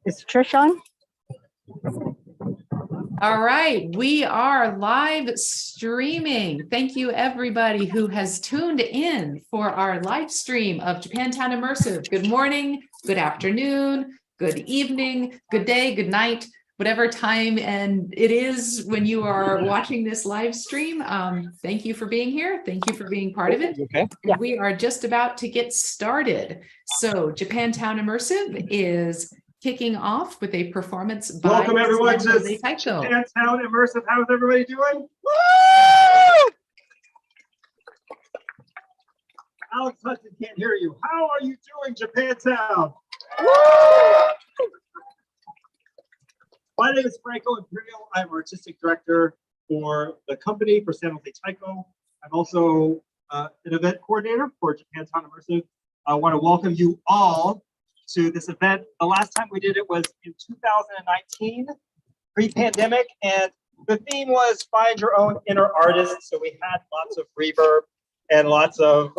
Is Trish on? All right, we are live streaming. Thank you everybody who has tuned in for our live stream of Japantown Immersive. Good morning, good afternoon, good evening, good day, good night, whatever time and it is when you are watching this live stream. Thank you for being here. Thank you for being part of it. Okay. Yeah. We are just about to get started. So Japantown Immersive is kicking off with a performance by Welcome everyone San to Jose Taiko. Japantown Immersive. How's everybody doing? Woo! Alex Hudson can't hear you. How are you doing, Japantown? My name is Franco Imperial. I'm artistic director for the company for San Jose Taiko. I'm also an event coordinator for Japantown Immersive. I want to welcome you all to this event. The last time we did it was in 2019, pre-pandemic, and the theme was find your own inner artist. So we had lots of reverb and lots of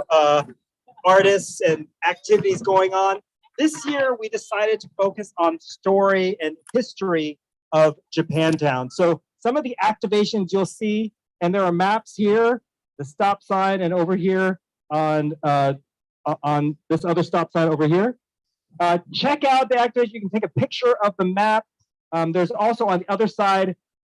artists and activities going on. This year, we decided to focus on story and history of Japantown. So some of the activations you'll see, and there are maps here, the stop sign, and over here on this other stop sign over here. Check out the activation. You can take a picture of the map. There's also on the other side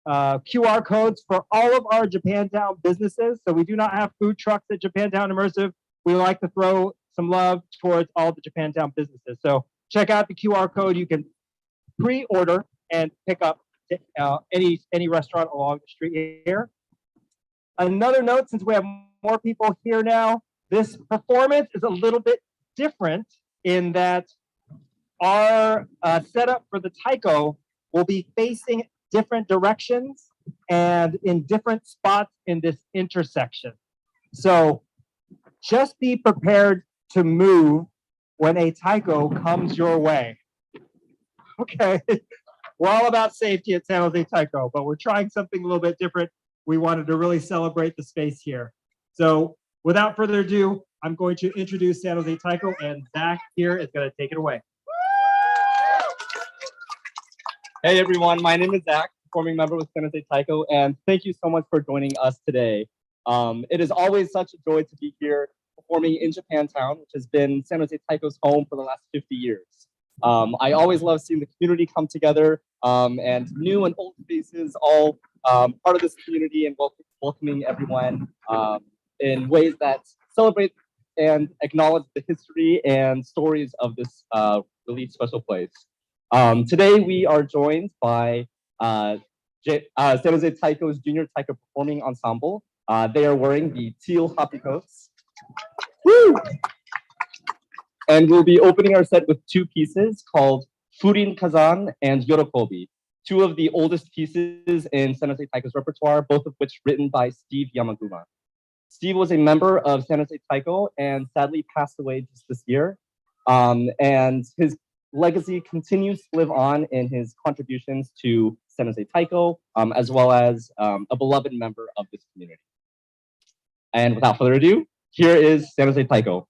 QR codes for all of our Japantown businesses. So we do not have food trucks at Japantown Immersive. We like to throw some love towards all the Japantown businesses. So check out the QR code. You can pre-order and pick up any restaurant along the street here. Another note, since we have more people here now, this performance is a little bit different in that our setup for the taiko will be facing different directions and in different spots in this intersection. So just be prepared to move when a taiko comes your way. Okay, we're all about safety at San Jose Taiko, but we're trying something a little bit different. We wanted to really celebrate the space here. So without further ado, I'm going to introduce San Jose Taiko, and Zach here is going to take it away. Hey everyone, my name is Zach, performing member with San Jose Taiko, and thank you so much for joining us today. It is always such a joy to be here performing in Japantown, which has been San Jose Taiko's home for the last 50 years. I always love seeing the community come together and new and old faces all part of this community and welcoming everyone in ways that celebrate and acknowledge the history and stories of this really special place. Today we are joined by San Jose Taiko's Junior Taiko Performing Ensemble. They are wearing the teal hoppy coats. Woo! And we'll be opening our set with two pieces called Furin Kazan and Yorokobi, two of the oldest pieces in San Jose Taiko's repertoire, both of which written by Steve Yamaguma. Steve was a member of San Jose Taiko and sadly passed away just this year. And his legacy continues to live on in his contributions to San Jose Taiko, as well as a beloved member of this community. And without further ado, here is San Jose Taiko.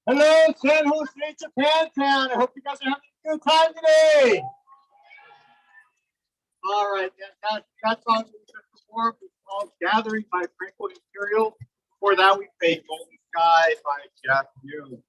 Hello, San Jose Japantown. I hope you guys are having a good time today. All right, that song we just performed was called Gathering by Franco Imperial. Before that, we played Golden Sky by Jeff New.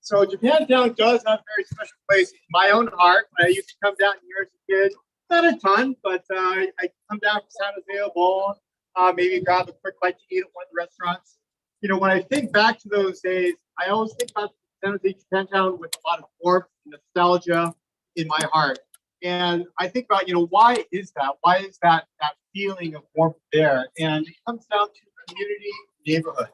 So Japantown does have a very special place in my own heart. I used to come down here as a kid, not a ton, but I come down from San Jose, Obon, maybe grab a quick bite to eat at one of the restaurants. You know, when I think back to those days, I always think about San Jose Japantown with a lot of warmth and nostalgia in my heart. And I think about, you know, why is that? Why is that feeling of warmth there? And it comes down to community, neighborhood.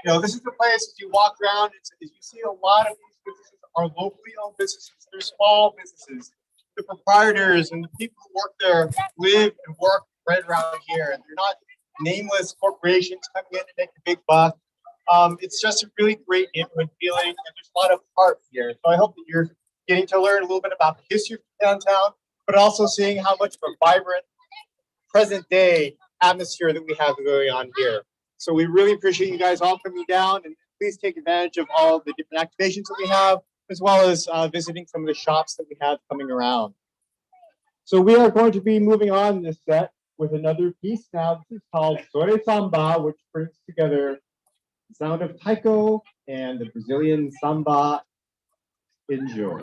You know, this is the place as you walk around, as you see a lot of these businesses are locally owned businesses. They're small businesses. The proprietors and the people who work there live and work right around here. And they're not nameless corporations coming in to make a big buck. It's just a really great neighborhood feeling, and there's a lot of heart here. So I hope that you're getting to learn a little bit about the history of downtown, but also seeing how much of a vibrant present day atmosphere that we have going on here. So we really appreciate you guys all coming down, and please take advantage of all the different activations that we have, as well as visiting some of the shops that we have coming around. So we are going to be moving on in this set with another piece now. This is called Sore Samba, which brings together the sound of taiko and the Brazilian samba. Enjoy.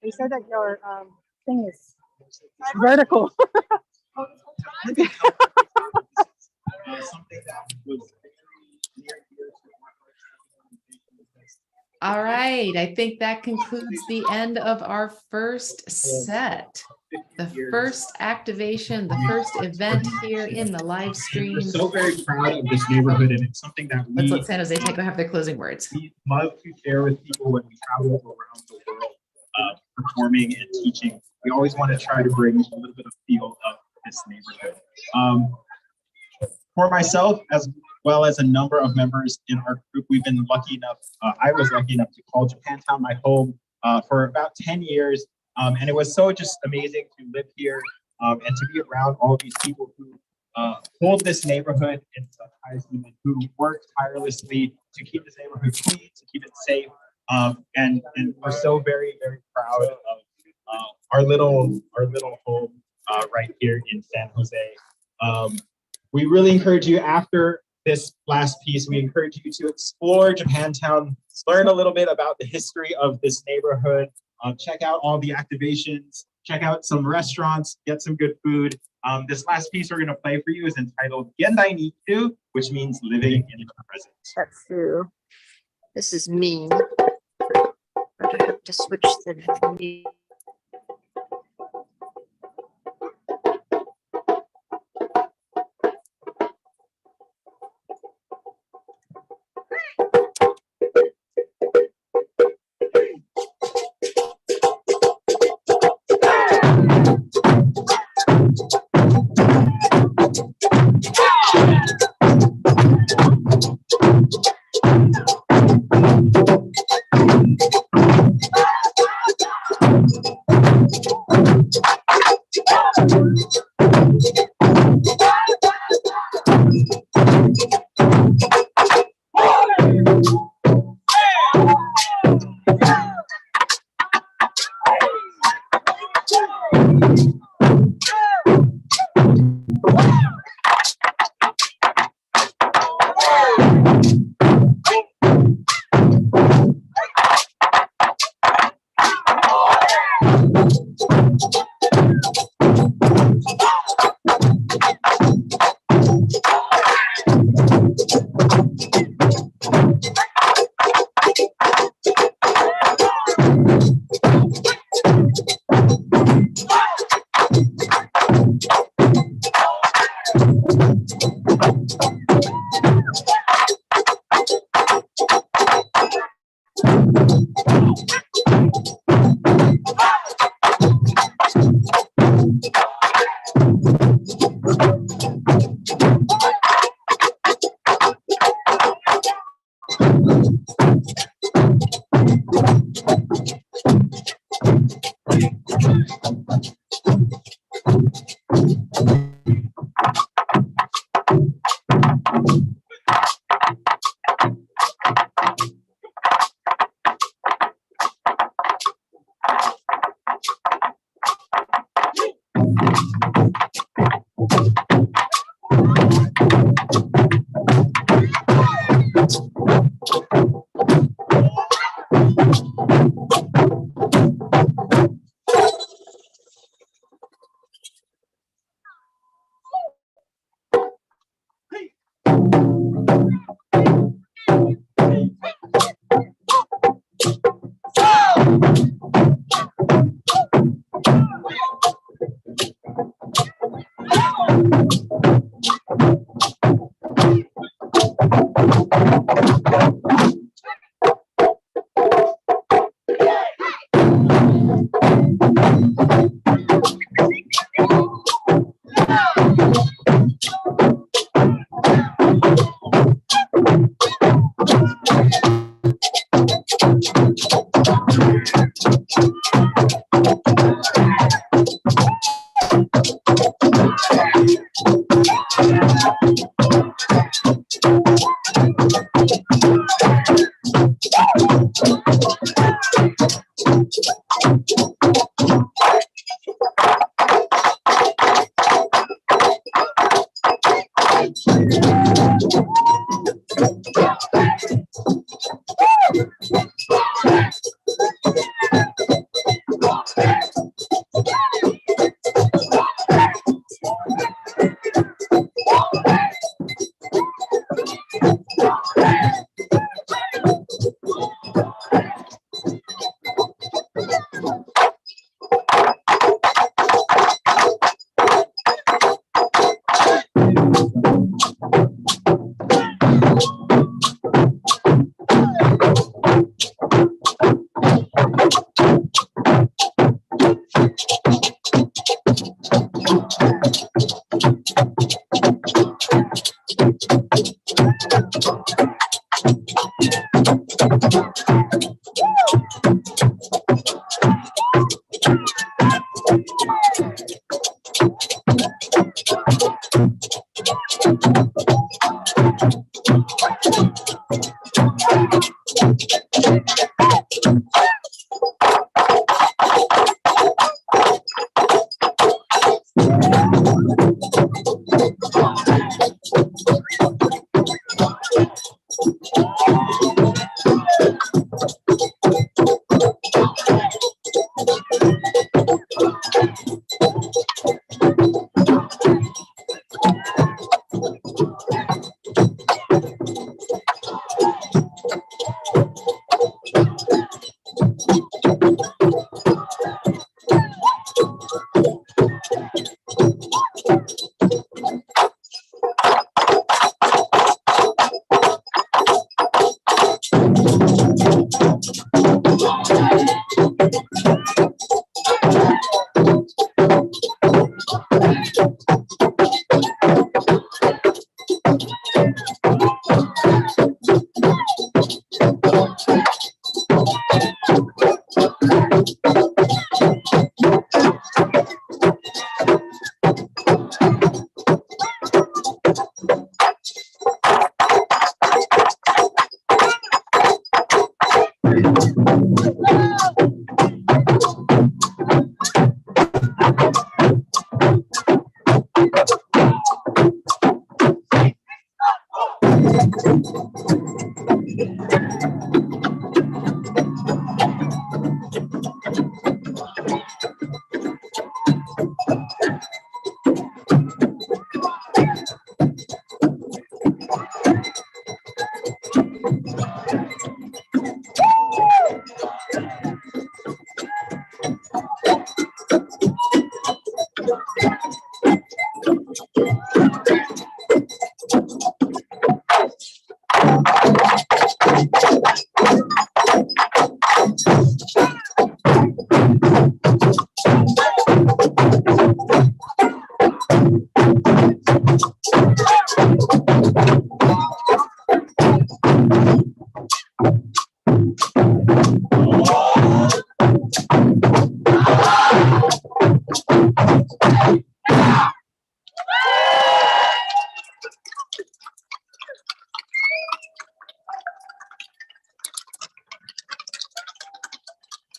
They said that your thing is vertical. Something that was All right, I think that concludes the end of our first set. The first activation, the first event here in the live stream. We're so very proud of this neighborhood, and it's something that Let's let San Jose Taiko have their closing words. we love to share with people when we travel around the world, performing and teaching we always want to try to bring a little bit of feel of this neighborhood. For myself, as well as a number of members in our group, we've been lucky enough, I was lucky enough to call Japantown my home for about 10 years. And it was so just amazing to live here and to be around all these people who hold this neighborhood in such high esteem and who work tirelessly to keep this neighborhood clean, to keep it safe. And we're so very, very proud of our little home right here in San Jose. We really encourage you, after this last piece, we encourage you to explore Japantown, learn a little bit about the history of this neighborhood, check out all the activations, check out some restaurants, get some good food. This last piece we're going to play for you is entitled Gendai Niku, which means living in the present. That's true. This is me. But I have to switch the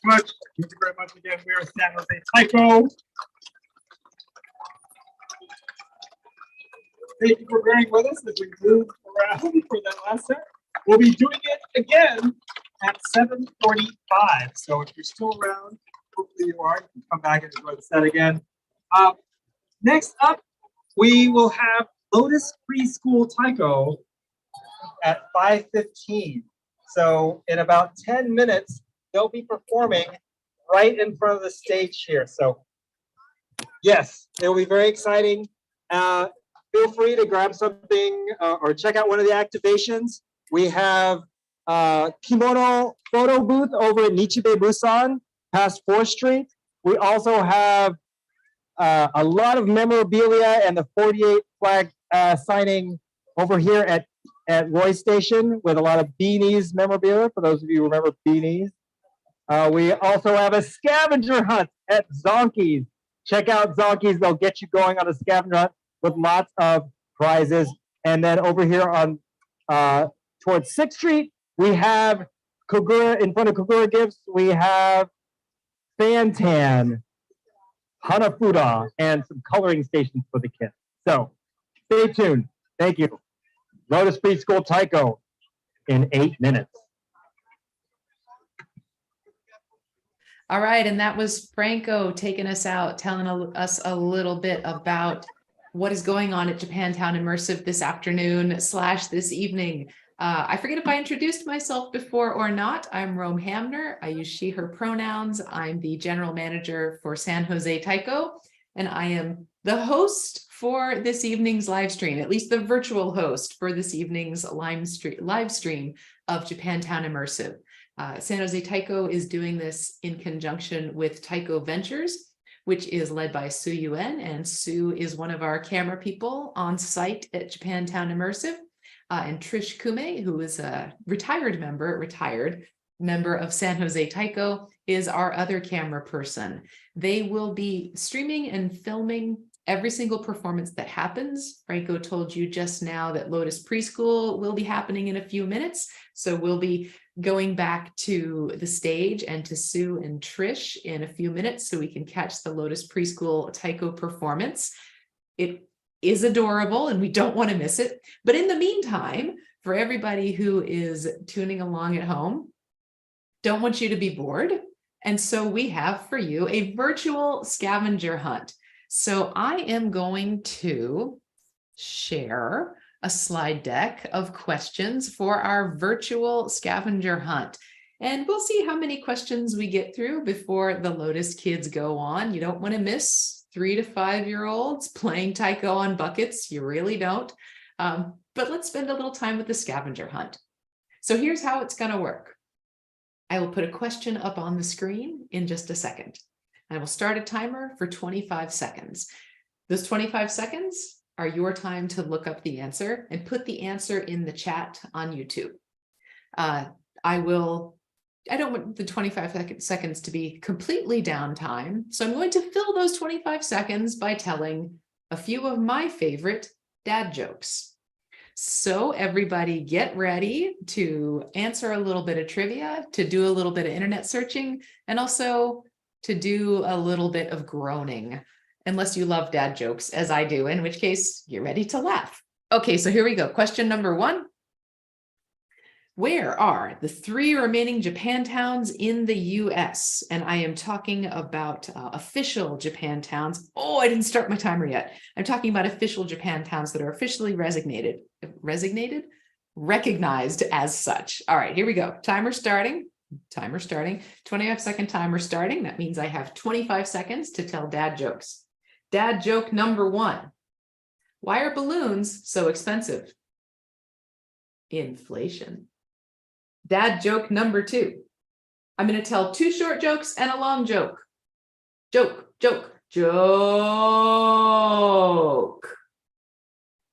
Much. Thank you very much again. We are San Jose Taiko. Thank you for bearing with us as we move around for that last set. We'll be doing it again at 7:45. So if you're still around, hopefully you are, you can come back and enjoy the set again. Next up, we will have Lotus Preschool Taiko at 5:15. So in about 10 minutes, they'll be performing right in front of the stage here. So yes, it'll be very exciting. Feel free to grab something or check out one of the activations. We have kimono photo booth over at Nichibe Busan, past 4th Street. We also have a lot of memorabilia and the 48 flag signing over here at Roy Station with a lot of beanies memorabilia, for those of you who remember beanies. We also have a scavenger hunt at Zonkies. Check out Zonkies, they'll get you going on a scavenger hunt with lots of prizes. And then over here on towards 6th Street, we have Kogura, in front of Kogura Gifts, we have Fantan, Hanafuda, and some coloring stations for the kids. So stay tuned. Thank you. Lotus Preschool Taiko in 8 minutes. All right, and that was Franco taking us out, telling us a little bit about what is going on at Japantown Immersive this afternoon / this evening. I forget if I introduced myself before or not. I'm Rome Hamner. I use she, her pronouns. I'm the general manager for San Jose Taiko, and I am the host for this evening's live stream, at least the virtual host for this evening's live stream of Japantown Immersive. San Jose Taiko is doing this in conjunction with Taiko Ventures, which is led by Sue Yuen, and Sue is one of our camera people on site at Japantown Immersive. And Trish Kume, who is a retired member of San Jose Taiko, is our other camera person. They will be streaming and filming every single performance that happens. Franco told you just now that Lotus Preschool will be happening in a few minutes. So we'll be going back to the stage and to Sue and Trish in a few minutes so we can catch the Lotus Preschool Taiko performance. It is adorable and we don't want to miss it. But in the meantime, for everybody who is tuning along at home, don't want you to be bored. And so we have for you a virtual scavenger hunt. So I am going to share a slide deck of questions for our virtual scavenger hunt. And we'll see how many questions we get through before the Lotus kids go on. You don't want to miss 3 to 5-year-olds playing taiko on buckets. You really don't. But let's spend a little time with the scavenger hunt. So here's how it's going to work. I will put a question up on the screen in just a second. I will start a timer for 25 seconds. Those 25 seconds are your time to look up the answer and put the answer in the chat on YouTube. I don't want the 25 seconds to be completely downtime. So I'm going to fill those 25 seconds by telling a few of my favorite dad jokes. So everybody get ready to answer a little bit of trivia, to do a little bit of internet searching, and also to do a little bit of groaning, unless you love dad jokes, as I do, in which case you're ready to laugh. Okay, so here we go. Question number 1. Where are the 3 remaining Japantowns in the US? And I am talking about official Japantowns. Oh, I didn't start my timer yet. I'm talking about official Japantowns that are officially recognized as such. All right, here we go. Timer starting. 25-second timer starting. That means I have 25 seconds to tell dad jokes. Dad joke number 1. Why are balloons so expensive? Inflation. Dad joke number 2. I'm going to tell 2 short jokes and a long joke. Joke.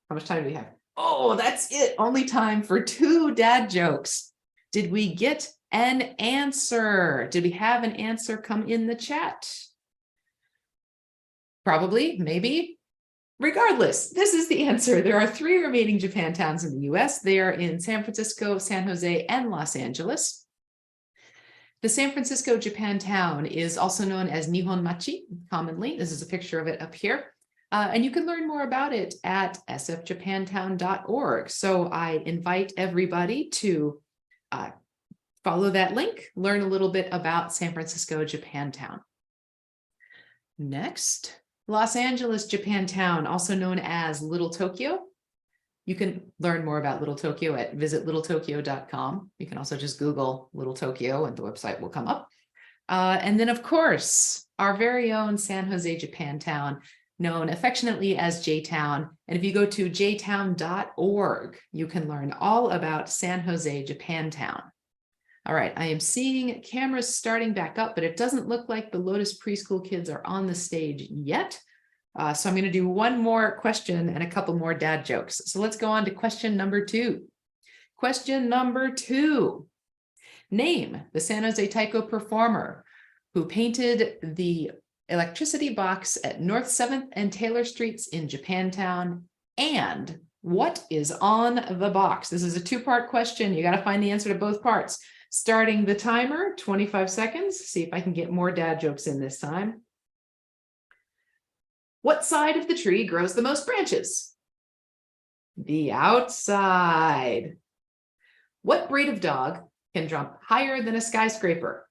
How much time do we have? Oh, that's it. Only time for 2 dad jokes. Did we get an answer? Did we have an answer come in the chat? Probably, maybe. Regardless, this is the answer. There are 3 remaining Japantowns in the US. They are in San Francisco, San Jose, and Los Angeles. The San Francisco Japantown is also known as Nihon Machi, commonly. This is a picture of it up here. And you can learn more about it at sfjapantown.org. So I invite everybody to follow that link, learn a little bit about San Francisco Japantown. Next, Los Angeles Japantown, also known as Little Tokyo. You can learn more about Little Tokyo at visitlittletokyo.com. You can also just Google Little Tokyo and the website will come up. And then, of course, our very own San Jose Japantown, known affectionately as J-Town. And if you go to jtown.org, you can learn all about San Jose Japantown. All right, I am seeing cameras starting back up, but it doesn't look like the Lotus preschool kids are on the stage yet. So I'm going to do one more question and a couple more dad jokes. So let's go on to question number 2. Question number 2. Name the San Jose Taiko performer who painted the electricity box at North 7th and Taylor Streets in Japantown, and what is on the box? This is a 2-part question. You got to find the answer to both parts. Starting the timer, 25 seconds. See if I can get more dad jokes in this time. What side of the tree grows the most branches? The outside. What breed of dog can jump higher than a skyscraper?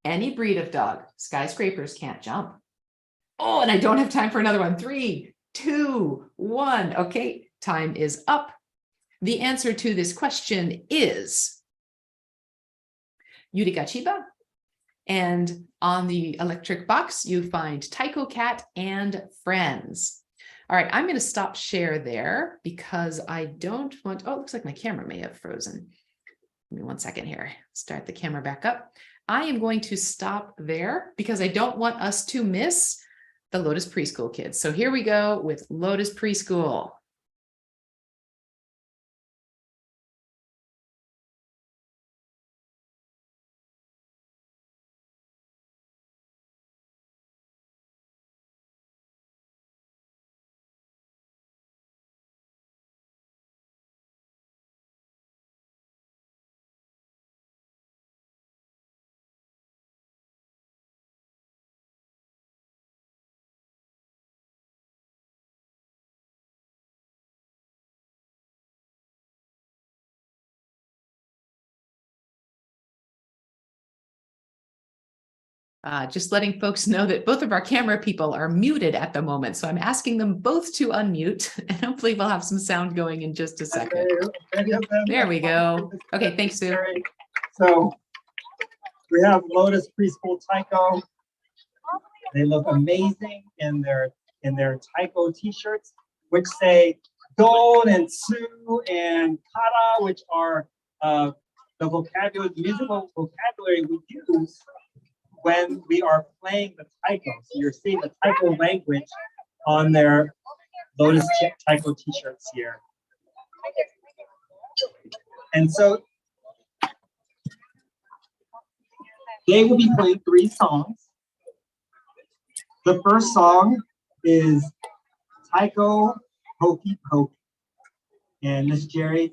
Any breed of dog. Skyscrapers can't jump. Oh, and I don't have time for another one. 3, 2, 1. Okay, time is up. The answer to this question is Yurika Chiba. And on the electric box, you find Taiko Cat and Friends. All right, I'm going to stop share there because I don't want, oh, it looks like my camera may have frozen. Give me 1 second here. Start the camera back up. I am going to stop there because I don't want us to miss the Lotus Preschool kids. So here we go with Lotus Preschool. Just letting folks know that both of our camera people are muted at the moment. So I'm asking them both to unmute and hopefully we'll have some sound going in just a second. There we go. Okay, thanks, Sue. So we have Lotus Preschool Taiko. They look amazing in their Taiko t-shirts, which say Don and Su and Kara, which are the musical vocabulary we use when we are playing the taiko. So you're seeing the taiko language on their Lotus Taiko t-shirts here. And so they will be playing 3 songs. The first song is Taiko Pokey Pokey. And Miss Jerry,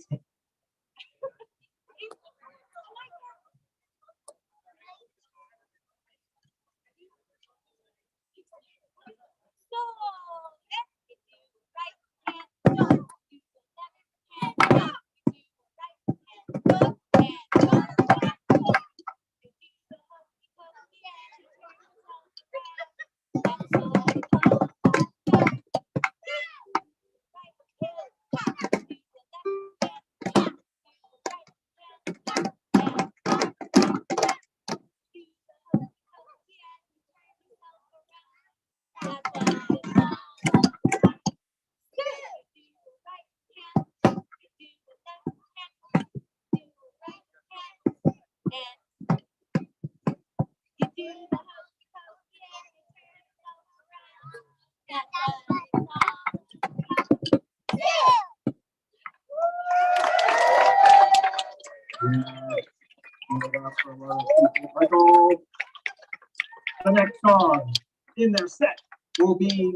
the next song in their set will be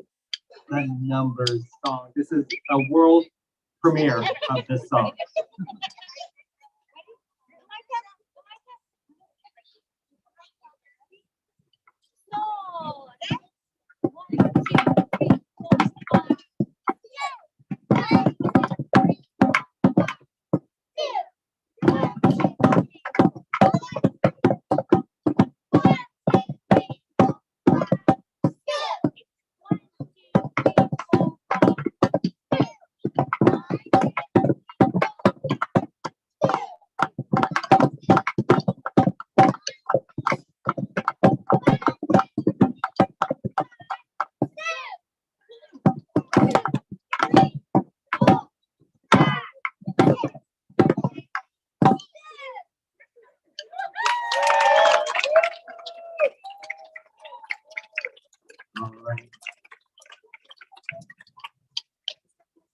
the Numbers song. This is a world premiere of this song.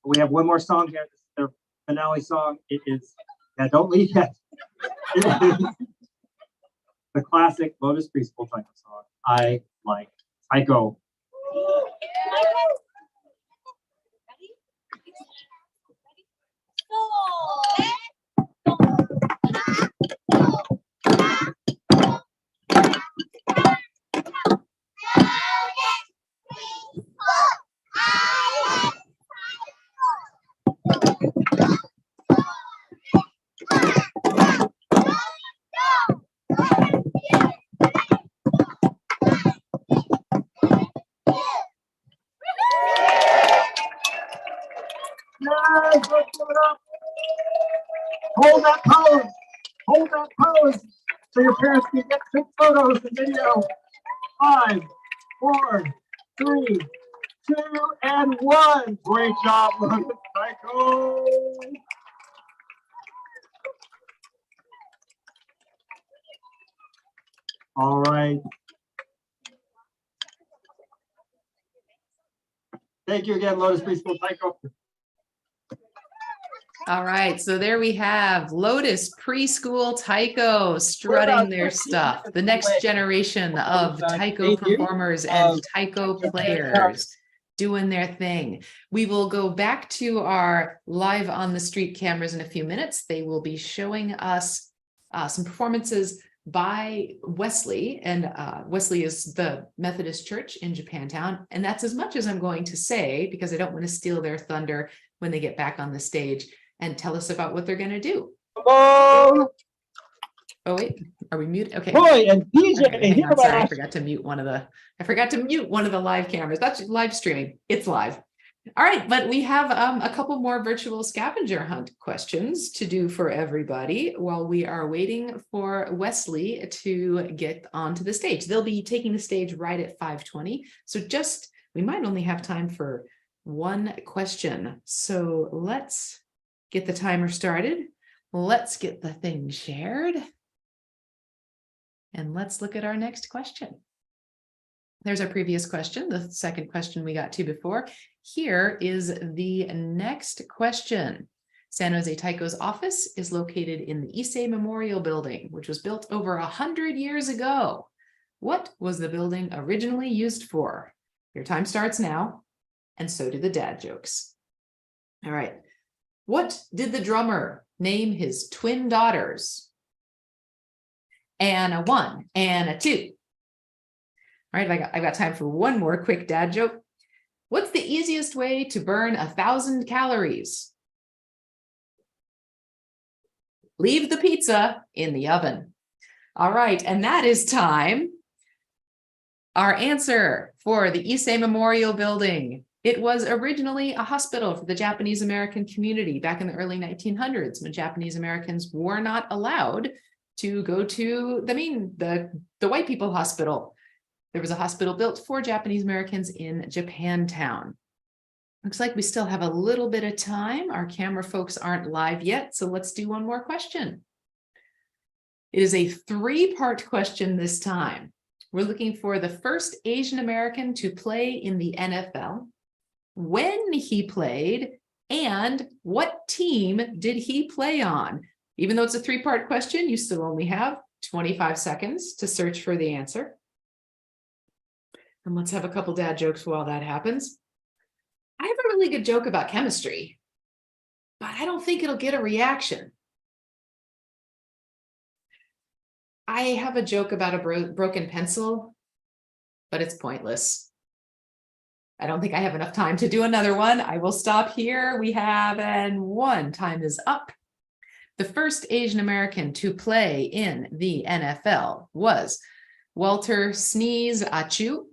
We have one more song here. This is their finale song. It is, yeah, don't leave yet. It is the classic Lotus Preschool Taiko song, I Like Taiko. Hold that pose. Hold that pose so your parents can get quick photos and video. 5, 4, 3, 2, and 1. Great job, Lotus Taiko. All right. Thank you again, Lotus Preschool Taiko. All right, so there we have Lotus Preschool Taiko strutting their stuff. The next generation of Taiko performers and Taiko players doing their thing. We will go back to our live on the street cameras in a few minutes. They will be showing us some performances by Wesley, and Wesley is the Methodist Church in Japantown. And that's as much as I'm going to say, because I don't want to steal their thunder when they get back on the stage and tell us about what they're going to do. Obon! Oh, wait, are we muted? Okay. Roy and DJ, Okay, hang on, sorry, I hereby. forgot to mute one of the live cameras. That's live streaming. It's live. All right, but we have a couple more virtual scavenger hunt questions to do for everybody while we are waiting for Wesley to get onto the stage. They'll be taking the stage right at 5:20. So we might only have time for one question. So let's get the timer started. Let's get the thing shared. And let's look at our next question. There's our previous question, the second question we got to before. Here is the next question. San Jose Taiko's office is located in the Issei Memorial Building, which was built over 100 years ago. What was the building originally used for? Your time starts now, and so do the dad jokes. All right. What did the drummer name his twin daughters? Anna 1, Anna 2. All right, I've got time for one more quick dad joke. What's the easiest way to burn 1,000 calories? Leave the pizza in the oven. All right, and that is time. Our answer for the Issei Memorial Building. It was originally a hospital for the Japanese American community back in the early 1900s when Japanese Americans were not allowed to go to the white people hospital. There was a hospital built for Japanese Americans in Japantown. Looks like we still have a little bit of time. Our camera folks aren't live yet, so let's do one more question. It is a 3-part question this time. We're looking for the first Asian American to play in the NFL, when he played, and what team did he play on? Even though it's a 3-part question, you still only have 25 seconds to search for the answer. And let's have a couple dad jokes while that happens. I have a really good joke about chemistry, but I don't think it'll get a reaction. I have a joke about a broken pencil, but it's pointless. I don't think I have enough time to do another one. I will stop here. We have, and one, time is up. The first Asian American to play in the NFL was Walter Sneeze Achu,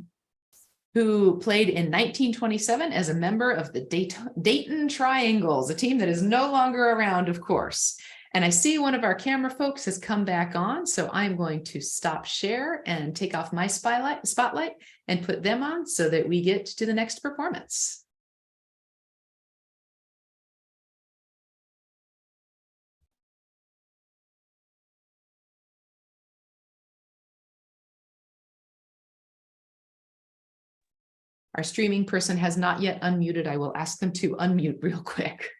who played in 1927 as a member of the Dayton Triangles, a team that is no longer around, of course. And I see one of our camera folks has come back on, so I'm going to stop share and take off my spotlight and put them on so that we get to the next performance. Our streaming person has not yet unmuted. I will ask them to unmute real quick.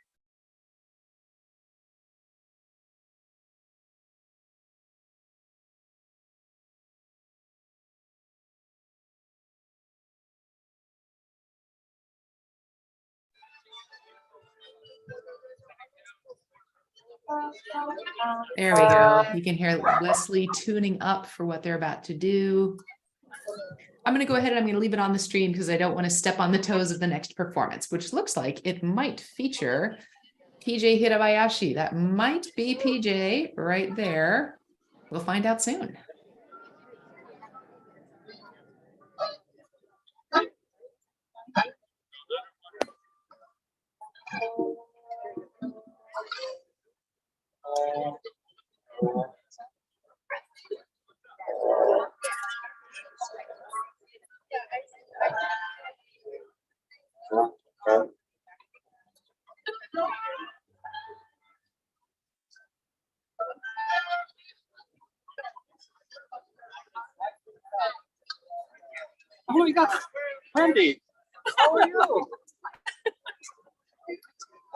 There we go. You can hear Wesley tuning up for what they're about to do. I'm going to go ahead and I'm going to leave it on the stream because I don't want to step on the toes of the next performance, which looks like it might feature PJ Hirabayashi. That might be PJ right there. We'll find out soon. Oh, you got Randy. How are you?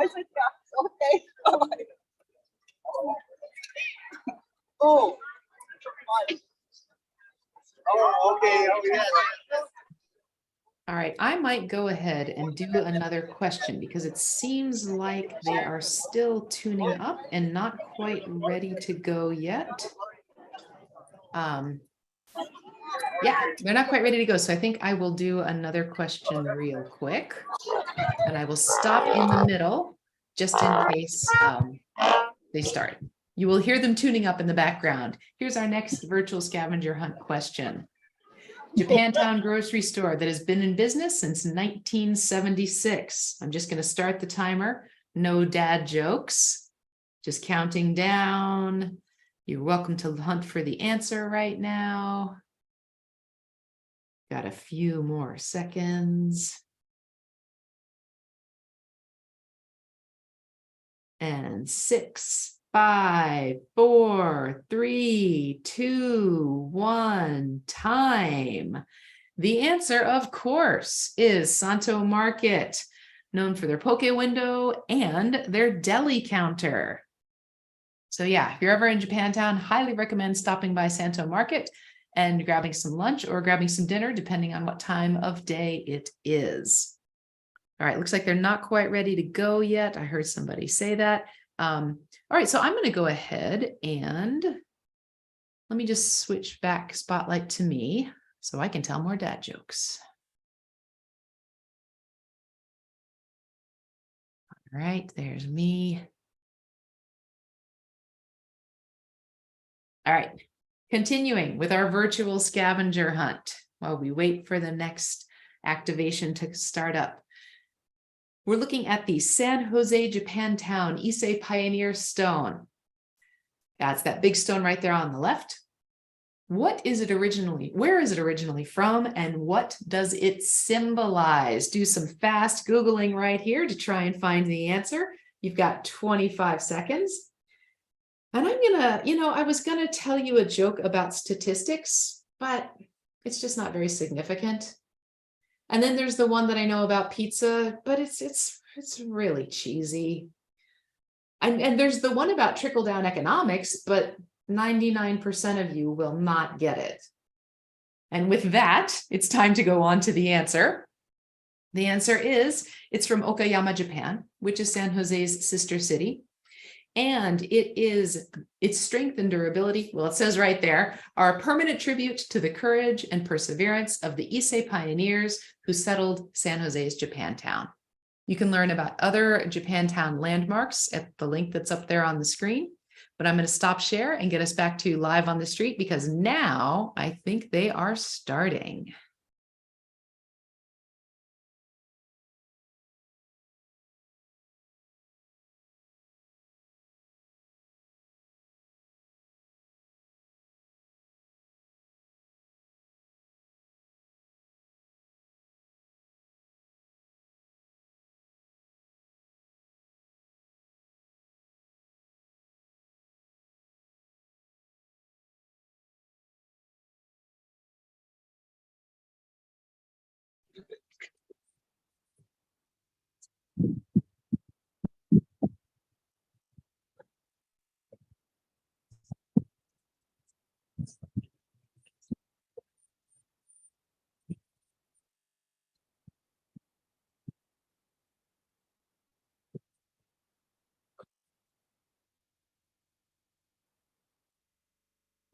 I said, yeah, okay. Bye-bye. Oh. Oh, okay. Oh, yeah. All right, I might go ahead and do another question because it seems like they are still tuning up and not quite ready to go yet. Yeah, they're not quite ready to go. So I think I will do another question real quick and I will stop in the middle just in case they start. You will hear them tuning up in the background. Here's our next virtual scavenger hunt question. Japantown grocery store that has been in business since 1976. I'm just going to start the timer. No dad jokes. Just counting down. You're welcome to hunt for the answer right now. Got a few more seconds. And 6, 5, 4, 3, 2, 1, time. The answer, of course, is Santo Market, known for their poke window and their deli counter. So yeah, if you're ever in Japantown, highly recommend stopping by Santo Market and grabbing some lunch or grabbing some dinner, depending on what time of day it is. All right, looks like they're not quite ready to go yet. I heard somebody say that. All right, so I'm going to go ahead and let me just switch back spotlight to me so I can tell more dad jokes. All right, there's me. All right, continuing with our virtual scavenger hunt while we wait for the next activation to start up. We're looking at the San Jose Japantown Issei Pioneer Stone. That's that big stone right there on the left. What is it originally? Where is it originally from? And what does it symbolize? Do some fast Googling right here to try and find the answer. You've got 25 seconds. And I'm gonna, I was gonna tell you a joke about statistics, but it's just not very significant. And then there's the one that I know about pizza, but it's really cheesy. And there's the one about trickle-down economics, but 99% of you will not get it. And with that, it's time to go on to the answer. The answer is, it's from Okayama, Japan, which is San Jose's sister city. And its strength and durability, well, it says right there, are a permanent tribute to the courage and perseverance of the Issei pioneers who settled San Jose's Japantown. You can learn about other Japantown landmarks at the link that's up there on the screen. But I'm going to stop share and get us back to live on the street because now I think they are starting.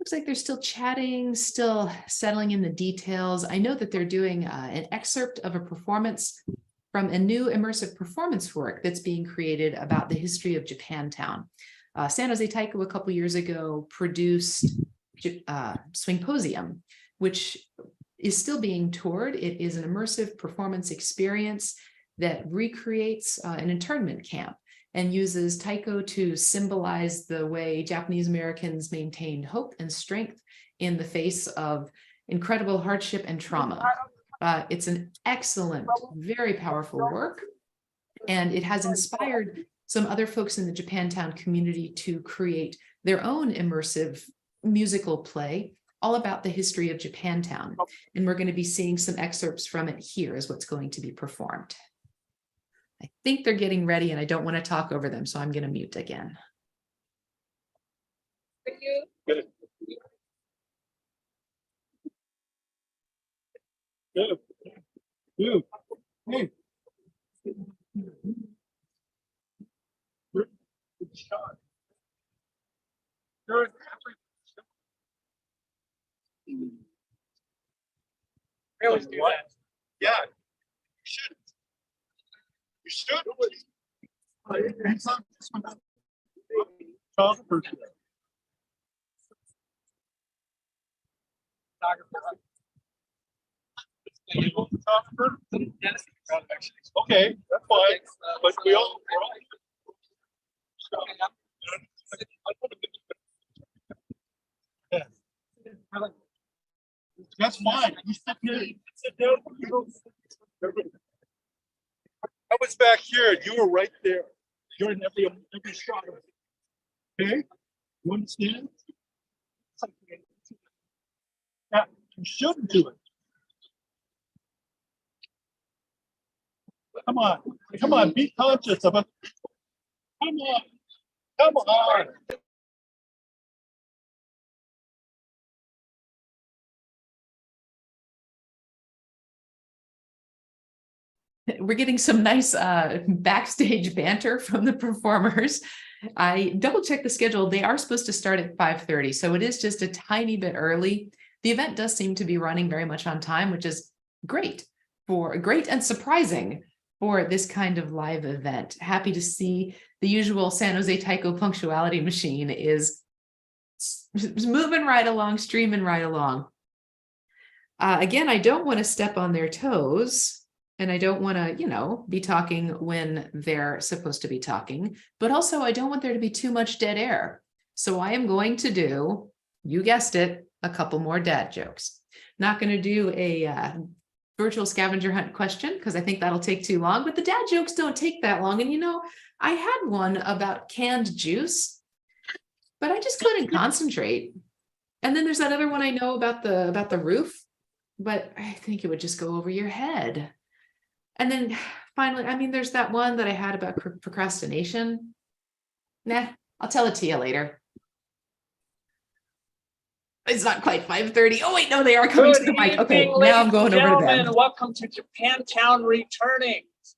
Looks like they're still chatting, still settling in the details. I know that they're doing an excerpt of a performance from a new immersive performance work that's being created about the history of Japantown. San Jose Taiko a couple years ago produced Swingposium, which is still being toured. It is an immersive performance experience that recreates an internment camp and uses taiko to symbolize the way Japanese Americans maintained hope and strength in the face of incredible hardship and trauma. It's an excellent, very powerful work, and it has inspired some other folks in the Japantown community to create their own immersive musical play all about the history of Japantown. And we're going to be seeing some excerpts from it here is what's going to be performed. I think they're getting ready and I don't want to talk over them, so I'm going to mute again. Thank you. Good. Good. Good. Hey. Good shot. Good. I always do that. Yeah. You should. You should. Photographer. Photographer? Yes. Okay, that's fine. But we all. That's fine. You sit here. Sit down. I was back here. You were right there. You're in every shot of it. Okay? You understand? Yeah, you shouldn't do it. Come on. Come on. Be conscious of it. Come on. Come on. We're getting some nice backstage banter from the performers. I double checked the schedule. They are supposed to start at 5:30, so it is just a tiny bit early. The event does seem to be running very much on time, which is great and surprising for this kind of live event. Happy to see the usual San Jose Taiko punctuality machine is moving right along, streaming right along. Again, I don't want to step on their toes. And I don't want to, be talking when they're supposed to be talking, but also I don't want there to be too much dead air. So I am going to do, you guessed it, a couple more dad jokes. Not going to do a virtual scavenger hunt question because I think that'll take too long, but the dad jokes don't take that long. And I had one about canned juice, but I just couldn't concentrate. And then there's that other one I know about the roof, but I think it would just go over your head. And then finally, there's that one that I had about procrastination. Nah, I'll tell it to you later. It's not quite 5:30. Oh, wait, no, they are coming to the mic. Okay, now I'm going over to them. Welcome to Japantown Returnings.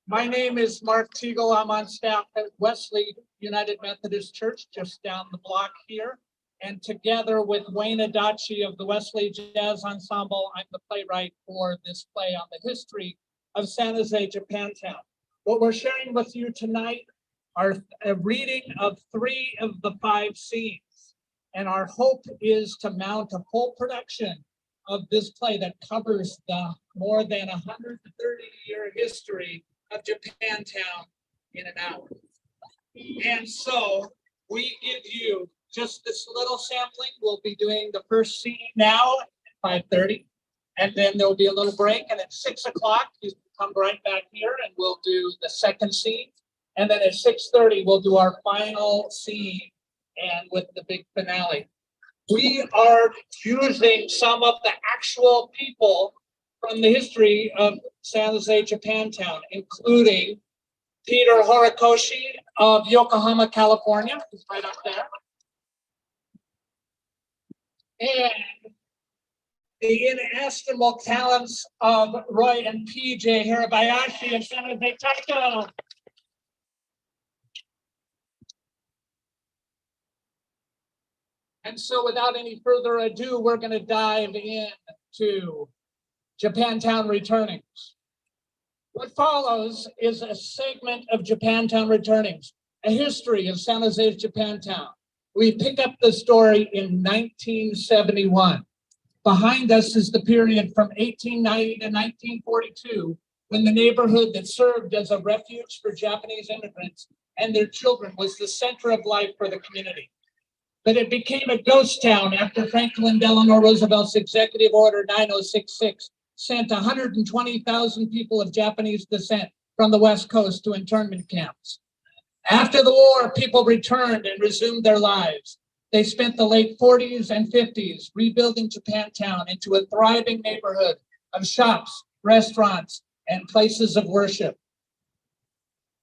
My name is Mark Teagle. I'm on staff at Wesley United Methodist Church, just down the block here. And together with Wayne Adachi of the Wesley Jazz Ensemble, I'm the playwright for this play on the history of San Jose Japantown. What we're sharing with you tonight are a reading of 3 of the 5 scenes. And our hope is to mount a full production of this play that covers the more than 130-year history of Japantown in an hour. And so we give you just this little sampling. We'll be doing the first scene now at 5:30, and then there'll be a little break, and at 6 o'clock, you come right back here and we'll do the second scene. And then at 6:30, we'll do our final scene and with the big finale. We are using some of the actual people from the history of San Jose Japantown, including Peter Horikoshi of Yokohama, California, who's right up there. And the inestimable talents of Roy and PJ Hirabayashi of San Jose Taiko. And so without any further ado, we're going to dive into Japantown Returnings. What follows is a segment of Japantown Returnings, a history of San Jose Japantown. We pick up the story in 1971. Behind us is the period from 1890 to 1942, when the neighborhood that served as a refuge for Japanese immigrants and their children was the center of life for the community. But it became a ghost town after Franklin Delano Roosevelt's Executive Order 9066 sent 120,000 people of Japanese descent from the West Coast to internment camps. After the war, people returned and resumed their lives. They spent the late 40s and 50s rebuilding Japantown into a thriving neighborhood of shops, restaurants, and places of worship.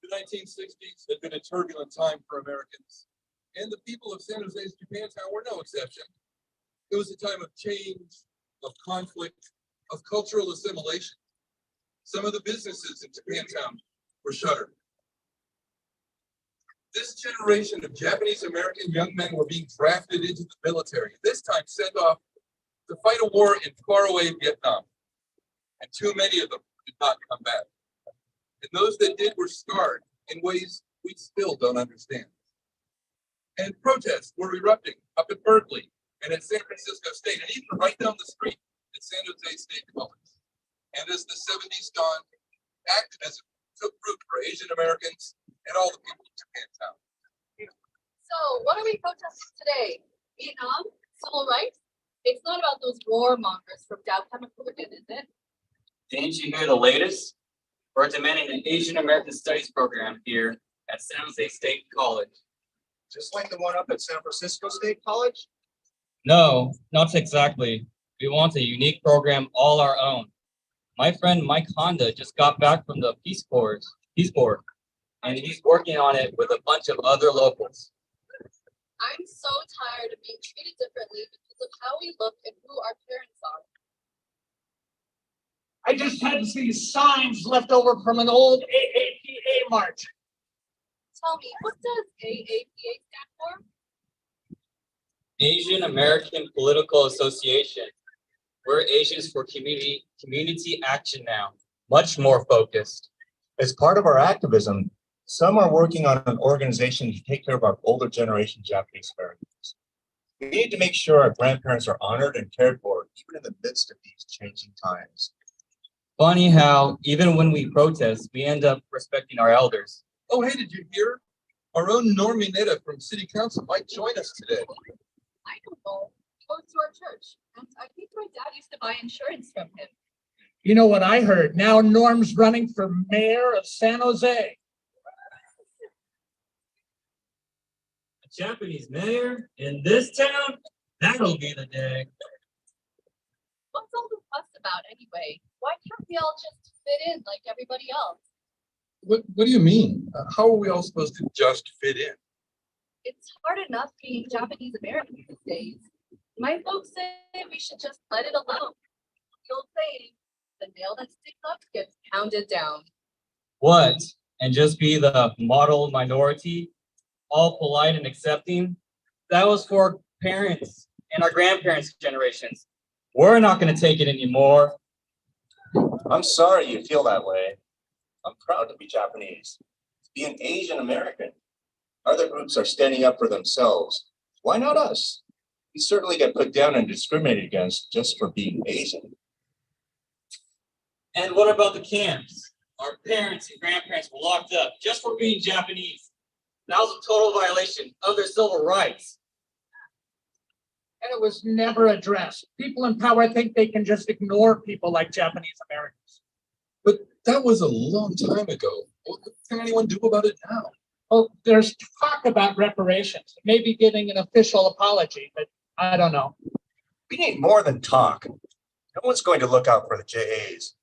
The 1960s had been a turbulent time for Americans, and the people of San Jose's Japantown were no exception. It was a time of change, of conflict, of cultural assimilation. Some of the businesses in Japantown were shuttered. This generation of Japanese American young men were being drafted into the military, this time sent off to fight a war in faraway Vietnam. And too many of them did not come back. And those that did were scarred in ways we still don't understand. And protests were erupting up at Berkeley and at San Francisco State, and even right down the street at San Jose State College. And as the 70s dawned, activism took root for Asian Americans and all the people of Japantown. So what are we protesting today? Vietnam? Civil rights? It's not about those warmongers from downtown Hanafuda, is it? Didn't you hear the latest? We're demanding an Asian American Studies program here at San Jose State College. Just like the one up at San Francisco State College? No, not exactly. We want a unique program all our own. My friend Mike Honda just got back from the Peace Corps, and he's working on it with a bunch of other locals. I'm so tired of being treated differently because of how we look and who our parents are. I just had these signs left over from an old AAPA march. Tell me, what does AAPA stand for? Asian American Political Association. We're Asians for Community Action now, much more focused. As part of our activism, some are working on an organization to take care of our older generation Japanese Americans. We need to make sure our grandparents are honored and cared for, even in the midst of these changing times. Funny how, even when we protest, we end up respecting our elders. Oh, hey, did you hear? Our own Norm Mineta from City Council might join us today. I don't know. He goes to our church, and I think my dad used to buy insurance from him. You know what I heard? Now Norm's running for mayor of San Jose. A Japanese mayor in this town? That'll be the day. What's all the fuss about anyway? Why can't we all just fit in like everybody else? What do you mean? How are we all supposed to just fit in? It's hard enough being Japanese American these days. My folks say we should just let it alone. The old saying, the nail that sticks up gets pounded down. What? And just be the model minority, all polite and accepting? That was for parents and our grandparents' generations. We're not going to take it anymore. I'm sorry you feel that way. I'm proud to be Japanese, to be an Asian American. Other groups are standing up for themselves. Why not us? We certainly get put down and discriminated against just for being Asian. And what about the camps? Our parents and grandparents were locked up just for being Japanese. That was a total violation of their civil rights. And it was never addressed. People in power think they can just ignore people like Japanese Americans. But that was a long time ago. What can anyone do about it now? Well, there's talk about reparations, maybe getting an official apology, but I don't know. We need more than talk. No one's going to look out for the JAs.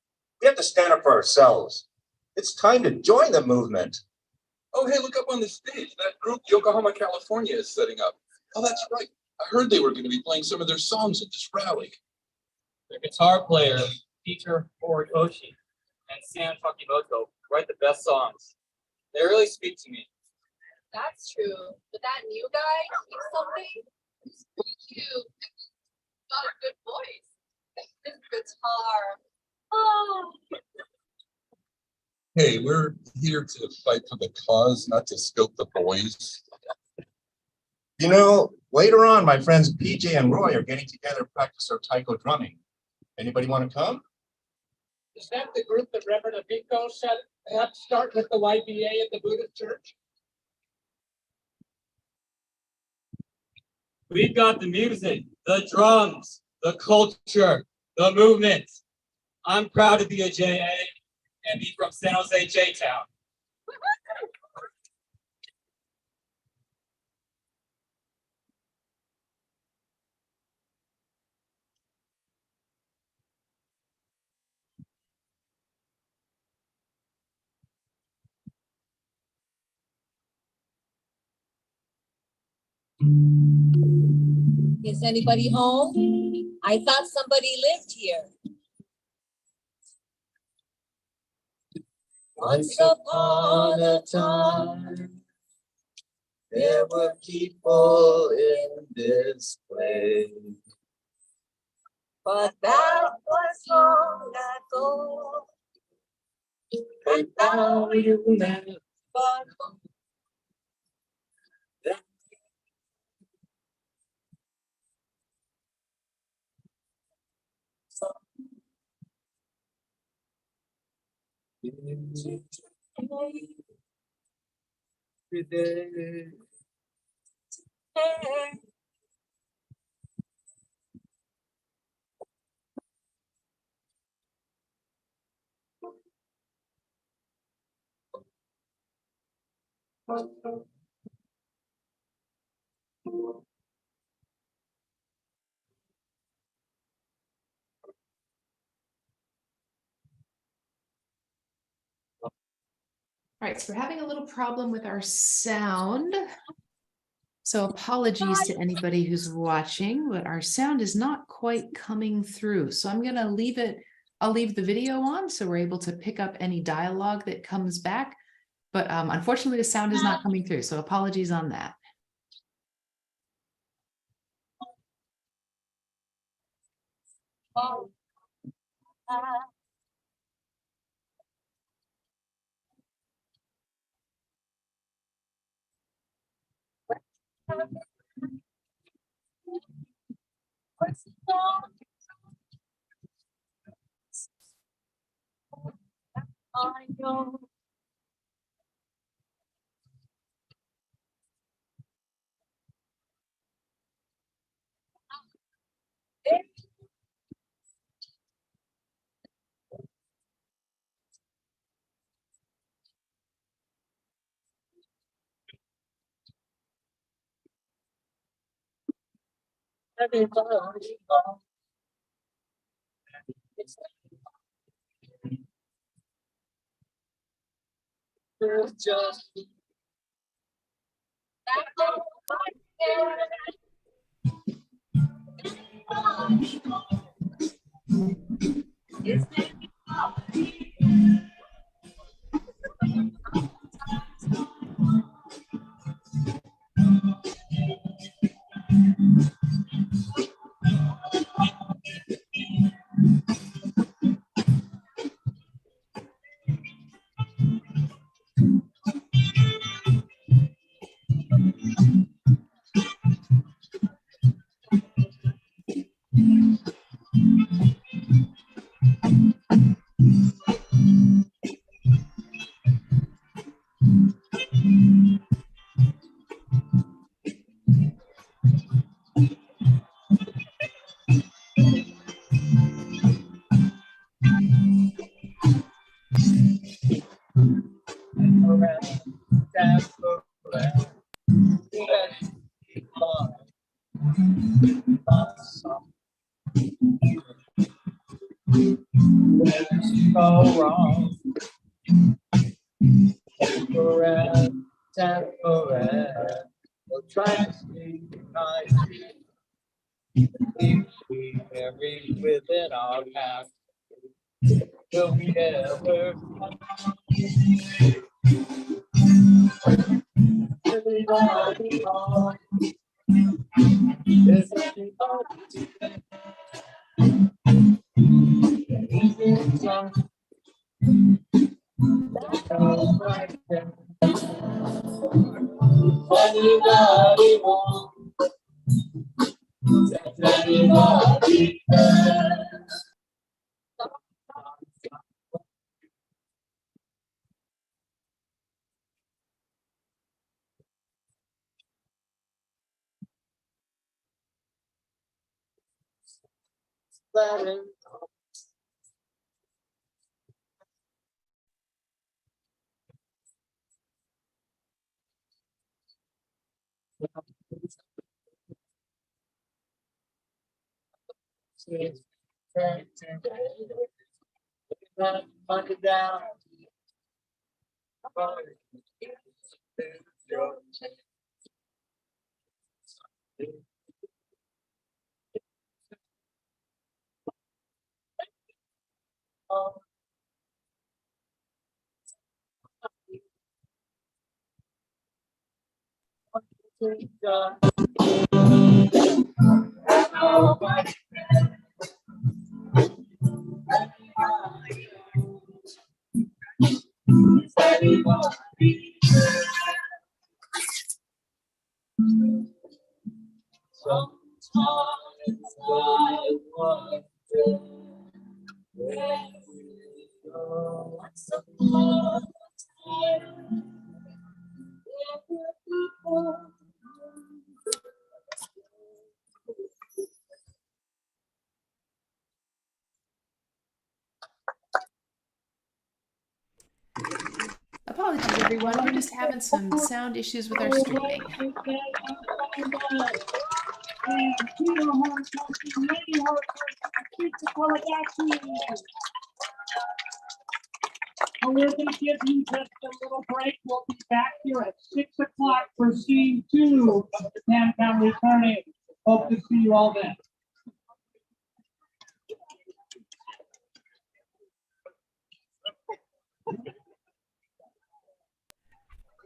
We have to stand up for ourselves. It's time to join the movement. Oh, hey, look up on the stage. That group, Yokohama, California, is setting up. Oh, that's right. I heard they were going to be playing some of their songs at this rally. Their guitar player, Peter Horikoshi, and Sam Takimoto write the best songs. They really speak to me. That's true. But that new guy, he's something. He's pretty cute. Got a good voice. His guitar. Oh. Hey, we're here to fight for the cause, not to scope the boys. You know, later on, my friends PJ and Roy are getting together to practice their taiko drumming. Anybody want to come? Is that the group that Reverend Abiko said helped start with the YBA at the Buddhist Church? We've got the music, the drums, the culture, the movement. I'm proud to be a JA and be from San Jose J-Town. Is anybody home? I thought somebody lived here. Once upon a time, there were people in this place. But that was long ago. And now you never follow. All right, so we're having a little problem with our sound. So apologies to anybody who's watching, but our sound is not quite coming through. So I'm gonna leave it, I'll leave the video on so we're able to pick up any dialogue that comes back. But unfortunately, the sound is not coming through, so apologies on that. Within our past, will we ever down? Sometimes I wonder where we go. Once upon a time, Apologies, everyone. We're just having some sound issues with our streaming. We're going to give you just a little break. We'll be back here at 6 o'clock for scene 2 of Japantown Returnings. Hope to see you all then.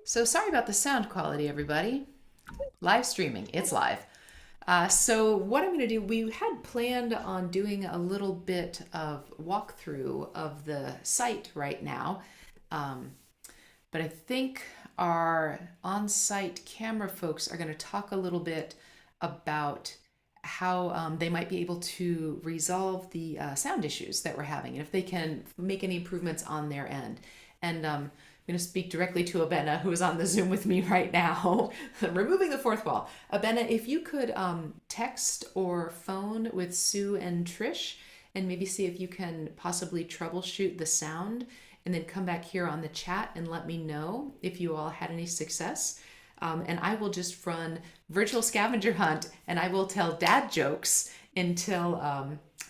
So sorry about the sound quality, everybody. Live streaming, it's live. So what I'm going to do, we had planned on doing a little bit of walkthrough of the site right now, but I think our on-site camera folks are going to talk a little bit about how they might be able to resolve the sound issues that we're having, and if they can make any improvements on their end. And I'm going to speak directly to Obena, who is on the Zoom with me right now, removing the fourth wall. Obena, if you could text or phone with Sue and Trish, and maybe see if you can possibly troubleshoot the sound, and then come back here on the chat and let me know if you all had any success. And I will just run Virtual Scavenger Hunt, and I will tell dad jokes until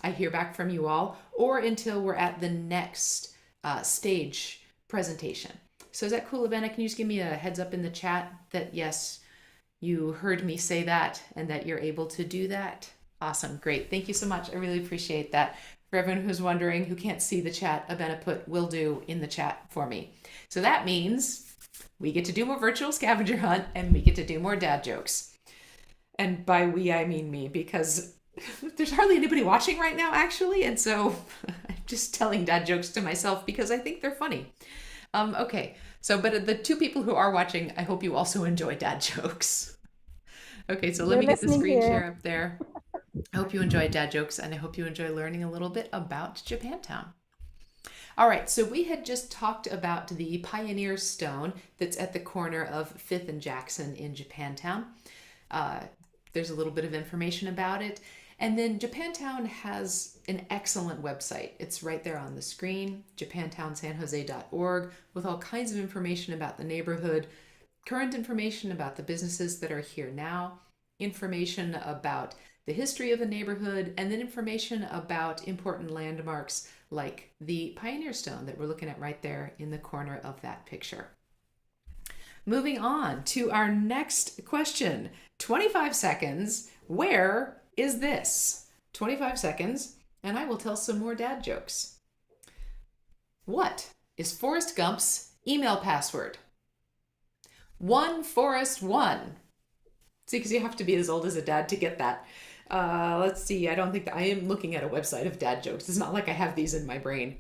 I hear back from you all, or until we're at the next stage presentation. So is that cool, Abena? Can you just give me a heads up in the chat that yes, you heard me say that and that you're able to do that? Awesome, great. Thank you so much. I really appreciate that. For everyone who's wondering, who can't see the chat, Abena put "will do" in the chat for me. So that means we get to do more Virtual Scavenger Hunt and we get to do more dad jokes. And by we, I mean me, because there's hardly anybody watching right now, actually. And so I'm just telling dad jokes to myself because I think they're funny. Okay, so but the two people who are watching, I hope you also enjoy dad jokes. Okay, so let me get the screen share up there. I hope you enjoy dad jokes, and I hope you enjoy learning a little bit about Japantown. All right, so we had just talked about the Pioneer Stone that's at the corner of 5th and Jackson in Japantown. There's a little bit of information about it. And then Japantown has an excellent website. It's right there on the screen, japantownsanjose.org, with all kinds of information about the neighborhood, current information about the businesses that are here now, information about the history of the neighborhood, and then information about important landmarks like the Pioneer Stone that we're looking at right there in the corner of that picture. Moving on to our next question. 25 seconds. Where is this? 25 seconds, and I will tell some more dad jokes. What is Forrest Gump's email password? 1Forrest1. See, because you have to be as old as a dad to get that. Let's see, I don't think that I am looking at a website of dad jokes. It's not like I have these in my brain.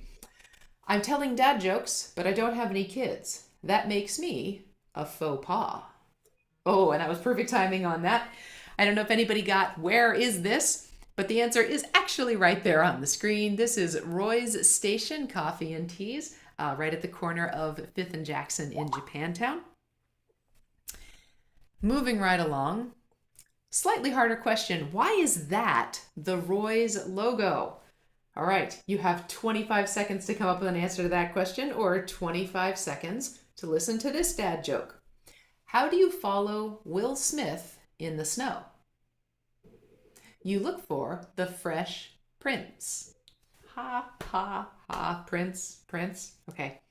I'm telling dad jokes, but I don't have any kids. That makes me a faux pas. Oh, and that was perfect timing on that. I don't know if anybody got where is this, but the answer is actually right there on the screen. This is Roy's Station Coffee and Teas, right at the corner of 5th and Jackson in Japantown. Moving right along, slightly harder question. Why is that the Roy's logo? All right, you have 25 seconds to come up with an answer to that question, or 25 seconds to listen to this dad joke. How do you follow Will Smith in the snow? You look for the Fresh Prince. Ha, ha, ha, Prince. Okay.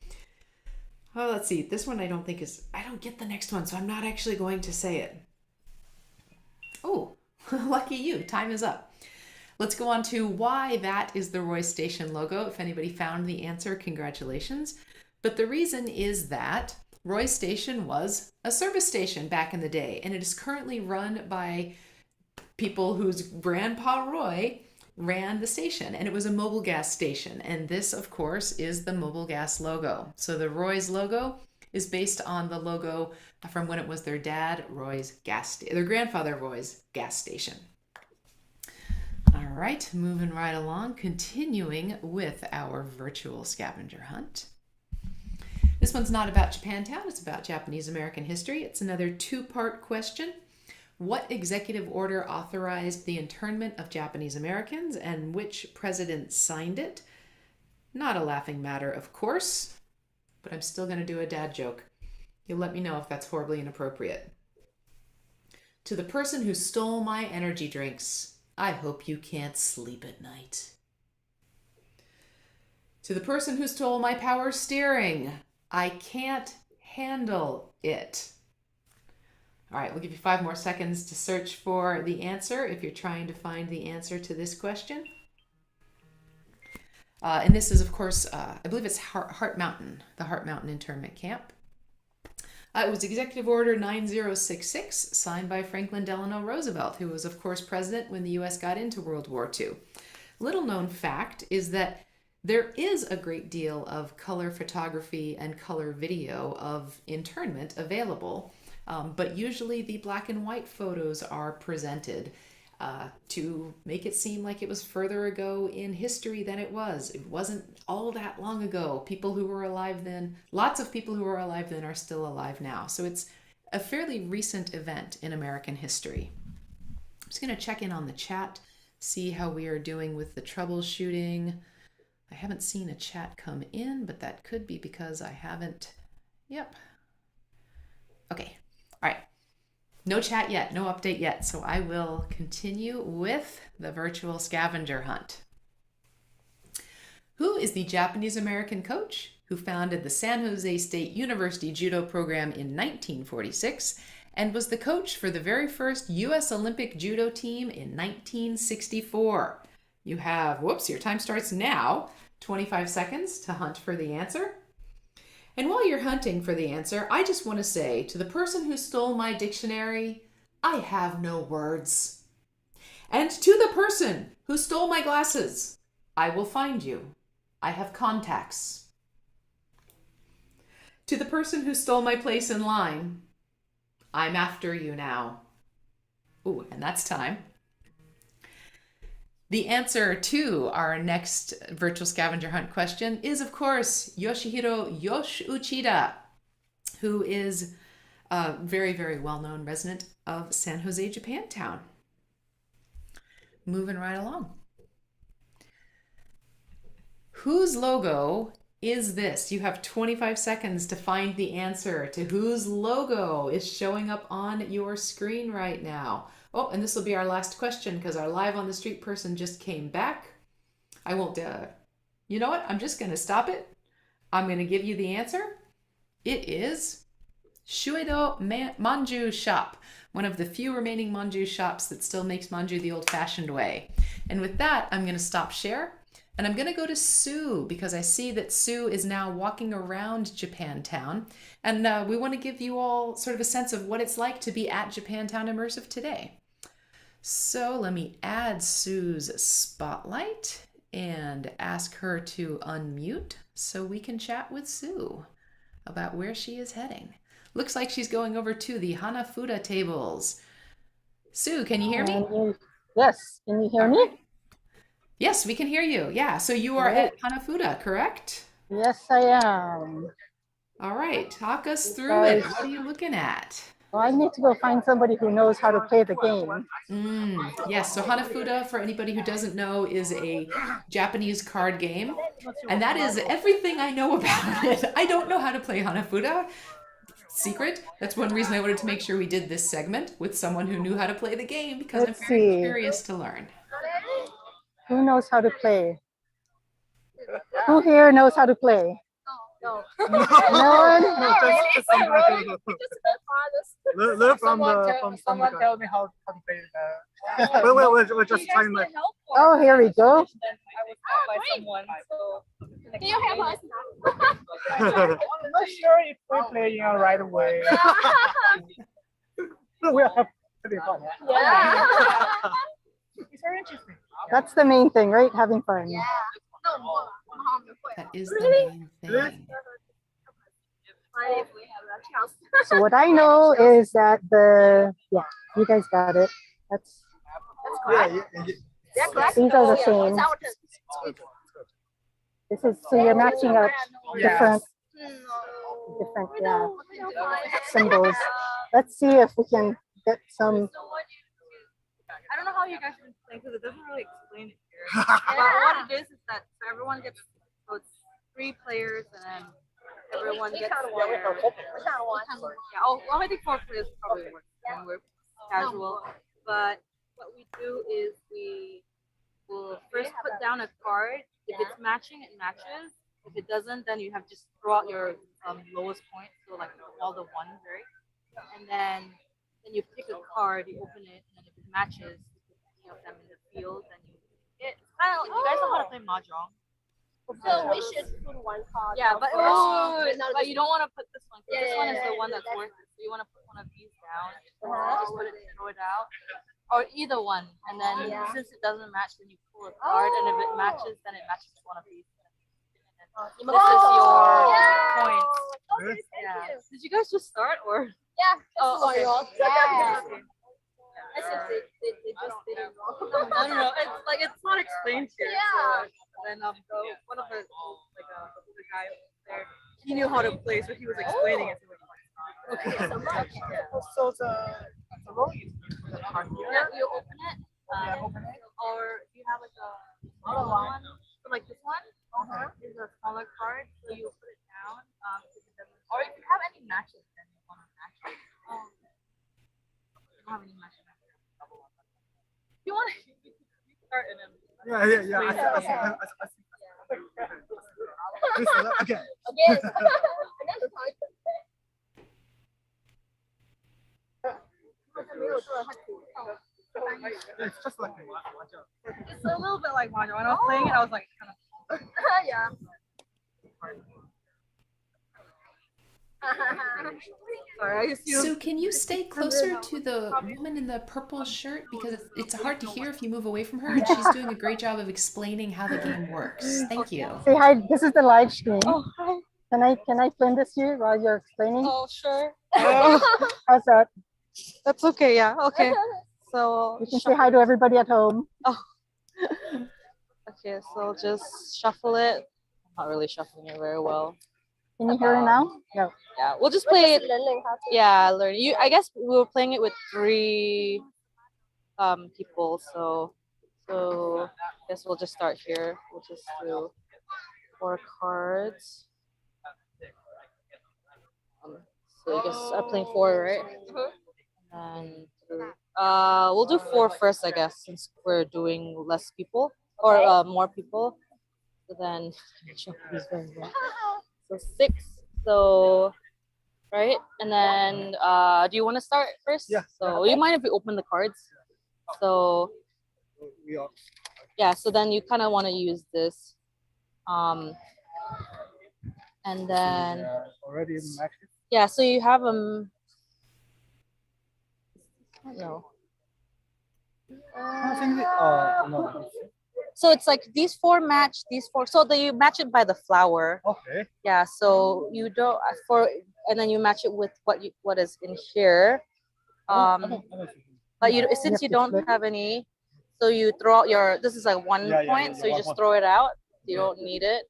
Oh, let's see. This one I don't get the next one, so I'm not actually going to say it. Oh, lucky you. Time is up. Let's go on to why that is the Roy Station logo. If anybody found the answer, congratulations. But the reason is that Roy Station was a service station back in the day, and it is currently run by people whose grandpa Roy ran the station, and it was a mobile gas station. And this, of course, is the mobile gas logo. So the Roy's logo is based on the logo from when it was their dad Roy's their grandfather Roy's gas station. All All right, moving right along, continuing with our virtual scavenger hunt. This one's not about Japantown, it's about Japanese American history. It's another two-part question. What executive order authorized the internment of Japanese Americans and which president signed it? Not a laughing matter, of course, but I'm still going to do a dad joke. You'll let me know if that's horribly inappropriate. To the person who stole my energy drinks, I hope you can't sleep at night. To the person who stole my power steering, I can't handle it. All right, we'll give you 5 more seconds to search for the answer if you're trying to find the answer to this question. And this is, of course, I believe it's Heart Mountain, the Heart Mountain internment camp. It was Executive Order 9066, signed by Franklin Delano Roosevelt, who was, of course, president when the U.S. got into World War II. Little known fact is that there is a great deal of color photography and color video of internment available, but usually the black and white photos are presented to make it seem like it was further ago in history than it was. It wasn't all that long ago. People who were alive then, lots of people who were alive then are still alive now. So it's a fairly recent event in American history. I'm just going to check in on the chat, see how we are doing with the troubleshooting. I haven't seen a chat come in, but that could be because I haven't. Yep. Okay. All right. No chat yet, no update yet, so I will continue with the virtual scavenger hunt. Who is the Japanese American coach who founded the San Jose State University judo program in 1946 and was the coach for the very first U.S. Olympic judo team in 1964? You have, whoops, your time starts now, 25 seconds to hunt for the answer. And while you're hunting for the answer, I just want to say to the person who stole my dictionary, I have no words. And to the person who stole my glasses, I will find you. I have contacts. To the person who stole my place in line, I'm after you now. Ooh, and that's time. The answer to our next virtual scavenger hunt question is, of course, Yoshihiro Uchida, who is a very, very well-known resident of San Jose Japantown. Moving right along. Whose logo is this? You have 25 seconds to find the answer to whose logo is showing up on your screen right now. Oh, and this will be our last question because our live on the street person just came back. I won't, you know what? I'm just going to stop it. I'm going to give you the answer. It is Shuedo Manju Shop, one of the few remaining manju shops that still makes manju the old-fashioned way. And with that, I'm going to stop share. And I'm going to go to Sue because I see that Sue is now walking around Japantown. And we want to give you all sort of a sense of what it's like to be at Japantown Immersive today. So let me add Sue's spotlight and ask her to unmute so we can chat with Sue about where she is heading. Looks like she's going over to the Hanafuda tables. Sue, can you hear me? Yes, can you hear me? Yes, we can hear you. Yeah, so you are at Hanafuda, correct? Yes, I am. All right, talk us through it. What are you looking at? Well, I need to go find somebody who knows how to play the game. Yes, so Hanafuda, for anybody who doesn't know, is a Japanese card game. And that is everything I know about it. I don't know how to play Hanafuda. Secret. That's one reason I wanted to make sure we did this segment with someone who knew how to play the game because I'm very curious to learn. Who knows how to play? Who here knows how to play? No. No one? Just learn from someone tell me how to play that. We're just trying like. Oh, here we go. Can you help us? I'm not sure if we're playing right away. We're pretty fun. Yeah. It's very interesting. That's the main thing, right? Having fun. Yeah. That is the main thing. So what I know is that you guys got it. That's Yeah, These are the same. This is, so you're matching up different, yeah, symbols. Let's see if we can get some. I don't know how you guys can explain because it doesn't really explain it here. But what it is that so everyone gets, so it's 3 players and then everyone gets their, yeah, oh, well, I think 4 players probably work when we're casual. But what we do is we will first put down a card. If it's matching, it matches. If it doesn't, then you have just throw out your lowest point, so like all the ones, right? And then you pick a card, you open it, and then if it matches, you put any of them in the field, and you pick it. It's kind of like, you guys know how to play mahjong. So we should put one card. Yeah, but you don't want to put this one. This one is the one that's worth it. So you want to put one of these down, just put it, throw it out, or either one. And then since it doesn't match, then you pull a card, and if it matches, then it matches one of these. This is your points. Yeah. Did you guys just start or? Yeah. Oh, okay. Yeah. They just didn't. No. It's like it's not explained here. Yeah. So then one of the the guy there, he knew how to play, so he was explaining it to me. Okay. So the roll is Yeah, you open it. Or you have like a smaller one, like this one. Is a smaller card, so you put it down. Or if you have any matches, then you want to match it. You don't have any matches. You want to start and then. Yeah. Okay. It's just like It's a little bit like mahjong. When I was playing it, I was like kind of. Yeah. Sorry, So can you stay closer to the woman in the purple shirt? Because it's hard to hear if you move away from her, and she's doing a great job of explaining how the game works. Thank you. Say hi, this is the live stream. Oh, hi. Can I film this here while you're explaining? Oh, sure. How's that? That's okay. Yeah. Okay. So You can say hi to everybody at home. Oh. Okay, so just shuffle it. Not really shuffling it very well. Can you hear it now? No. Yeah, we'll just play it. Yeah, learn. I guess we were playing it with 3 people, so I guess we'll just start here. We'll just do 4 cards. So I guess I'm playing 4, right? And we'll do 4 first, I guess, since we're doing less people or more people. So then, so 6. So, right, and then do you want to start first? Yeah. So you mind if we open the cards? So yeah. So then you kind of want to use this, and then already matched. yeah. So you have no. No. So it's like these 4 match these 4. So that you match it by the flower. Okay. Yeah. So you don't and then you match it with what is in here. But since you don't have any, so you throw out your. This is like 1 point, so you just throw it out. You don't need it.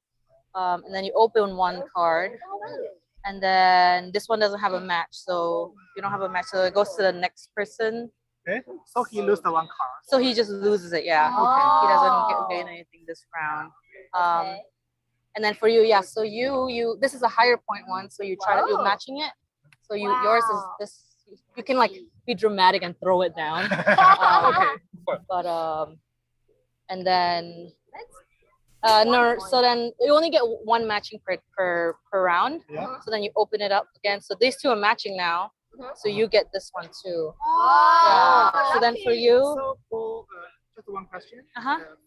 And then you open 1 card, and then this one doesn't have a match, so you don't have a match. So it goes to the next person. Okay. So he loses the 1 card. So he just loses it, yeah. Okay. He doesn't gain anything this round. And then for you, yeah. So you this is a higher point one, so you try to do matching it. So yours is this. You can like be dramatic and throw it down. But and then no. So then you only get 1 matching per round. Yeah. So then you open it up again. So these 2 are matching now. So you get this one too. Oh, Yeah. So then for you, So for just 1 question.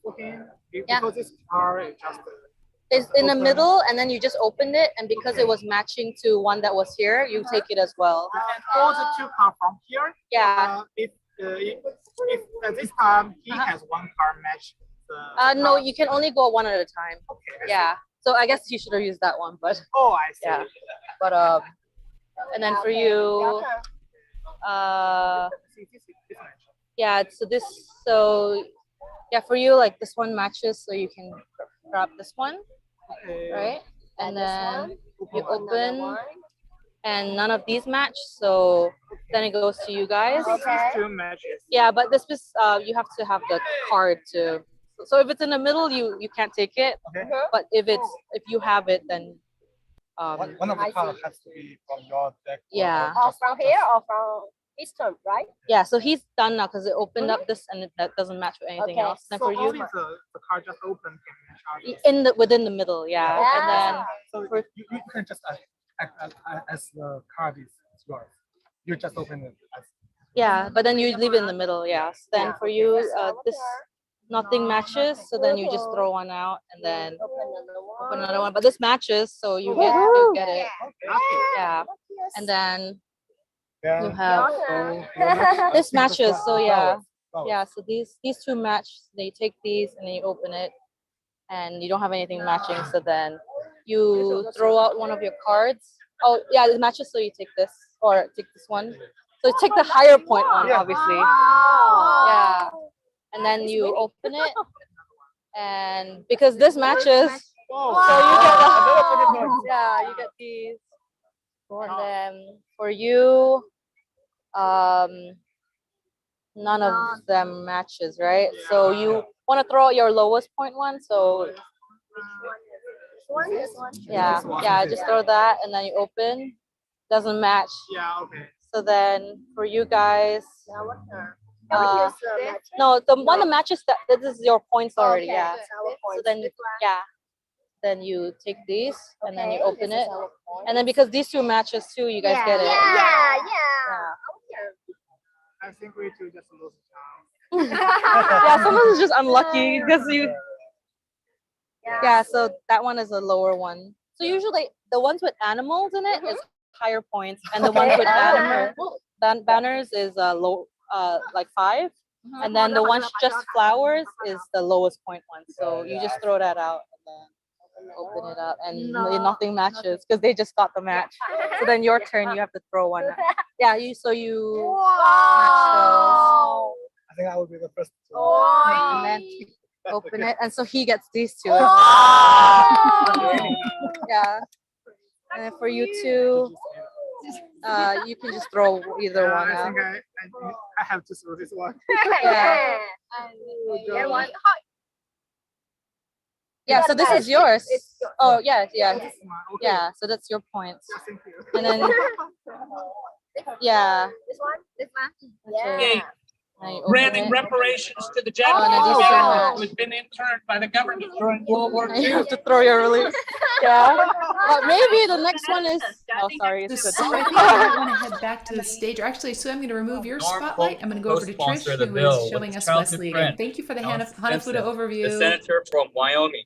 For him, Yeah. because this card is just it's in the middle, and then you just opened it, and because it was matching to one that was here, you take it as well. and all the 2 cards from here. Yeah. If at this time he has 1 card match. No, you can only go 1 at a time. Okay. Yeah. So I guess you should have used that one, but Oh, I see. yeah. But and then for you, yeah. So Yeah, for you, like this one matches, so you can grab this one, right? And then you open, and none of these match, so then it goes to you guys. Yeah, but this is you have to have the card to. So if it's in the middle, you can't take it. But if you have it, then One of the cards has to be from your deck. Yeah. Or from here or from his turn, right? Yeah, so he's done now because it opened up this and that doesn't match with anything Okay. else. Then for you, the card just open within the middle, yeah. And then so you can just as the card is yours. You just open it as yeah, but then you leave it in the middle, yeah. So then for you, this nothing matches, so then you just throw one out and then open another one. But this matches, so you get it. Yeah, and then you have this matches, so yeah. So these two match. They take these and then you open it, and you don't have anything matching. So then you throw out one of your cards. Oh yeah, it matches, so you take this or take this one. So take the higher point one, obviously. Yeah, and then you open it, and because this matches, so you get you get these, and then for you, none of them matches, right? So you want to throw out your lowest point one, so yeah, just throw that, and then you open. Doesn't match. Yeah, okay. So then for you guys, no, the one that matches this is your points already. Yeah. So then then you take these and then you open it, and then because these two matches too, you guys get it. Yeah. I think we two just lose the chance. Yeah, someone's just unlucky because you. Yeah, so that one is a lower one. So usually the ones with animals in it is higher points, and the ones with banners is low, like 5, and then the ones just flowers is the lowest point one. So you just throw that out and then open it up, and nothing matches because they just got the match. So then your turn, you have to throw one out. Yeah, you match those. I think I will be the first. And then open it, and so he gets these two. Yeah. And then for you two, you can just throw either one out. I think I have to throw this one. Yeah. Get one. Yeah, so this is yours. Oh, yeah. Yeah, so that's your points. Thank you. And then, yeah. This one. Okay. Yeah. Now you open Granting it. reparations to the no, Japanese these are family not. who had been interned by the government during World War And you II. have to throw your relief. Yeah. But maybe the next one is. Oh, sorry. So It's Sue, I good. think I want to head back to the stage. Or actually, Sue, I'm going to remove your Norm spotlight. I'm going to go over to co-sponsor Trish, the who bill is with showing his us talented Wesley friend, again. Thank you for the Alan Hanafuda Spencer, overview. the senator from Wyoming.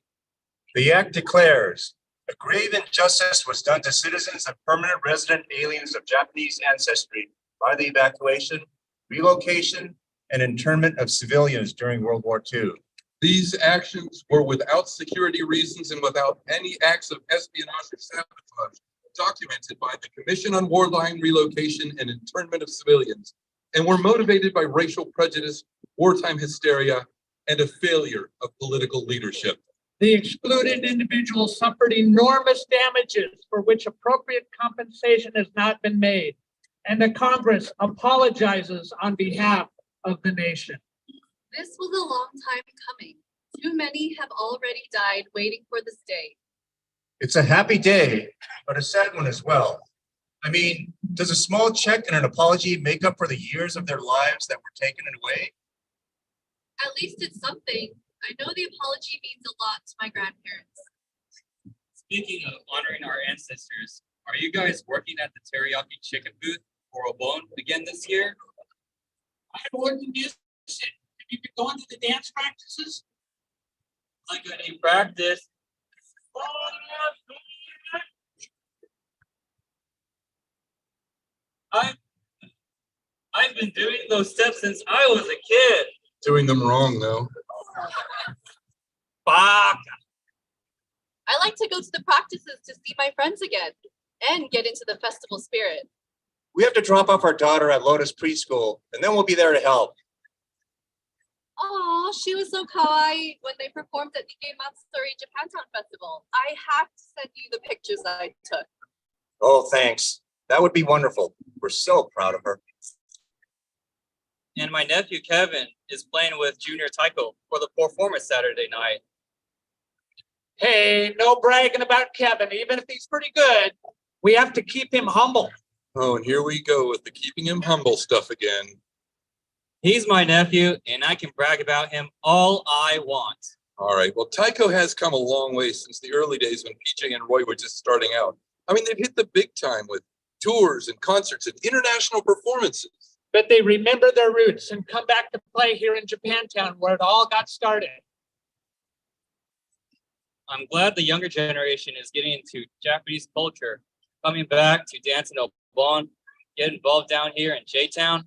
The act declares a grave injustice was done to citizens and permanent resident aliens of Japanese ancestry by the evacuation, relocation, and internment of civilians during World War II. These actions were without security reasons and without any acts of espionage or sabotage documented by the Commission on Warline Relocation and Internment of Civilians, and were motivated by racial prejudice, wartime hysteria, and a failure of political leadership. The excluded individuals suffered enormous damages for which appropriate compensation has not been made, and the Congress apologizes on behalf of the nation. This was a long time coming. Too many have already died waiting for this day. It's a happy day, but a sad one as well. I mean, does a small check and an apology make up for the years of their lives that were taken away? At least it's something. I know the apology means a lot to my grandparents. Speaking of honoring our ancestors, are you guys working at the teriyaki chicken booth for Obon again this year? I wouldn't miss it. Have you been going to the dance practices? Like any practice. I've been doing those steps since I was a kid. Doing them wrong, though. Fuck. I like to go to the practices to see my friends again and get into the festival spirit. We have to drop off our daughter at Lotus Preschool, and then we'll be there to help. Oh, she was so kawaii when they performed at the Matsuri Japantown Festival. I have to send you the pictures I took. Oh, thanks. That would be wonderful. We're so proud of her. And my nephew Kevin is playing with Junior Taiko for the performance Saturday night. Hey, no bragging about Kevin, even if he's pretty good. We have to keep him humble. Oh, and here we go with the keeping him humble stuff again. He's my nephew, and I can brag about him all I want. All right, well, Taiko has come a long way since the early days when PJ and Roy were just starting out. I mean, they've hit the big time with tours and concerts and international performances. But they remember their roots and come back to play here in Japantown where it all got started. I'm glad the younger generation is getting into Japanese culture, coming back to dance in Obon, get involved down here in J-Town.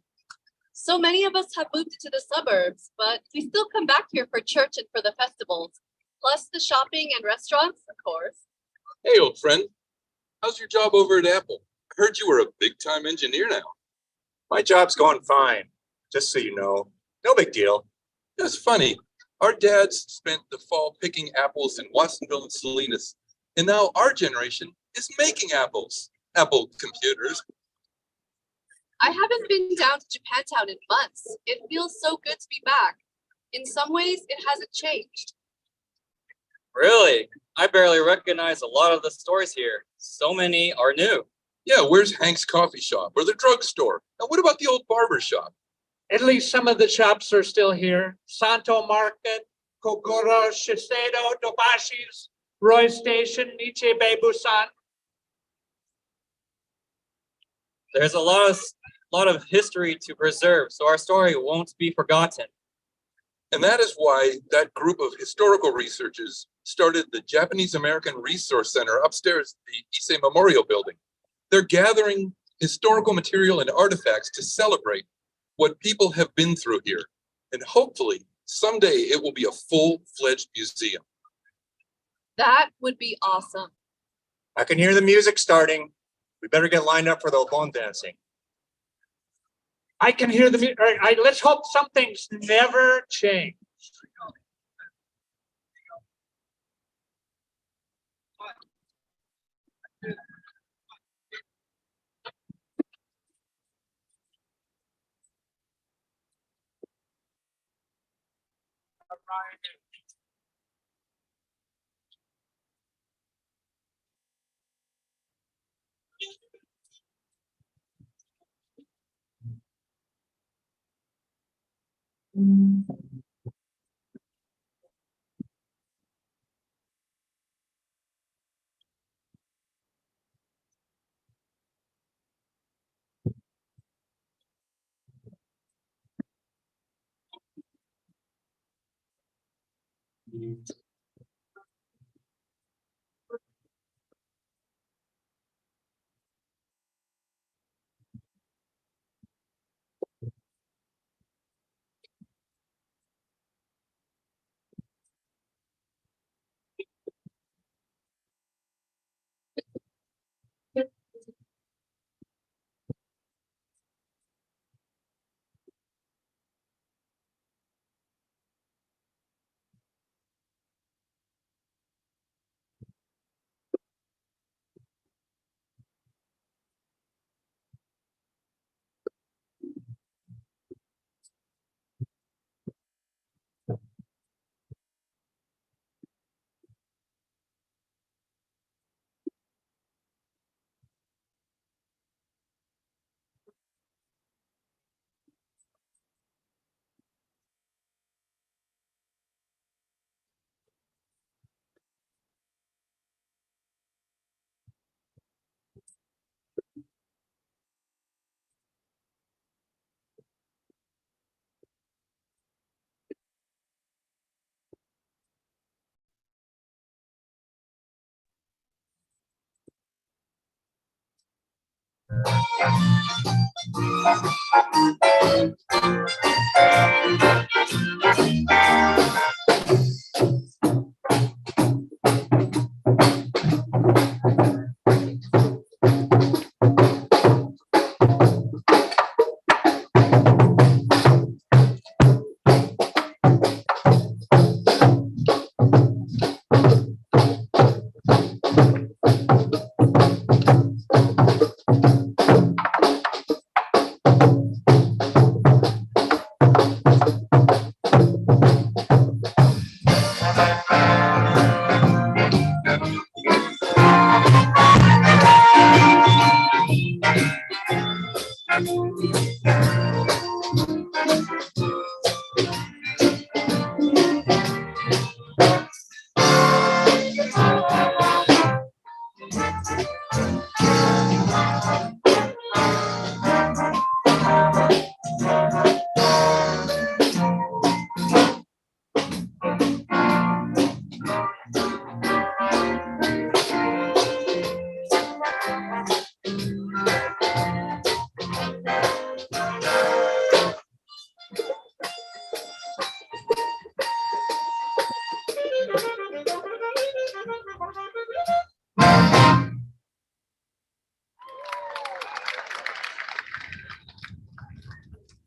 So many of us have moved into the suburbs, but we still come back here for church and for the festivals, plus the shopping and restaurants, of course. Hey, old friend, how's your job over at Apple? I heard you were a big-time engineer now. My job's going fine, just so you know. No big deal. That's funny. Our dads spent the fall picking apples in Watsonville and Salinas, and now our generation is making apples, Apple computers. I haven't been down to Japantown in months. It feels so good to be back. In some ways, it hasn't changed. Really? I barely recognize a lot of the stores here. So many are new. Yeah, where's Hank's coffee shop or the drugstore? And what about the old barber shop? At least some of the shops are still here. Santo Market, Kokoro, Shiseido, Dobashi's, Roy Station, Nichibei Busan. There's a lot of history to preserve, so our story won't be forgotten. And that is why that group of historical researchers started the Japanese American Resource Center upstairs at the Issei Memorial Building. They're gathering historical material and artifacts to celebrate what people have been through here. And hopefully, someday it will be a full-fledged museum. That would be awesome. I can hear the music starting. We better get lined up for the Obon dancing. I can hear the music. Let's hope some things never change.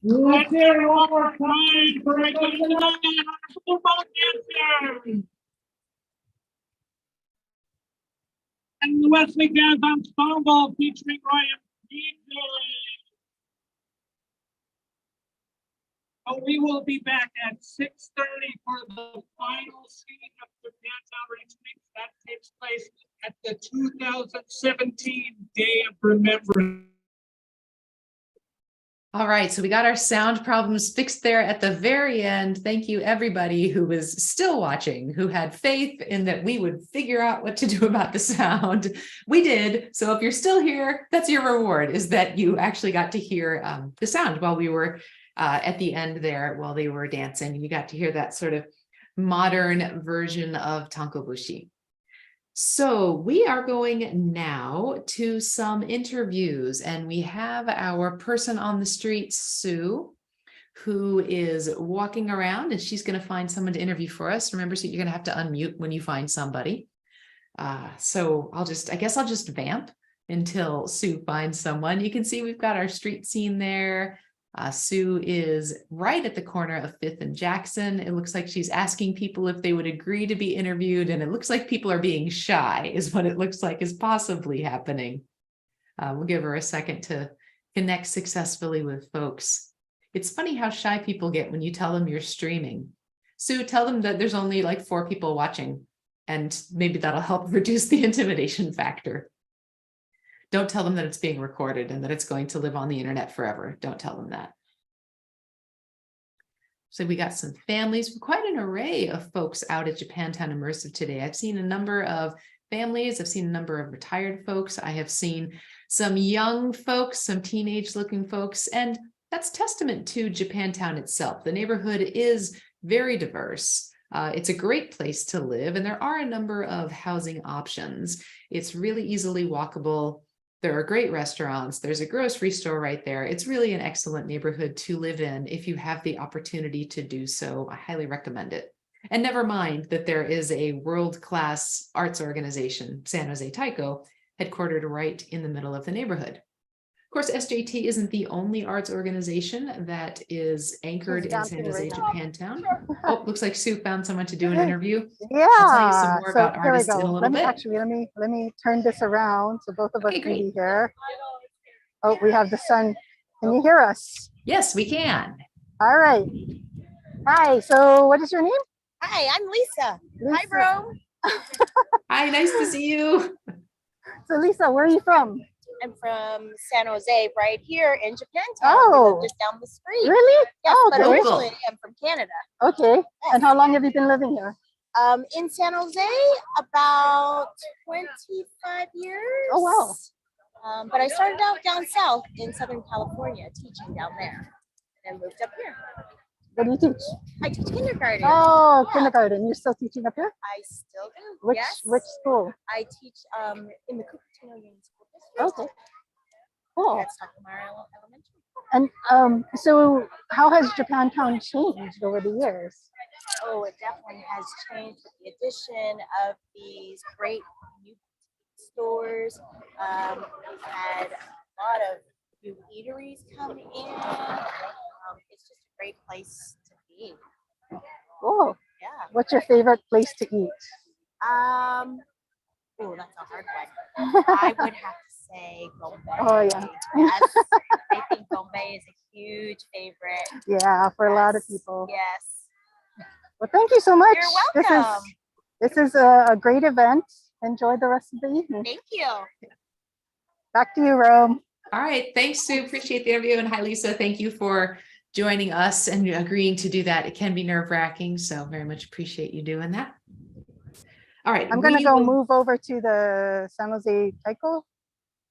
Let's hear it one more time for a good night, our Obon dancers. And the Wesley Jazz Ensemble featuring Ryan DJ. We will be back at 6:30 for the final scene of Japantown Returnings. That takes place at the 2017 Day of Remembrance. All right, so we got our sound problems fixed there at the very end. Thank you, everybody who was still watching, who had faith in that we would figure out what to do about the sound. We did. So if you're still here, that's your reward, is that you actually got to hear the sound while we were at the end there, while they were dancing. You got to hear that sort of modern version of Tankobushi. So we are going now to some interviews, and we have our person on the street, Sue, who is walking around, and she's going to find someone to interview for us. Remember, so you're going to have to unmute when you find somebody. So I guess I'll just vamp until Sue finds someone. You can see we've got our street scene there. Sue is right at the corner of 5th and Jackson. It looks like she's asking people if they would agree to be interviewed, and it looks like people are being shy, is what it looks like is possibly happening. We'll give her a second to connect successfully with folks. It's funny how shy people get when you tell them you're streaming. Sue, tell them that there's only like 4 people watching, and maybe that'll help reduce the intimidation factor. Don't tell them that it's being recorded and that it's going to live on the internet forever. Don't tell them that. So we got some families, quite an array of folks out at Japantown Immersive today. I've seen a number of families. I've seen a number of retired folks. I have seen some young folks, some teenage looking folks, and that's testament to Japantown itself. The neighborhood is very diverse. It's a great place to live, and there are a number of housing options. It's really easily walkable. There are great restaurants. There's a grocery store right there. It's really an excellent neighborhood to live in if you have the opportunity to do so. I highly recommend it. And never mind that there is a world-class arts organization, San Jose Taiko, headquartered right in the middle of the neighborhood. Of course, SJT isn't the only arts organization that is anchored in San Jose Japantown. Oh, looks like Sue found someone to do an interview. Yeah. I'll tell you some more So about artists in a little bit. Actually, let me turn this around so both of us can be here. Oh, we have the sun. Can you hear us? Yes, we can. All right. Hi. So, what is your name? Hi, I'm Lisa. Hi, bro. Hi, nice to see you. So, Lisa, where are you from? I'm from San Jose, right here in Japantown. Oh, just down the street. Really? Yes, oh, but okay. originally I'm from Canada. Okay. Yes. And how long have you been living here? In San Jose, about 25 years. Oh, wow. But I started out down south in Southern California, teaching down there, and moved up here. What do you teach? I teach kindergarten. Oh, yeah. Kindergarten. You're still teaching up here? I still do. Which school? I teach in the Cupertino Union School District. Okay. Cool. That's Takamara Elementary. And so how has Japantown changed over the years? Oh, it definitely has changed with the addition of these great new stores. We've had a lot of new eateries come in. It's just a great place to be. Oh, yeah. What's your favorite place to eat? Oh, that's a hard one. I would have to say Bombay. Oh, yeah. Yes, I think Bombay is a huge favorite. Yeah, for a lot of people. Yes. Well, thank you so much. You're welcome. This is a great event. Enjoy the rest of the evening. Thank you. Back to you, Rome. All right. Thanks, Sue. Appreciate the interview. And hi, Lisa. Thank you for joining us and agreeing to do that. It can be nerve-wracking, so very much appreciate you doing that. All right. I'm gonna we go will- move over to the San Jose Taiko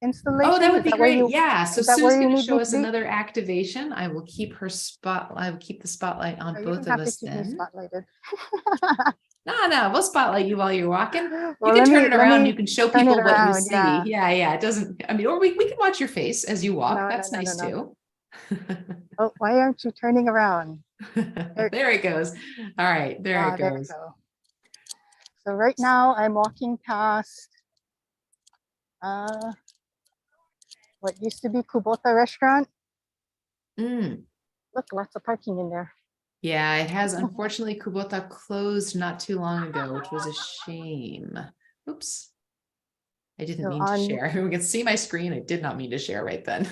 installation. Oh, that would Is be where great. you- Yeah. So is that Sue's where you going to need show me us to be? another activation. I will keep her spot. I will keep the spotlight on Oh, you both don't of have to us keep me then. spotlighted. No, we'll spotlight you while you're walking. You Well, can let turn me- it let around. me You can show turn it people what you around, see. yeah. Yeah. It doesn't, I mean, or we can watch your face as you walk. No, That's no, nice no. too. Oh, why aren't you turning around? There it goes. All right, there it There we goes. go. So right now I'm walking past what used to be Kubota restaurant. Look, lots of parking in there. Yeah, it has. Unfortunately, Kubota closed not too long ago, which was a shame. Oops. I didn't So mean to on- share. We can see my screen. I did not mean to share right then.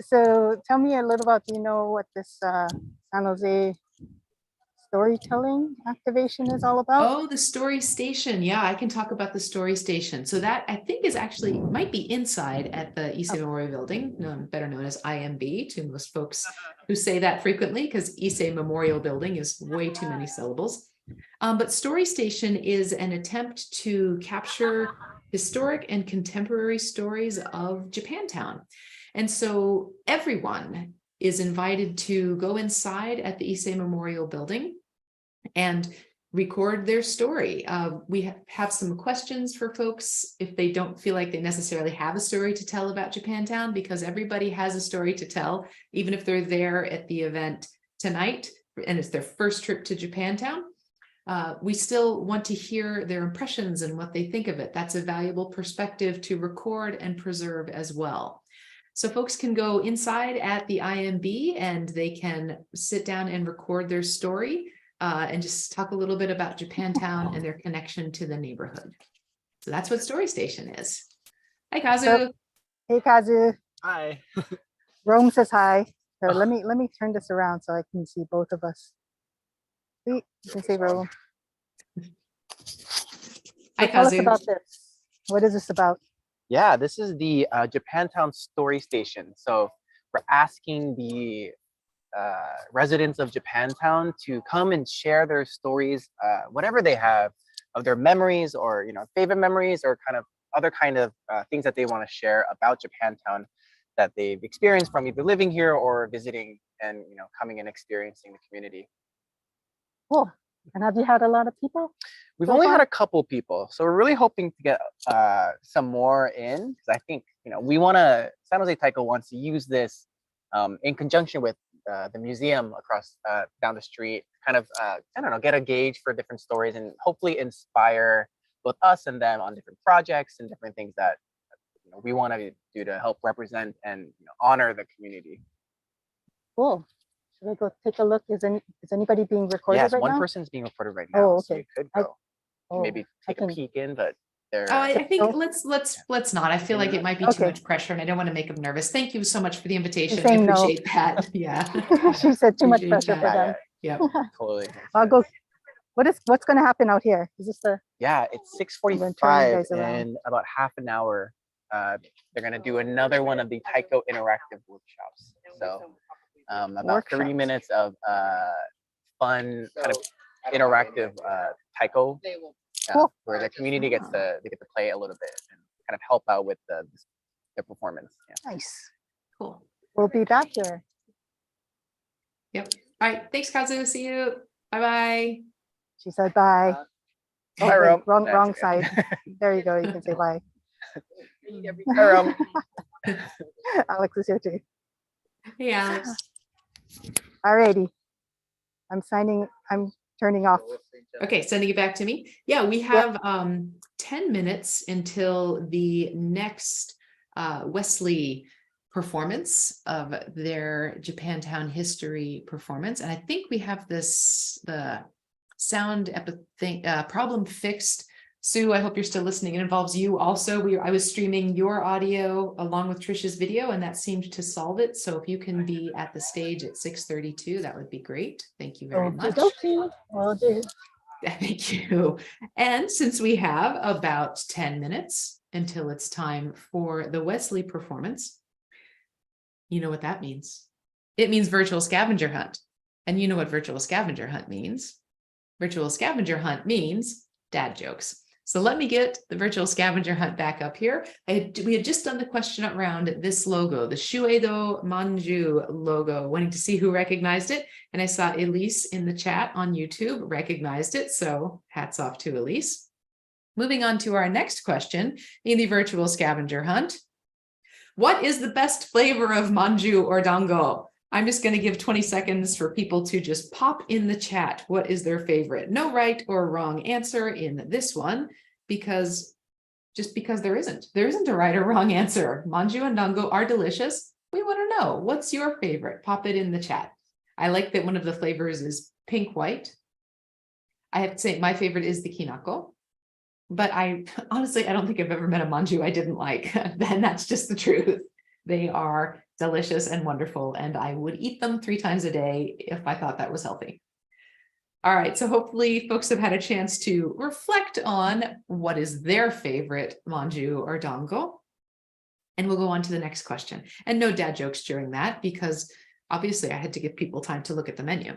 So tell me a little about, do you know what this San Jose storytelling activation is all about? Oh, the story station. Yeah, I can talk about the story station. So that I think is actually might be inside at the Issei Memorial Building, better known as IMB to most folks who say that frequently, because Issei Memorial Building is way too many syllables. But Story Station is an attempt to capture historic and contemporary stories of Japantown. And so everyone is invited to go inside at the Issei Memorial Building and record their story. We have some questions for folks if they don't feel like they necessarily have a story to tell about Japantown, because everybody has a story to tell, even if they're there at the event tonight and it's their first trip to Japantown. We still want to hear their impressions and what they think of it. That's a valuable perspective to record and preserve as well. So folks can go inside at the IMB and they can sit down and record their story and just talk a little bit about Japantown and their connection to the neighborhood. So that's what Story Station is. Hi, Kazu. Hey, Kazu. Hi. Rome says hi. So let me turn this around so I can see both of us. See, you can say Rome. Hi, Tell us Kazu. about this. What is this about? Yeah, this is the Japantown Story Station. So we're asking the residents of Japantown to come and share their stories, whatever they have, of their memories or favorite memories or kind of other kind of things that they want to share about Japantown that they've experienced from either living here or visiting and coming and experiencing the community. Cool. And have you had a lot of people? We've so only far? had a couple people, so we're really hoping to get some more in, because I think San Jose Taiko wants to use this in conjunction with the museum across down the street, kind of I don't know, get a gauge for different stories and hopefully inspire both us and them on different projects and different things that we want to do to help represent and honor the community. Cool. Should we go take a look? Is anybody being recorded Yes, right one now? person's being recorded right now. Oh, So okay. you could go and maybe take a peek in, but they're I think let's not. I feel like it might be too much pressure and I don't want to make them nervous. Thank you so much for the invitation. I saying no. appreciate that. Yeah. She said too much Appreciate pressure for that. them. Yeah. totally. I'll go. What's going to happen out here? Is this the? Yeah, it's I'm gonna turn you 6:45 guys around. in about half an hour. They're gonna do another one of the Taiko interactive workshops. So about 30 minutes of fun kind of interactive Taiko, where the community gets to play a little bit and kind of help out with the performance. Yeah. Nice. Cool. We'll be back here. Yep. All right. Thanks, Kazu. See you. Bye-bye. She said bye. Bye, Rome. Wrong side. There you go. You can say bye. Hi, Rome. Alex is here too. Hey, Alex. Alrighty. I'm turning off. Okay, sending it back to me. Yeah, we have 10 minutes until the next Wesley performance of their Japantown history performance. And I think we have the sound problem fixed. Sue, I hope you're still listening. It involves you also. I was streaming your audio along with Trisha's video, and that seemed to solve it. So if you can be at the stage at 6:32, that would be great. Thank you very much. Will do. Thank you. And since we have about 10 minutes until it's time for the Wesley performance, you know what that means. It means Virtual Scavenger Hunt. And you know what Virtual Scavenger Hunt means. Virtual Scavenger Hunt means dad jokes. So let me get the Virtual Scavenger Hunt back up here. We had just done the question around this logo, the Shuedo Manju logo, wanting to see who recognized it. And I saw Elise in the chat on YouTube recognized it. So hats off to Elise. Moving on to our next question in the Virtual Scavenger Hunt. What is the best flavor of manju or dango? I'm just going to give 20 seconds for people to just pop in the chat. What is their favorite? No right or wrong answer in this one, because there isn't a right or wrong answer. Manju and dango are delicious. We want to know, what's your favorite? Pop it in the chat. I like that one of the flavors is pink white. I have to say my favorite is the kinako, but honestly, I don't think I've ever met a manju I didn't like. Then that's just the truth. They are delicious and wonderful, and I would eat them 3 times a day if I thought that was healthy. All right, so hopefully folks have had a chance to reflect on what is their favorite manju or dango. And we'll go on to the next question. And no dad jokes during that, because obviously I had to give people time to look at the menu.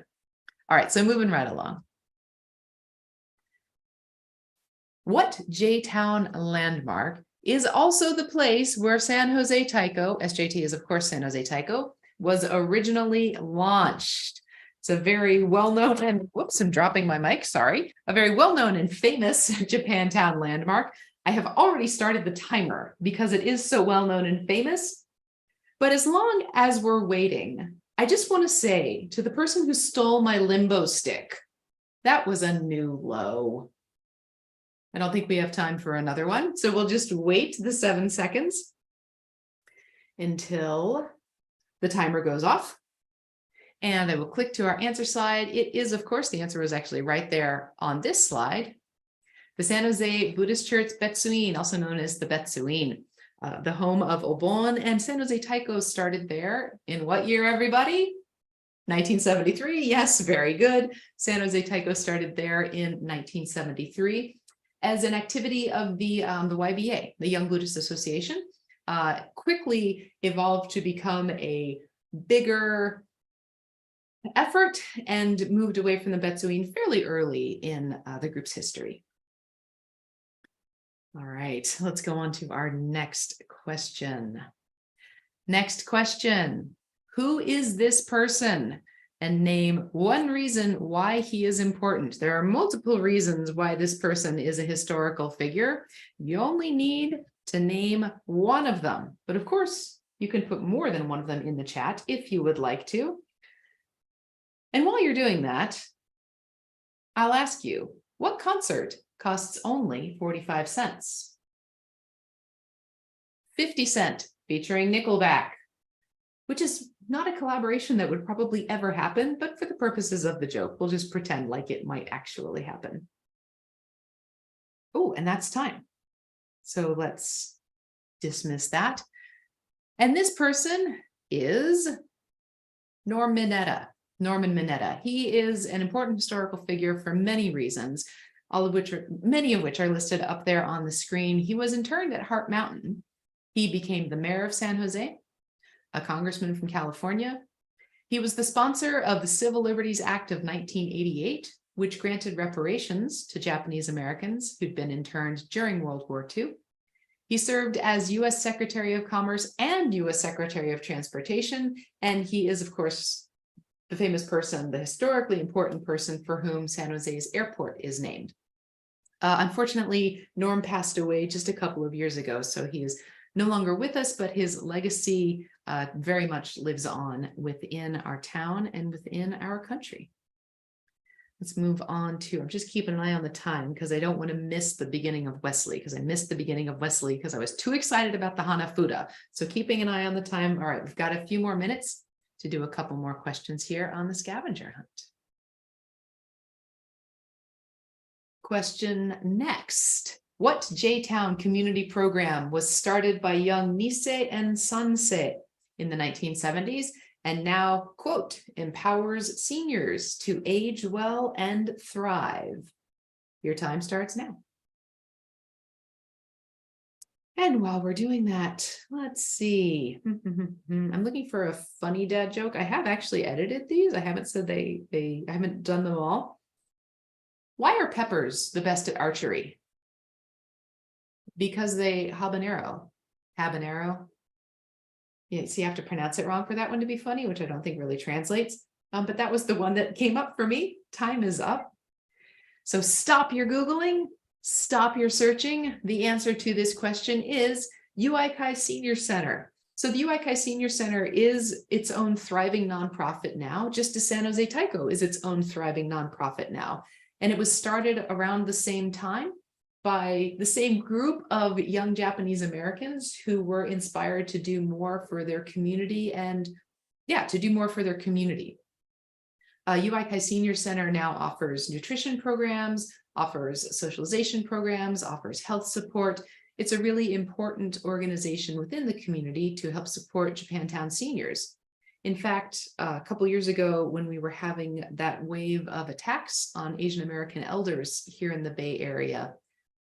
All right, so moving right along. What J-Town landmark is also the place where San Jose Taiko, SJT is of course San Jose Taiko, was originally launched? It's a very well-known and, whoops, I'm dropping my mic, sorry. A very well-known and famous Japantown landmark. I have already started the timer because it is so well-known and famous. But as long as we're waiting, I just want to say to the person who stole my limbo stick, that was a new low. I don't think we have time for another one. So we'll just wait the 7 seconds until the timer goes off. And I will click to our answer slide. It is, of course, the answer was actually right there on this slide. The San Jose Buddhist Church Betsuin, also known as the Betsuin, the home of Obon, and San Jose Taiko started there in what year, everybody? 1973. Yes, very good. San Jose Taiko started there in 1973. As an activity of the YBA, the Young Buddhist Association, quickly evolved to become a bigger effort and moved away from the Betsuin fairly early in the group's history. All right, let's go on to our next question. Next question, who is this person? And name one reason why he is important. There are multiple reasons why this person is a historical figure. You only need to name one of them. But of course, you can put more than one of them in the chat if you would like to. And while you're doing that, I'll ask you, what concert costs only 45 cents? 50 Cent featuring Nickelback, which is not a collaboration that would probably ever happen, but for the purposes of the joke, we'll just pretend like it might actually happen. Oh, and that's time. So let's dismiss that. And this person is Norman Mineta. He is an important historical figure for many reasons, many of which are listed up there on the screen. He was interned at Heart Mountain. He became the mayor of San Jose, a congressman from California. He was the sponsor of the Civil Liberties Act of 1988, which granted reparations to Japanese Americans who'd been interned during World War II. He served as U.S. Secretary of Commerce and U.S. Secretary of Transportation, and he is, of course, the famous person, the historically important person for whom San Jose's airport is named. Unfortunately, Norm passed away just a couple of years ago, so he is no longer with us, but his legacy very much lives on within our town and within our country. Let's move on to, I'm just keeping an eye on the time because I don't want to miss the beginning of Wesley, because I missed the beginning of Wesley because I was too excited about the Hanafuda. So keeping an eye on the time. All right, we've got a few more minutes to do a couple more questions here on the scavenger hunt. Question next. What J-Town community program was started by young Nisei and Sansei in the 1970s and now, quote, empowers seniors to age well and thrive? Your time starts now. And while we're doing that, let's see. I'm looking for a funny dad joke. I have actually edited these. I haven't said I haven't done them all. Why are peppers the best at archery? Because they habanero. Yeah, so you have to pronounce it wrong for that one to be funny, which I don't think really translates. But that was the one that came up for me. Time is up. So stop your Googling, stop your searching. The answer to this question is UIKI Senior Center. So the UIKI Senior Center is its own thriving nonprofit now, just as San Jose Taiko is its own thriving nonprofit now. And it was started around the same time by the same group of young Japanese Americans who were inspired to do more for their community and to do more for their community. UIKI Senior Center now offers nutrition programs, offers socialization programs, offers health support. It's a really important organization within the community to help support Japantown seniors. In fact, a couple years ago, when we were having that wave of attacks on Asian American elders here in the Bay Area,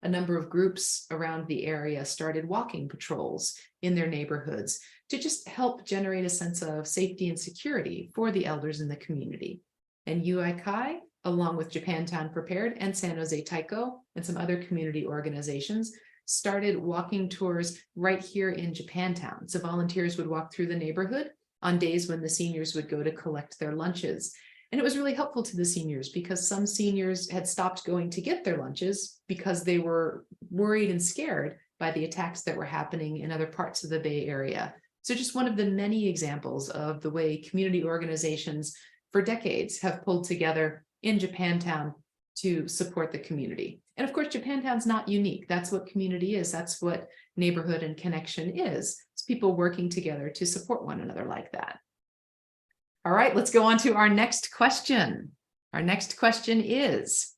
a number of groups around the area started walking patrols in their neighborhoods to just help generate a sense of safety and security for the elders in the community. And UIKI, along with Japantown Prepared and San Jose Taiko and some other community organizations, started walking tours right here in Japantown. So volunteers would walk through the neighborhood on days when the seniors would go to collect their lunches. And it was really helpful to the seniors because some seniors had stopped going to get their lunches because they were worried and scared by the attacks that were happening in other parts of the Bay Area. So just one of the many examples of the way community organizations for decades have pulled together in Japantown to support the community. And of course, Japantown's not unique. That's what community is. That's what neighborhood and connection is. It's people working together to support one another like that. All right, let's go on to our next question. Our next question is,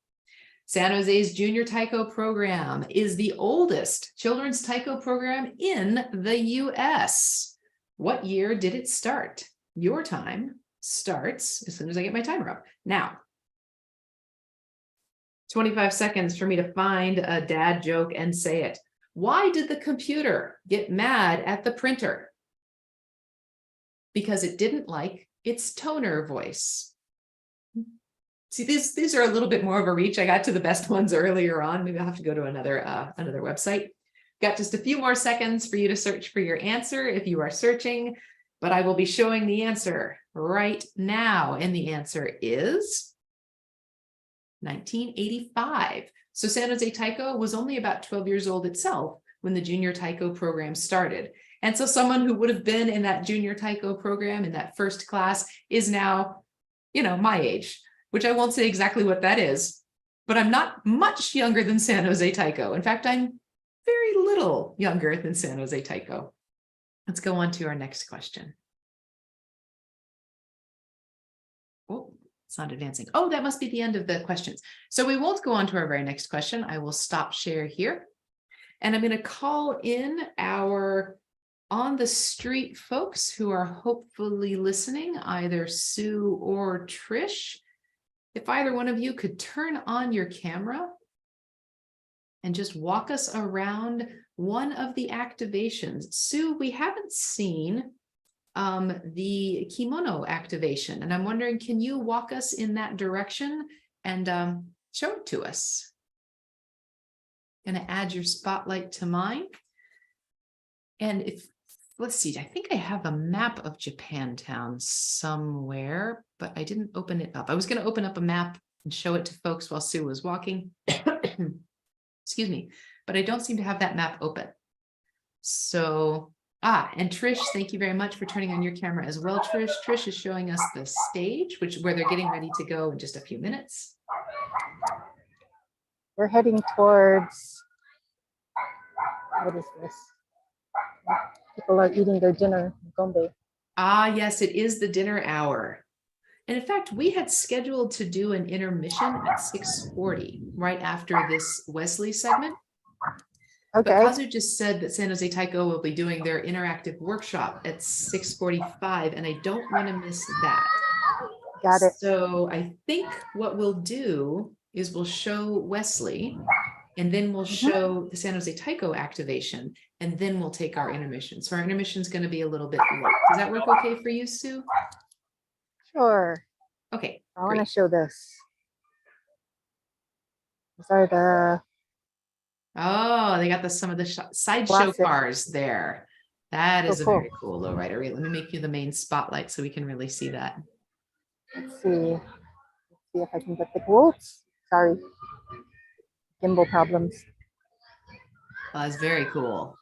San Jose's Junior Taiko program is the oldest children's Taiko program in the US. What year did it start? Your time starts as soon as I get my timer up. Now, 25 seconds for me to find a dad joke and say it. Why did the computer get mad at the printer? Because it didn't like its toner voice. See, these are a little bit more of a reach. I got to the best ones earlier on. Maybe I'll have to go to another website. Got just a few more seconds for you to search for your answer if you are searching, but I will be showing the answer right now. And the answer is 1985. So San Jose Taiko was only about 12 years old itself when the Junior Taiko program started. And so someone who would have been in that Junior Taiko program in that first class is now, my age, which I won't say exactly what that is, but I'm not much younger than San Jose Taiko. In fact, I'm very little younger than San Jose Taiko. Let's go on to our next question. Oh, it's not advancing. Oh, that must be the end of the questions. So we won't go on to our very next question. I will stop share here. And I'm going to call in our on the street folks who are hopefully listening, either Sue or Trish. If either one of you could turn on your camera and just walk us around one of the activations. Sue, we haven't seen the kimono activation, and I'm wondering, can you walk us in that direction and show it to us? Gonna add your spotlight to mine. And let's see, I think I have a map of Japantown somewhere, but I didn't open it up. I was gonna open up a map and show it to folks while Sue was walking. Excuse me, but I don't seem to have that map open. So, and Trish, thank you very much for turning on your camera as well, Trish. Trish is showing us the stage, where they're getting ready to go in just a few minutes. We're heading towards, what is this? People are eating their dinner, gombe. Ah, yes, it is the dinner hour. And in fact, we had scheduled to do an intermission at 6:40, right after this Wesley segment. Okay. But Kazu just said that San Jose Taiko will be doing their interactive workshop at 6:45, and I don't want to miss that. Got it. So I think what we'll do is we'll show Wesley, and then we'll show the San Jose Taiko activation, and then we'll take our intermission. So our intermission is going to be a little bit late. Does that work okay for you, Sue? Sure. Okay. I want to show this. These are the Oh, they got some of the sideshow Classic. cars there. That is So a cool. very cool lowrider. Let me make you the main spotlight so we can really see that. Let's see. Let's see if I can get the quotes. Sorry. Gimbal problems. Well, that's very cool.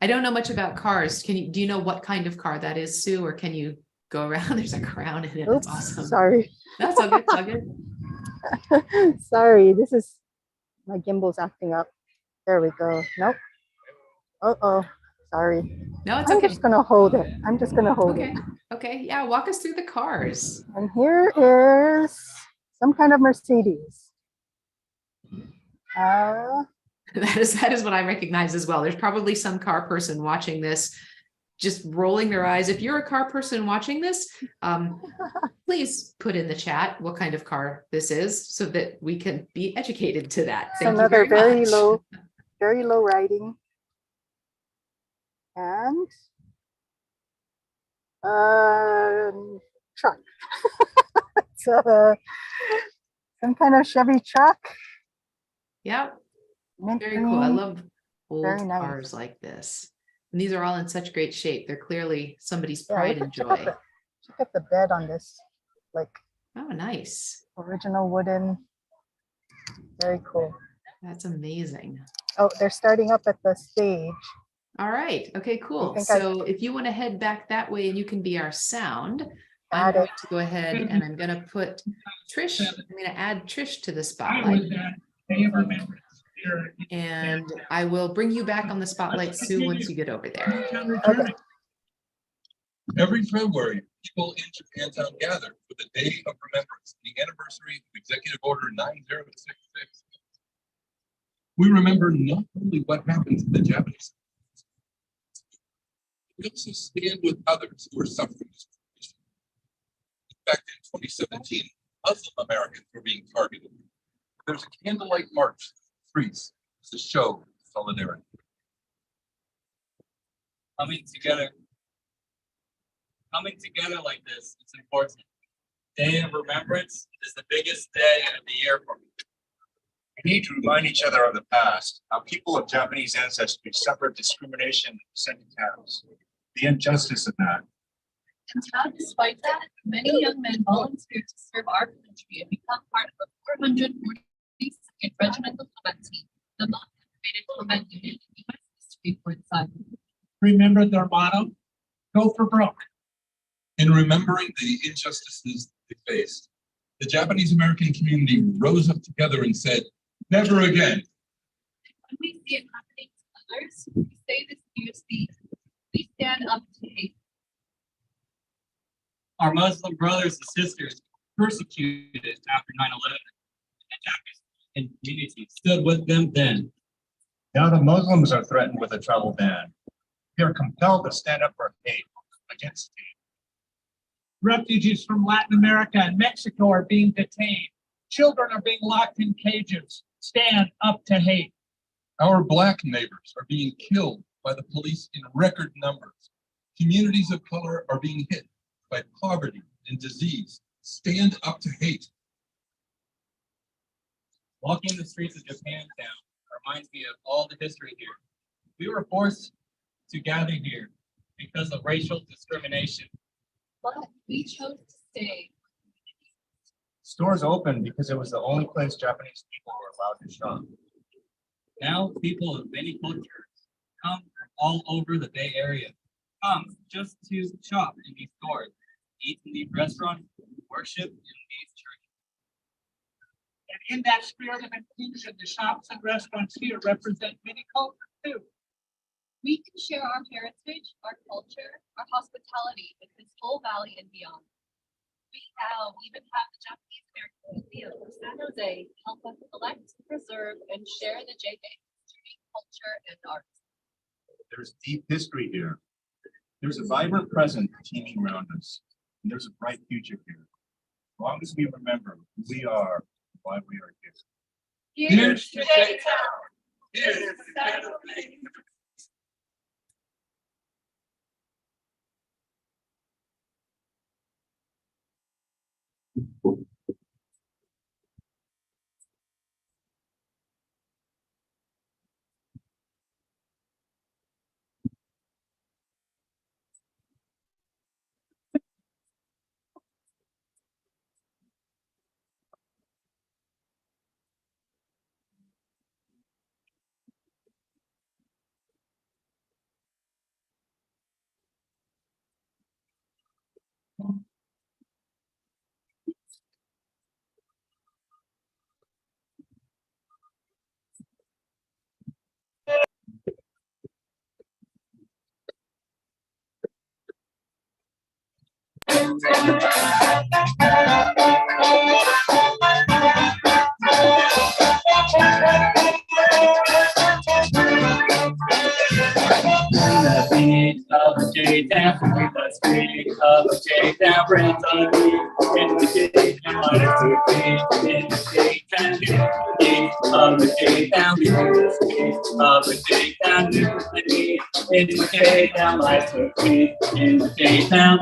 I don't know much about cars. Do you know what kind of car that is, Sue, or can you go around? There's a crown in it. It's Oops, awesome. sorry. That's all good. It's all good. Sorry, this is my gimbal's acting up. There we go. Nope. Uh-oh. Sorry. No, it's I'm okay. just gonna hold it. I'm just gonna hold Okay. it. Okay. Yeah. Walk us through the cars. And here is some kind of Mercedes. That is what I recognize as well. There's probably some car person watching this, just rolling their eyes. If you're a car person watching this, please put in the chat what kind of car this is so that we can be educated to that. It's Thank you another very much. very low riding. And truck. It's some kind of Chevy truck. Yep. Mint Very cool. I green. love old Very nice. cars like this. And these are all in such great shape. They're clearly somebody's Yeah, pride look and at- check out joy. check out the bed on this. Like, Oh, nice. original wooden. Very cool. That's amazing. Oh, they're starting up at the stage. All right. Okay, cool. think So if you want to head back that way and you can be our sound, I'm Got going it. to go ahead and I'm going to put Trish, I'm going to add Trish to the spotlight. And I will bring you back on the spotlight, Sue, once you get over there. Okay. Every February, people in Japantown gather for the Day of Remembrance, the anniversary of Executive Order 9066. We remember not only what happened to the Japanese, we also stand with others who are suffering discrimination. In fact, in 2017, Muslim Americans were being targeted. There's a candlelight march in the streets to show solidarity. Coming together like this, it's important. Day of Remembrance is the biggest day of the year for me. We need to remind each other of the past, how people of Japanese ancestry suffered discrimination in descendant towns, the injustice of that. And how, despite that, many young men volunteered to serve our country and become part of the 442nd Regimental Combat Team, the most activated combat unit in U.S. history for its size. Remember their motto? Go for broke. In remembering the injustices they faced, the Japanese American community rose up together and said, never again. When we see it happening to others, we say this fiercely. We stand up to hate. Our Muslim brothers and sisters persecuted after 9/11, and Japanese community stood with them then. Now the Muslims are threatened with a travel ban. We are compelled to stand up for hate against hate. Refugees from Latin America and Mexico are being detained. Children are being locked in cages. Stand up to hate. Our Black neighbors are being killed by the police in record numbers. Communities of color are being hit by poverty and disease. Stand up to hate. Walking the streets of Japantown reminds me of all the history here. We were forced to gather here because of racial discrimination. But we chose to stay. Stores opened because it was the only place Japanese people were allowed to shop. Now people of many cultures come from all over the Bay Area. Come just to shop in these stores, eat in these restaurants, worship in these churches. And in that spirit of inclusion, the shops and restaurants here represent many cultures too. We can share our heritage, our culture, our hospitality with this whole valley and beyond. We now even have the Japanese American Museum of San Jose to help us collect, preserve, and share the JJ history, culture, and arts. There's deep history here. There's a vibrant present teeming around us, and there's a bright future here. As long as we remember who we are and why we are here. Here's to Japantown. Here's to San Jose. The beat of the J-Town, the street of the J-Town, friends on the beat, in the J-Town, in the J-Town, in the beat of the J-Town, the street of the J-Town, in the J-Town, life's so sweet, in the J-Town.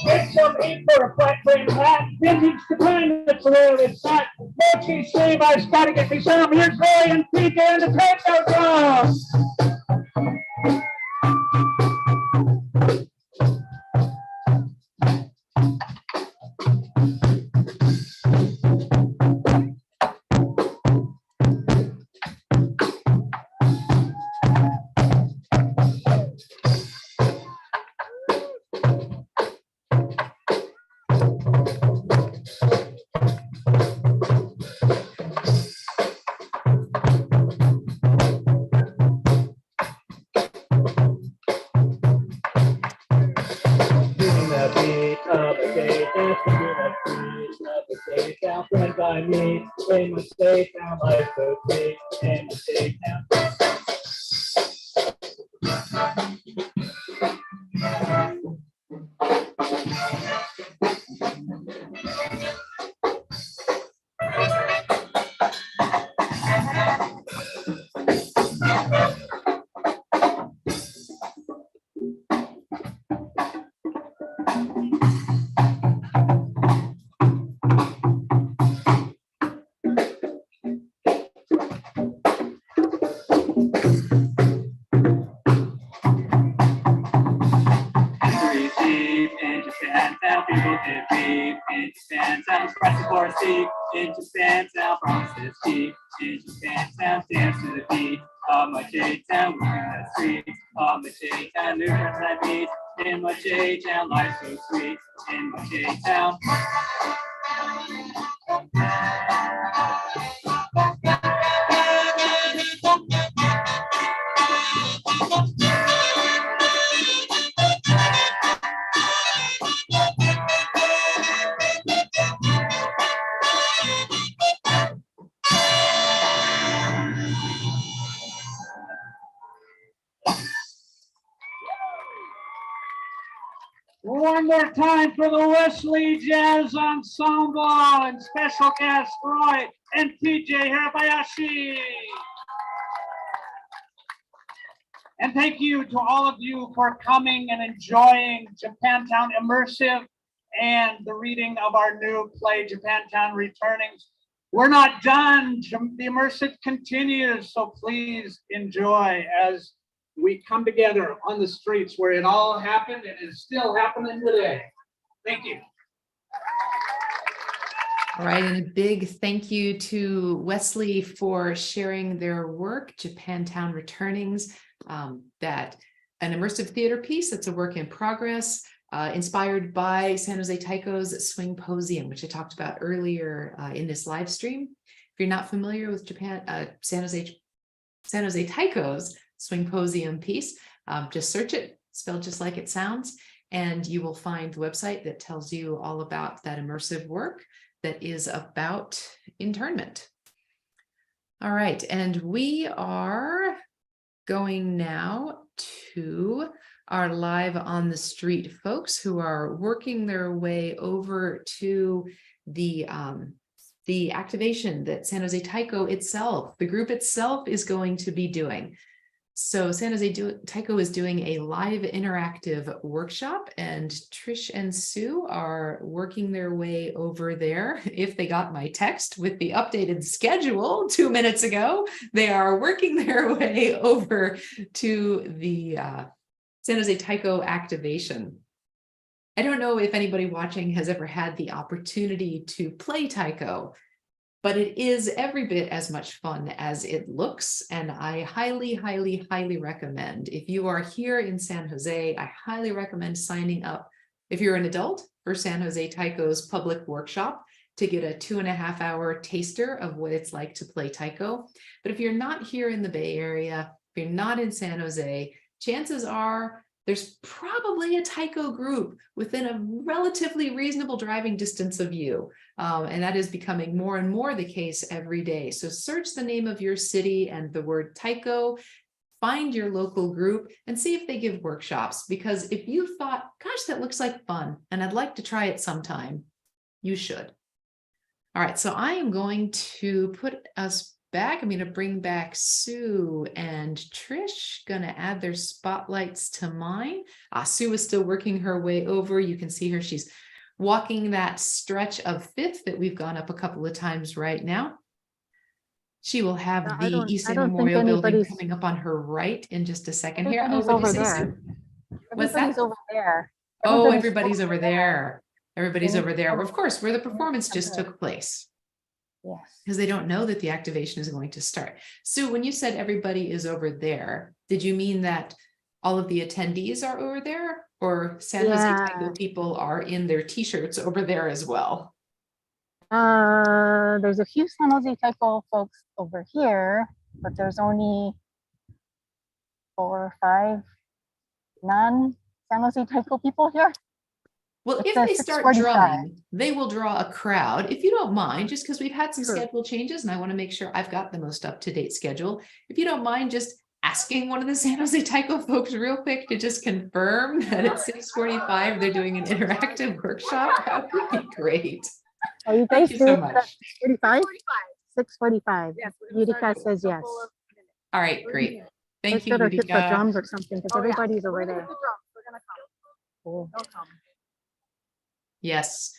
Get some ink for a flat brim hat. Vintage Japan, that's where it's at. Don't you see, I've got to get me some. Here's Roy and PJ and the Taiko drums. Friends I meet in my state town, life so sweet in my state town. In Japantown, promises keep. In Japantown, dance to the beat of my J-Town, walking the streets of my J-Town, new friends I meet in my J-Town, life so sweet in my J-Town. One more time for the Wesley Jazz Ensemble and special guest Roy and PJ Hirabayashi. And thank you to all of you for coming and enjoying Japantown Immersive and the reading of our new play, Japantown Returnings. We're not done. The Immersive continues, so please enjoy as we come together on the streets where it all happened and is still happening today. Thank you. All right, and a big thank you to Wesley for sharing their work, Japantown Returnings, that an immersive theater piece that's a work in progress, inspired by San Jose Taiko's Swing Posium, which I talked about earlier in this live stream. If you're not familiar with San Jose Taiko's swingposium piece. Just search it, spelled just like it sounds, and you will find the website that tells you all about that immersive work that is about internment. All right, and we are going now to our live on the street folks who are working their way over to the activation that San Jose Taiko itself, the group itself, is going to be doing. So San Jose Taiko is doing a live interactive workshop, and Trish and Sue are working their way over there. If they got my text with the updated schedule 2 minutes ago, they are working their way over to the San Jose Taiko activation. I don't know if anybody watching has ever had the opportunity to play Taiko, but it is every bit as much fun as it looks. And I highly, highly, highly recommend, if you are here in San Jose, I highly recommend signing up, if you're an adult, for San Jose Taiko's public workshop to get a 2.5-hour taster of what it's like to play Taiko. But if you're not here in the Bay Area, if you're not in San Jose, chances are there's probably a Taiko group within a relatively reasonable driving distance of you. And that is becoming more and more the case every day. So search the name of your city and the word Taiko, find your local group and see if they give workshops. Because if you thought, gosh, that looks like fun and I'd like to try it sometime, you should. All right, so I am going to put us back. I'm going to bring back Sue and Trish, going to add their spotlights to mine. Sue is still working her way over. You can see her. She's walking that stretch of 5th that we've gone up a couple of times right now. She will have the Easton Memorial Building coming up on her right in just a second here. Oh, what did you say, Sue? What's that? Everybody's over there. Oh, everybody's over there. Everybody's over there. Well, of course, where the performance just took place. Yes. Because they don't know that the activation is going to start. Sue, when you said everybody is over there, did you mean that all of the attendees are over there, or San Jose Taiko people are in their t-shirts over there as well? There's a few San Jose Taiko folks over here, but there's only 4 or 5 non-San Jose Taiko people here. Well, if they start drumming, they will draw a crowd. If you don't mind, just because we've had some schedule changes and I want to make sure I've got the most up-to-date schedule. If you don't mind just asking one of the San Jose Taiko folks real quick to just confirm that at 6:45 they're doing an interactive workshop, that would be great. Oh, you guys do so much. 6:45? 6:45. Yes. Utica says yes. All right, great. Thank you, better hit the Utica. drums or something because everybody's over there. Cool. Yes,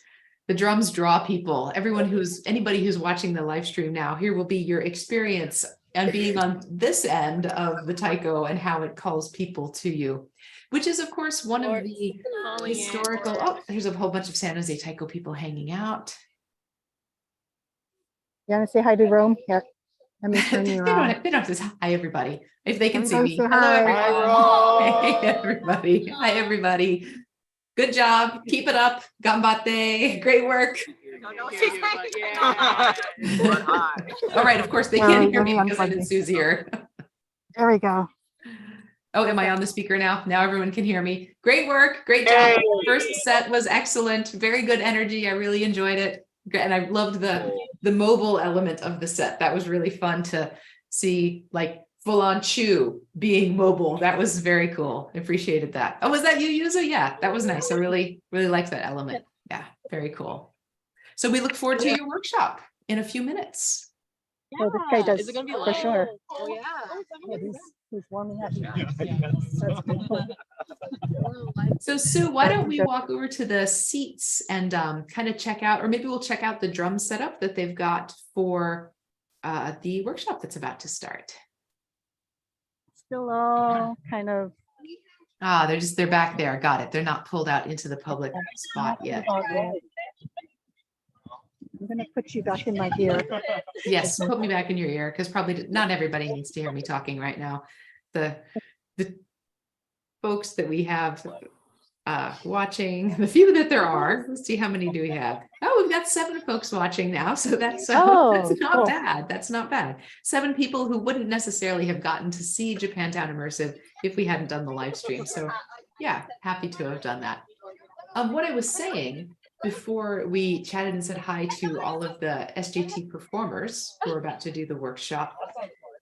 the drums draw people. Anybody who's watching the live stream now, here will be your experience and being on this end of the Taiko and how it calls people to you, which is of course one of the historical. Oh, there's a whole bunch of San Jose Taiko people hanging out. You want to say hi to Rome? Here, let me turn you around. They don't have to say hi, everybody. If they can see Everybody me. say Hello, hi. everyone. Hey, everybody. Hi, everybody. Good job. Keep it up. Gambate. Great work. All right. Of course, they can't hear me because I'm in Sue's ear. There we go. Oh, am I on the speaker now? Now everyone can hear me. Great work. Great job. First set was excellent. Very good energy. I really enjoyed it. And I loved the mobile element of the set. That was really fun to see, like full on Chew being mobile. That was very cool. I appreciated that. Oh, was that you, Yuzu? Yeah, that was nice. I really, really liked that element. Yeah, very cool. So we look forward to your workshop in a few minutes. Yeah. Oh, this guy does. Is it gonna be for live? sure. Oh yeah. He's warming up. So Sue, why don't we walk over to the seats and kind of check out, or maybe we'll check out the drum setup that they've got for the workshop that's about to start. Still all kind of. They're back there. Got it. They're not pulled out into the public spot yet. I'm going to put you back in my ear. Yes, put me back in your ear because probably not everybody needs to hear me talking right now. The folks that we have watching. The few that there are. Let's see, how many do we have? Oh, we've got 7 folks watching now. So that's Oh, that's not cool. bad. That's not bad. 7 people who wouldn't necessarily have gotten to see Japantown Immersive if we hadn't done the live stream. So yeah, happy to have done that. What I was saying before we chatted and said hi to all of the SJT performers who are about to do the workshop,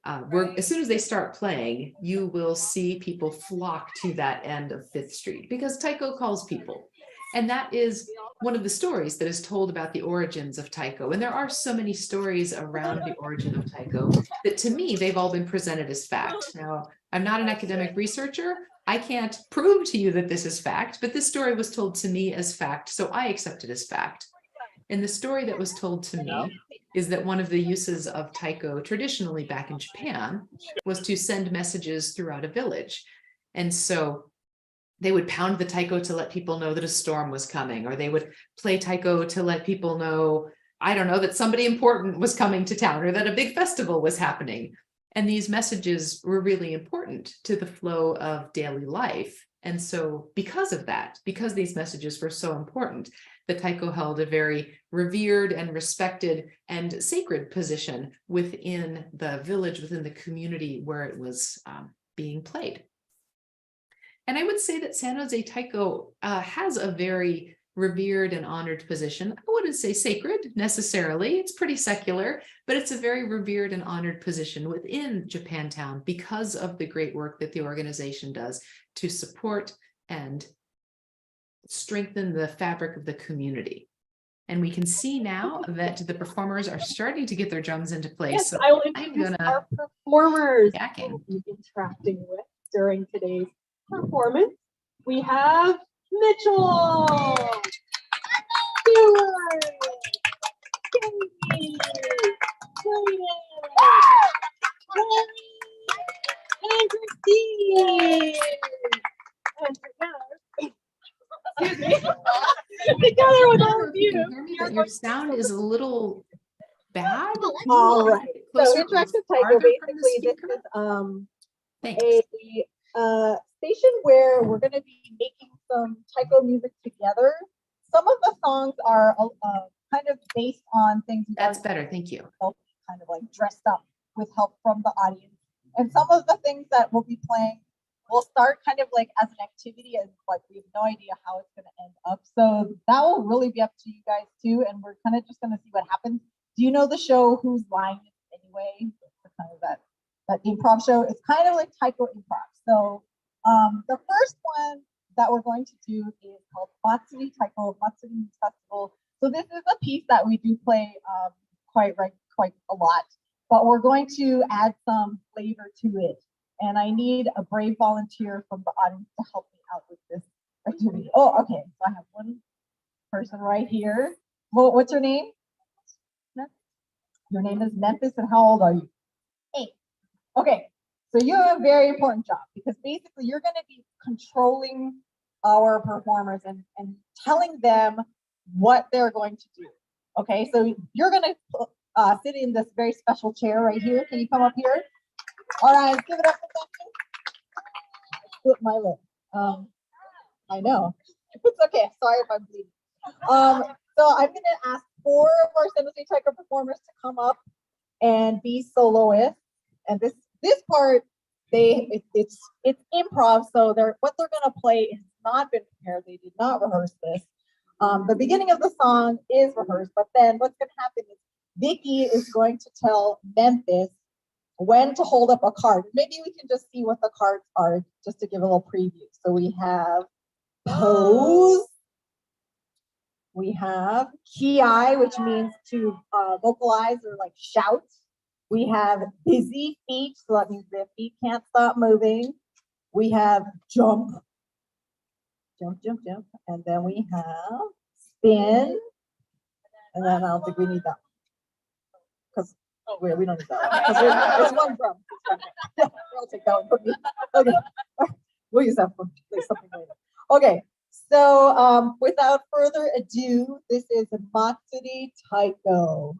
as soon as they start playing, you will see people flock to that end of 5th Street because Taiko calls people. And that is one of the stories that is told about the origins of Taiko. And there are so many stories around the origin of Taiko that to me, they've all been presented as fact. Now, I'm not an academic researcher. I can't prove to you that this is fact, but this story was told to me as fact, so I accept it as fact. And the story that was told to me is that one of the uses of Taiko traditionally back in Japan was to send messages throughout a village. And so they would pound the taiko to let people know that a storm was coming, or they would play taiko to let people know, I don't know, that somebody important was coming to town or that a big festival was happening. And these messages were really important to the flow of daily life. And so because of that, because these messages were so important, the taiko held a very revered and respected and sacred position within the village, within the community where it was being played. And I would say that San Jose Taiko has a very revered and honored position. I wouldn't say sacred necessarily, it's pretty secular, but it's a very revered and honored position within Japantown because of the great work that the organization does to support and strengthen the fabric of the community. And we can see now that the performers are starting to get their drums into place. Yes, so I will I'm introduce gonna our performers backing. we'll be interacting with during today's performance. We have Mitchell, Stuart, Katie, Clayton, Lori, and Christine. And together, excuse me, together with all of you. Your sound is a little bad. All right. So Closer, interactive farther taiko, from the basically, this speaker? is a station where we're going to be making some taiko music together. Some of the songs are kind of based on things. That's better. Thank you. Kind of like dressed up with help from the audience. And some of the things that we'll be playing will start kind of like as an activity, and like we have no idea how it's going to end up. So that will really be up to you guys too. And we're kind of just going to see what happens. Do you know the show Whose Line Is It Anyway? It's kind of that improv show. It's kind of like taiko improv. So the first one that we're going to do is called Matsuri Taiko, Matsuri means festival. So this is a piece that we do play quite a lot, but we're going to add some flavor to it. And I need a brave volunteer from the audience to help me out with this activity. Oh, okay. So I have one person right here. Well, what's your name? Your name is Memphis, and how old are you? 8. Okay. So you have a very important job because basically you're going to be controlling our performers and telling them what they're going to do. Okay, so you're going to sit in this very special chair right here. Can you come up here? All right, give it up for something. Flip my lip. I know. It's okay. Sorry if I'm bleeding. So I'm going to ask 4 of our San Jose Taiko performers to come up and be soloists. And this part, it's improv, so what they're gonna play has not been prepared. They did not rehearse this. The beginning of the song is rehearsed, but then what's gonna happen is Vicky is going to tell Memphis when to hold up a card. Maybe we can just see what the cards are, just to give a little preview. So we have pose, we have ki, which means to vocalize or like shout. We have busy feet, so that means their feet can't stop moving. We have jump, jump, jump, jump. And then we have spin. And then I don't think we need that one. Because we don't need that one. Because it's one drum. I'll take that one from me. Okay. We'll use that for something later. Okay. So without further ado, this is Matsuri Taiko.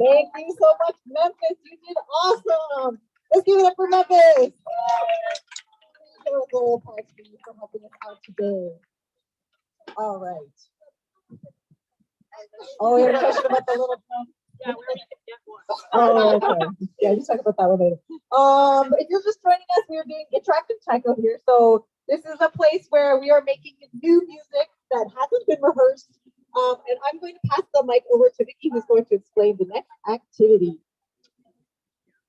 Thank you so much, Memphis. You did awesome. Let's give it up for Memphis. There was a little applause for you for helping us out today. All right. Oh, we have a question about the little pump. Yeah, we're gonna get one. Oh, okay. Yeah, you talk about that one later. If you're just joining us, we're doing interactive taiko here. So this is a place where we are making new music that hasn't been rehearsed. And I'm going to pass the mic over to Vicky, who's going to explain the next activity.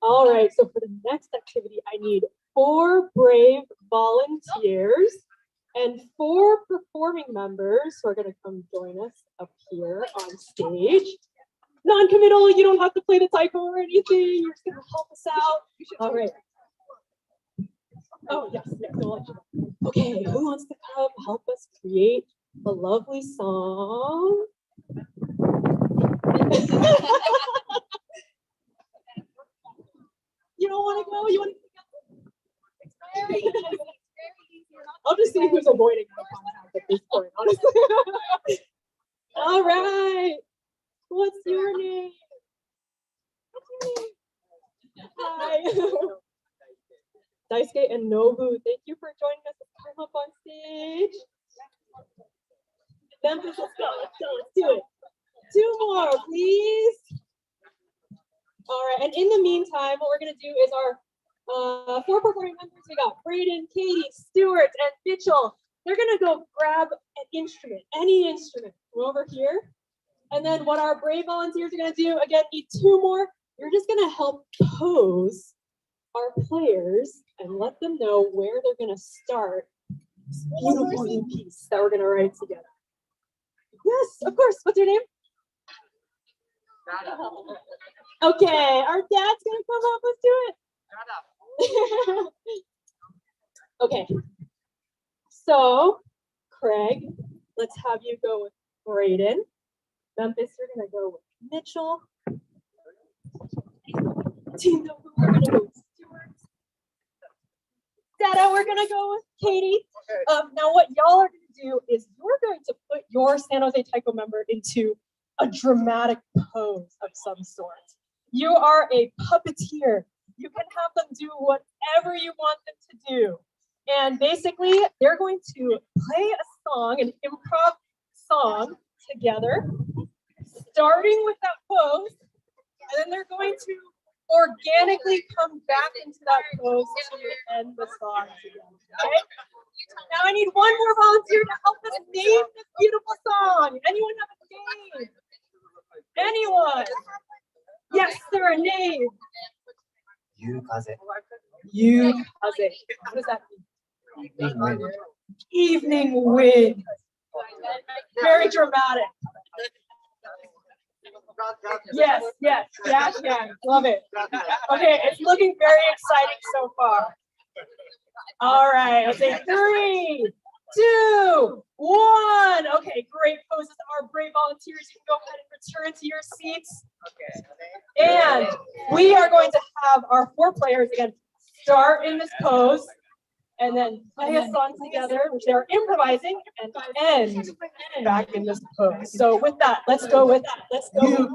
All right, so for the next activity, I need 4 brave volunteers and 4 performing members who are going to come join us up here on stage. Non-committal, you don't have to play the taiko or anything. You're just going to help us out. All right. Oh, yes. We'll let you know. Okay, who wants to come help us create a lovely song? You don't want to go? You want to? I'll just see who's avoiding the contact at this point, honestly. All right. What's your name? Hi. Daisuke and Nobu, thank you for joining us. Come up on stage. Memphis, let's go. Let's do it. 2 more, please. All right, and in the meantime, what we're gonna do is our 4 performing members. We got Braden, Katie, Stewart, and Mitchell. They're gonna go grab an instrument, any instrument, from over here. And then what our brave volunteers are gonna do, again, need 2 more. You're just gonna help pose our players and let them know where they're gonna start this beautiful new piece that we're gonna write together. Yes, of course. What's your name? Okay, our dad's gonna come up. Let's do it. Okay. So, Craig, let's have you go with Braden. Memphis, you're gonna go with Mitchell. Team Nobu, we're gonna go with Stewart. Dada, we're gonna go with Katie. Now what y'all are gonna do is you're going to put your San Jose Taiko member into a dramatic pose of some sort. You are a puppeteer. You can have them do whatever you want them to do. And basically, they're going to play a song, an improv song together, starting with that pose, and then they're going to organically come back into that pose to end the song together. Okay? Now I need 1 more volunteer to help us name this beautiful song. Anyone have a name? Anyone? Yes, sir, a name. Yukaze. Yukaze. What does that mean? Evening wind. Evening wind. Very dramatic. Yes, yes, yes, yes. Love it. Okay, it's looking very exciting so far. All right, I'll say 3, 2, 1. Okay, great poses. Our brave volunteers, you can go ahead and return to your seats. And we are going to have our 4 players again start in this pose and then play a song together, which they're improvising, and end back in this pose. So with that, let's go with that. Let's go.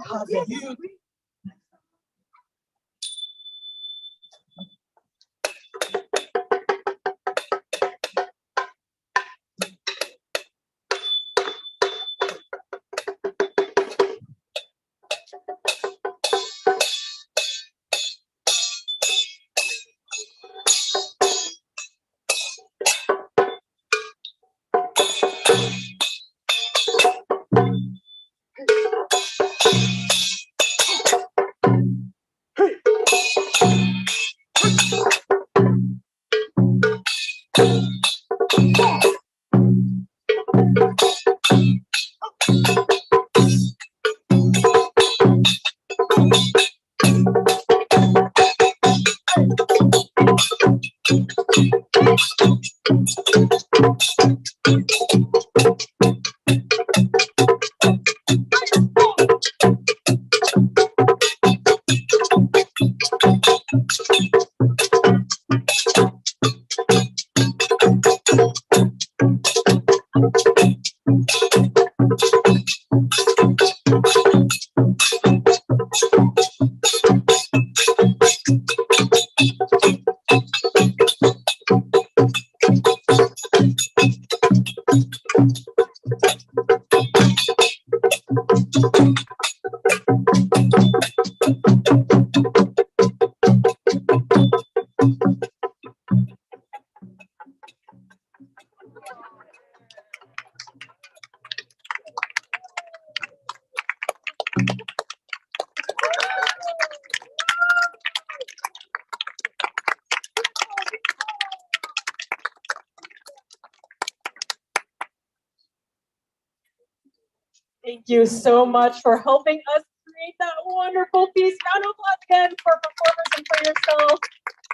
Thank you so much for helping us create that wonderful piece. Round of applause again for performers and for yourself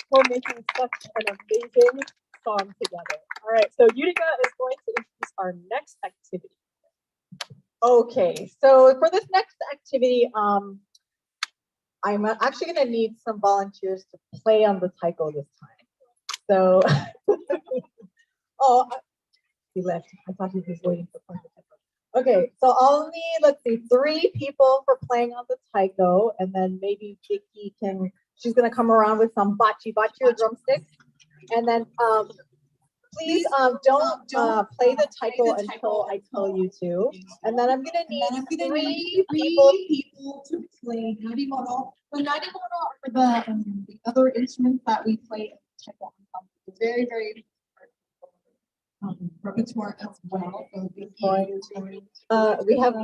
for making such an amazing song together. All right, so Utica is going to introduce our next activity. Okay, so for this next activity, I'm actually going to need some volunteers to play on the taiko this time. So, oh, he left. I thought he was waiting for fun. Okay, so I'll need, let's see, 3 people for playing on the taiko, and then maybe Vicky can, she's going to come around with some bachi or drumsticks. And then please don't play the taiko until I tell you to. And then I'm going to need 3 people to play narimono. The narimono are the other instruments that we play in the taiko ensemble. It's very, very repertoire as well. So we have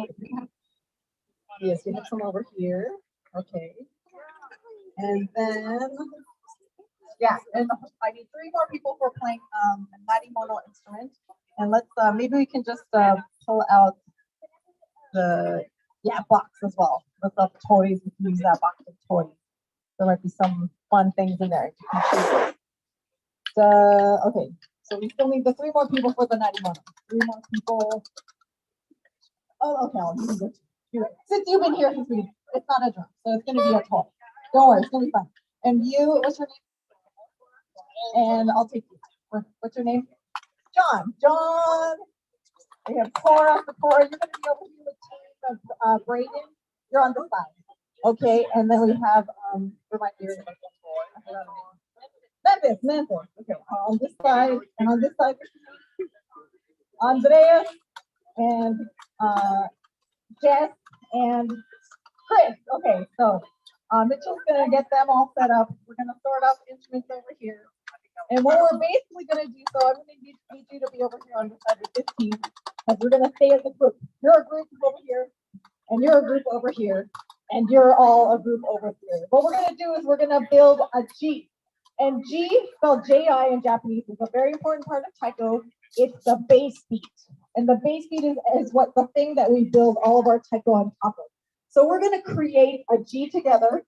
yes, we have some over here. Okay, and then yeah, and I need 3 more people for playing a narimono instrument. And let's maybe we can just pull out the box as well with the toys. We can use that box of toys. There might be some fun things in there. So okay. So we still need the 3 more people for the narimono. 3 more people. Oh, okay. I'll do this. Since you've been here, it's not a drum, so it's going to be a toy. Don't worry, it's going to be fun. And you, what's your name? And I'll take you. What's your name? John. John. We have Cora. Cora, you're going to be over here with team of Brayden. You're on the side. Okay, and then we have remind me. Memphis. Okay, on this side and on this side, Andreas and Jess and Chris. Okay, so Mitchell's gonna get them all set up. We're gonna sort out the instruments over here. And what we're basically gonna do, so I'm gonna need you to be over here on the side of this team, because we're gonna stay as a group. You're a group over here, and you're a group over here. and you're all a group over here. What we're gonna do is we're gonna build a G. And G, spelled J-I in Japanese, is a very important part of Taiko. It's the bass beat. And the bass beat is what the thing that we build all of our Taiko on top of. So we're gonna create a G together.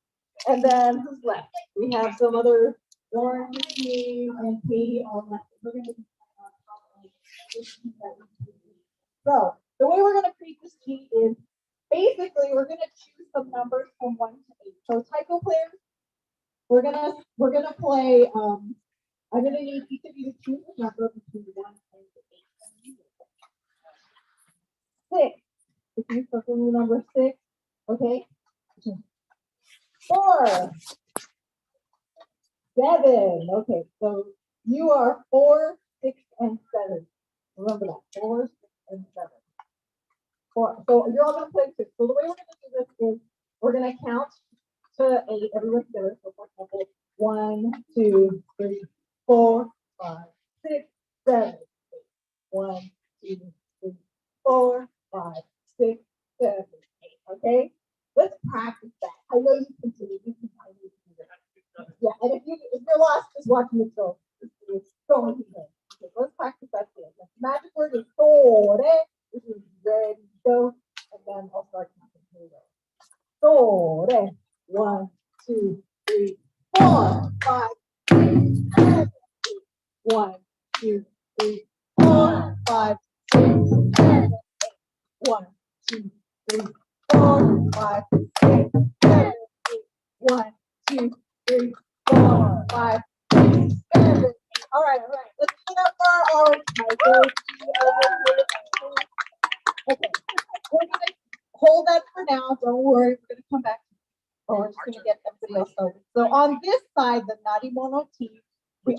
And then who's left? We have some other Lauren, me, and Katie all left. We're gonna be on top of this G that we create. So the way we're gonna create this G is basically we're gonna choose some numbers from 1 to 8. So Taiko players, we're gonna play. I'm gonna need each of you to choose a number between 1 and 8. 6. If you circle the number 6, okay. 4. 7. Okay, so you are 4, 6, and 7. Remember that 4, 6, and 7. 4. So you're all gonna play 6. So the way we're gonna do this is we're gonna count to 8. Everyone together. So for example, 1, 2, 3, 4, 5, 6, 7, 8. 1, 2, 3, 4, 5, 6, 7, 8. Okay, let's practice that. I know you can do it. You can find it. Yeah, and if you're lost, just watching the show. It's so easy. Okay, let's practice that thing. The magic word is sore. This is ready to go, and then I'll start counting. Here we go. Sore. 1, 2, 3, 4, 5, 6, 7, 8. 1, 2, 3, 4, 5, 6, 7, 8. 1, 2, 3, 4, 5, 6, 7, 8. 1, 2, 3, 4, 5, 6, 7, 8. All right. Let's get up for our Taiko. Okay, we're gonna hold that for now. Don't worry, we're gonna come back. We're just gonna get everybody else started. So on this side, the Narimono team, we're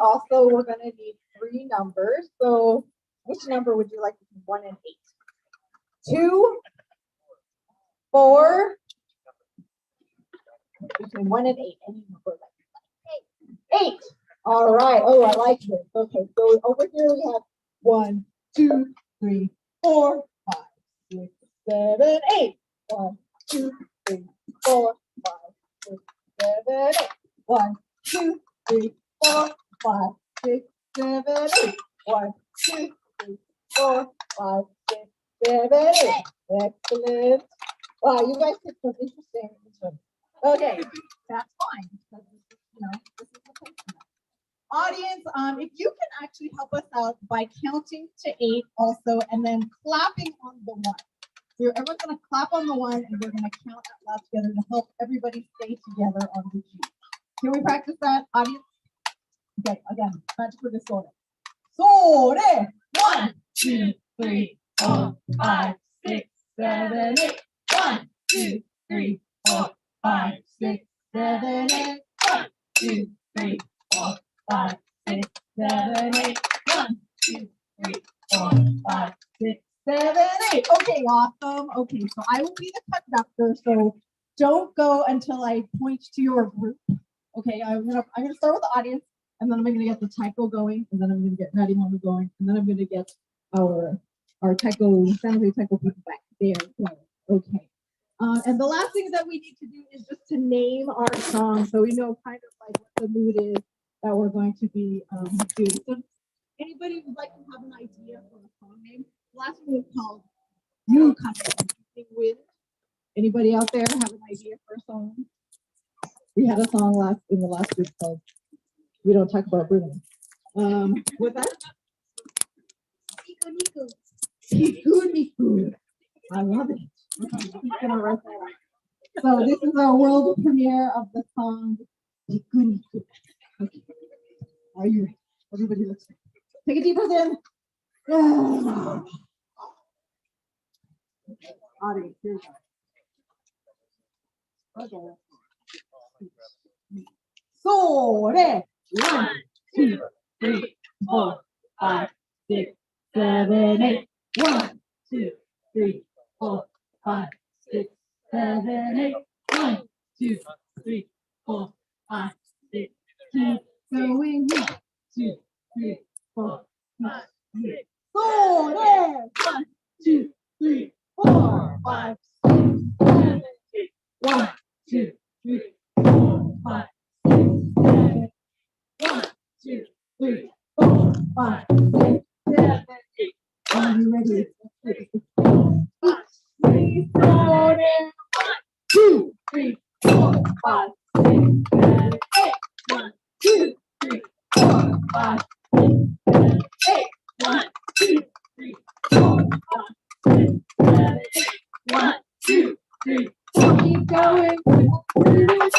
gonna need 3 numbers. So which number would you like between 1 and 8? 2, 4, between 1 and 8. Any number like 8. All right. Oh, I like this. Okay, so over here we have 1, 2, 3, 4, 5, 6, 7, 8. 1, 2, 3, 4, 5, 6, 7, 8. 1, 2, 3, 4, 5, 6, 7, 8. 1, 2, 3, 4, 5, 6, 7, 8. Excellent. Wow, you guys picked some interesting. Okay, that's fine. Because, this is the place. Audience, if you can actually help us out by counting to 8 also, and then clapping on the 1. So everyone's gonna clap on the 1, and we're gonna count out loud together to help everybody stay together on the G. Can we practice that, audience? Okay, again, magic word is sore. Sore. 1, 2, 3, 4, 5, 6, 7, 8. 1, 2, 3, 4, 5, 6, 7, 8. 1, 2, 3, 4, 5, 6, 7, 8. 1, 2, 3, 4, 5, 6, 7, 8. Okay, awesome. Okay, so I will be the conductor. So don't go until I point to your group. Okay, I'm gonna start with the audience, and then I'm gonna get the Taiko going, and then I'm gonna get Narimono going, and then I'm gonna get our Taiko, San Jose Taiko people back there. Okay. And the last thing that we need to do is just to name our song, so we know kind of like what the mood is that we're going to be doing. So anybody would like to have an idea for a song name? The last one was called You Evening Wind. Anybody out there have an idea for a song? We had a song in the last group called We Don't Talk About Bruno. What's that? Niku. I love it. Okay, I'm gonna write that out. So this is our world premiere of the song Niku. Okay. Are you ready? Everybody looks ready. Take a deep breath in. Audience, here we go. Okay. Sore. 1, 2, 3, 4, 5, 6, 7, 8. 1, 2, 3, 4, 5, 6, 7, 8. 1, 2, 3, 4, 5, 6. Keep going. 1, 2, 3, 4, 5, 6. Sore. 1, 2, 3, 4, 5, 6, 7, 8. 1, 5, 6, 7, 8. Are you ready? 3, 4, 2, 3, 4, 5, 6, 7, 8. 1, 2, 3, 4, 5, 6, 7, 8. 1, 2, 3, 4, 5, 6, 7, 8. 1, 2, 3, 4. Keep going. Here we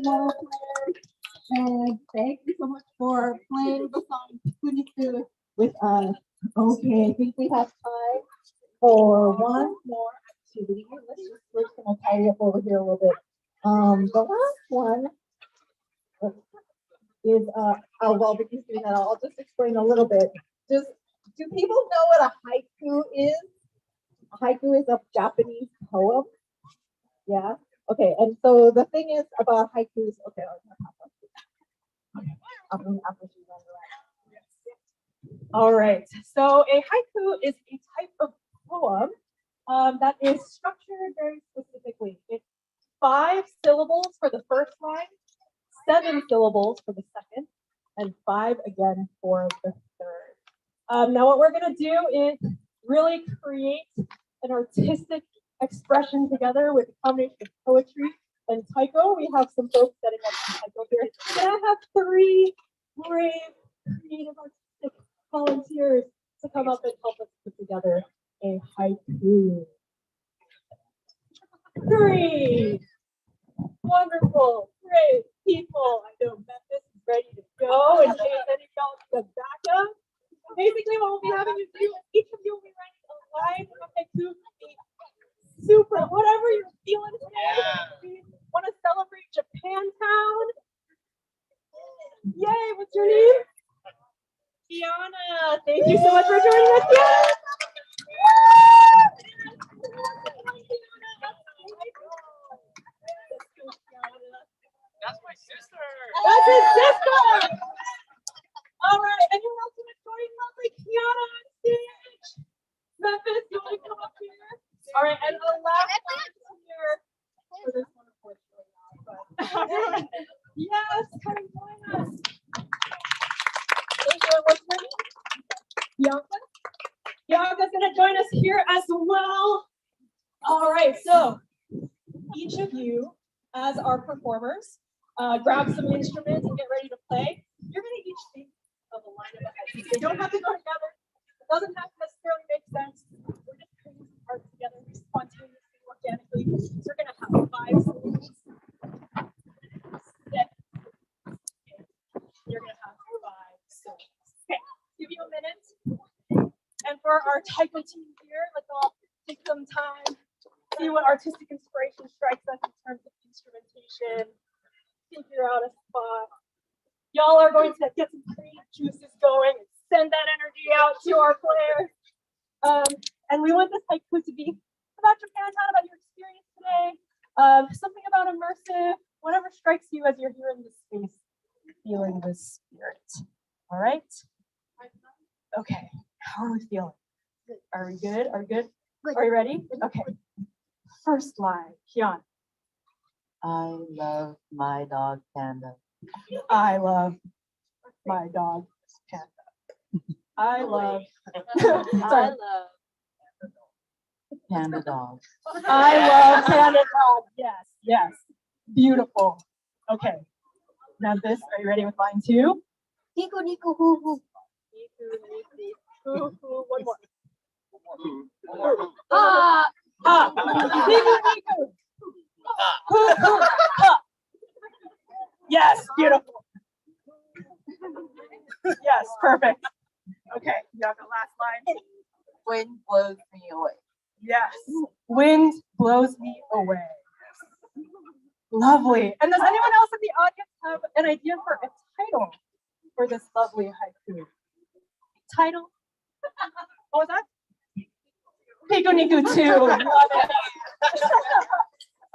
go. And thank you so much for playing the song Kuniku with us. Okay, I think we have time for one more activity. We're just gonna tidy up over here a little bit. The last one is while Vicky's doing that, I'll just explain a little bit. Just do people know what a haiku is? A haiku is a Japanese poem. Yeah. Okay. And so the thing is about haikus. Okay. All right. So a haiku is a type of poem that is structured very specifically. It's 5 syllables for the first line, 7 syllables for the second, and 5 again for the third. Now what we're going to do is really create an artistic expression together with a combination of poetry and taiko. We have some folks setting up some taiko here. And I have 3 brave, creative, artistic volunteers to come up and help us put together a haiku. 3 wonderful, great people. I know Memphis is ready to go in case any of y'all need a backup. Basically, what we'll be having you do, each of you will be writing a line of haiku, super, whatever you're feeling today. We want to celebrate Japantown. Yay, what's your name? Kiana. Thank you so much for joining us. Kiana. That's my sister. That's his sister. All right, anyone else want to join lovely Kiana on stage? Memphis, you want to come up here? All right, and the last one here for this one, unfortunately not, but yes, come and join us. Thank you. What's your name? Bianca. Bianca's going to join us here as well. All right, so each of you, as our performers, grab some instruments and get ready to play. You're going to each think of a line of a haiku. They don't have to go together. It doesn't have to necessarily make sense. We're just putting some parts together spontaneously, organically. So we're going to have 5 syllables. 7. You're going to have 5 syllables. Okay, give you a minute. And for our taiko team here, let's all take some time, see what artistic inspiration strikes us in terms of instrumentation, figure out a spot. Y'all are going to get some creative juices going and send that energy out to our players. And we want this haiku to be about Japantown, about your experience today, something about immersive, whatever strikes you as you're here in this space, feeling the spirit. All right? Okay, how are we feeling? Are we good? Are we good? Are you ready? Okay. First line, Kian. I love my dog Panda. I love my dog Panda. I love. I Sorry. love. Panda dog. I love Panda dog. Yes, yes. Beautiful. Okay. Now this, are you ready with line 2? Niku niku hoo hoo. One more. Ah, Niku niku. Yes, beautiful. Yes, perfect. Okay, you have the last line. Wind blows me away. Yes, wind blows me away. Lovely. And does anyone else in the audience have an idea for a title for this lovely haiku? Title? What was that? Piku Niku 2. Love it.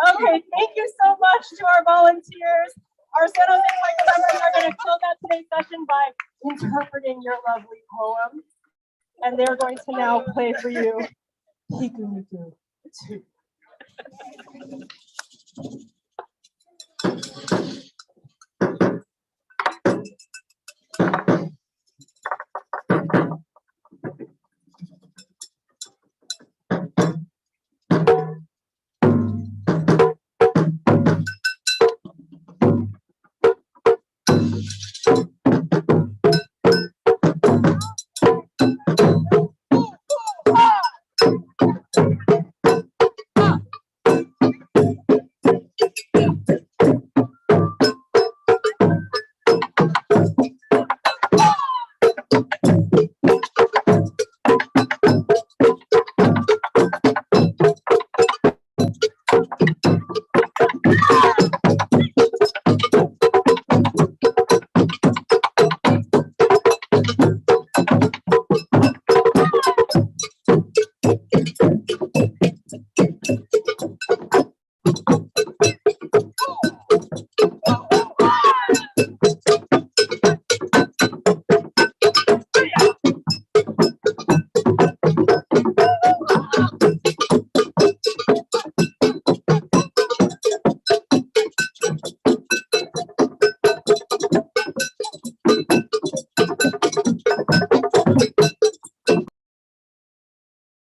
Okay, thank you so much to our volunteers. Our San Jose Taiko members are going to close out today's session by interpreting your lovely poem. And they're going to now play for you Piku Niku 2.